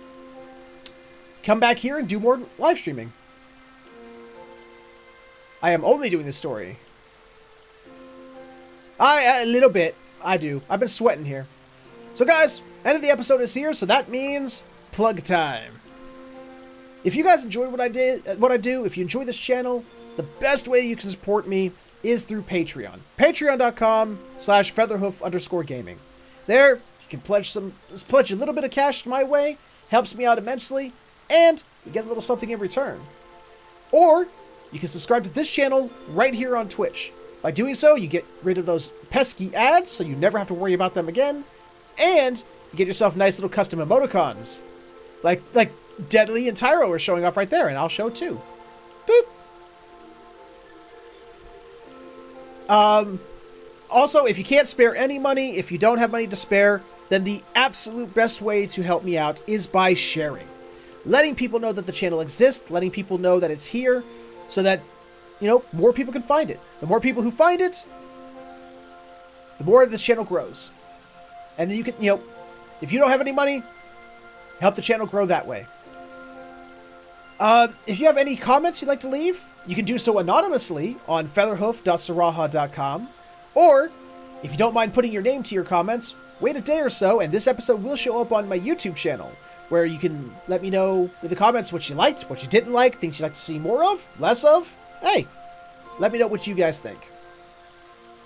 come back here and do more live streaming. I am only doing this story. A little bit. I do. I've been sweating here. So, guys, end of the episode is here, so that means plug time. If you guys enjoyed what I do, if you enjoy this channel, the best way you can support me is through Patreon. Patreon.com/featherhoof_gaming. There, you can pledge a little bit of cash my way, helps me out immensely, and you get a little something in return. Or, you can subscribe to this channel right here on Twitch. By doing so, you get rid of those pesky ads, so you never have to worry about them again, and you get yourself nice little custom emoticons. Like Deadly and Tyro are showing off right there, and I'll show too. Boop! Also, if you can't spare any money, if you don't have money to spare, then the absolute best way to help me out is by sharing. Letting people know that the channel exists, letting people know that it's here, so that, you know, more people can find it. The more people who find it, the more this channel grows. And then you can, you know, if you don't have any money, help the channel grow that way. If you have any comments you'd like to leave, you can do so anonymously on featherhoof.saraha.com. Or, if you don't mind putting your name to your comments, wait a day or so and this episode will show up on my YouTube channel, where you can let me know in the comments what you liked, what you didn't like, things you'd like to see more of, less of. Hey, let me know what you guys think.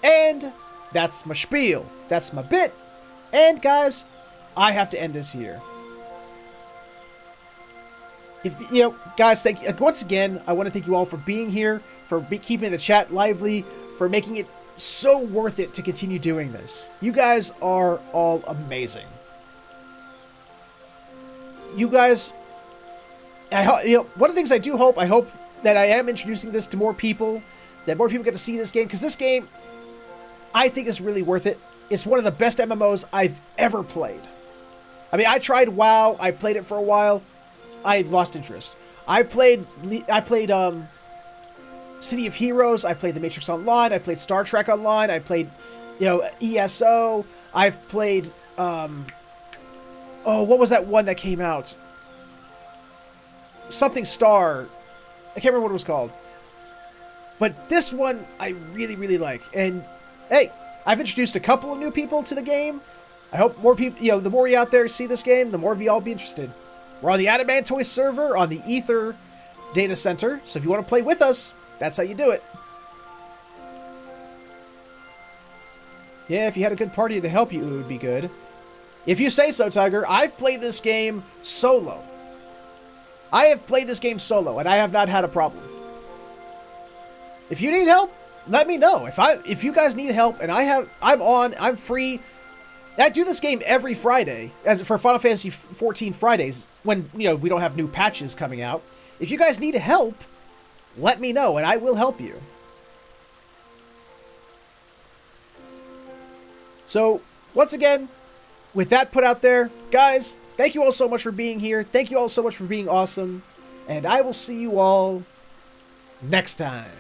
And that's my spiel. That's my bit. And guys, I have to end this here. Guys, thank you once again. I want to thank you all for being here, for keeping the chat lively, for making it so worth it to continue doing this. You guys are all amazing. You guys, one of the things I hope that I am introducing this to more people, that more people get to see this game, because this game, I think, is really worth it. It's one of the best MMOs I've ever played. I mean, I tried WoW. I played it for a while. I lost interest. I played City of Heroes. I played The Matrix Online. I played Star Trek Online. I played, ESO. I've played, what was that one that came out? Something Star. I can't remember what it was called. But this one I really, really like. And, hey, I've introduced a couple of new people to the game. I hope more people, the more you out there see this game, the more of you all be interested. We're on the Adamantoy server on the Ether data center, so if you want to play with us, that's how you do it. Yeah, if you had a good party to help you, it would be good. If you say so, Tiger. I've played this game solo. I have played this game solo, and I have not had a problem. If you need help, let me know. If you guys need help, and I'm free. I do this game every Friday, as for Final Fantasy XIV Fridays, when, we don't have new patches coming out. If you guys need help, let me know, and I will help you. So, once again, with that put out there, guys, thank you all so much for being here. Thank you all so much for being awesome. And I will see you all next time.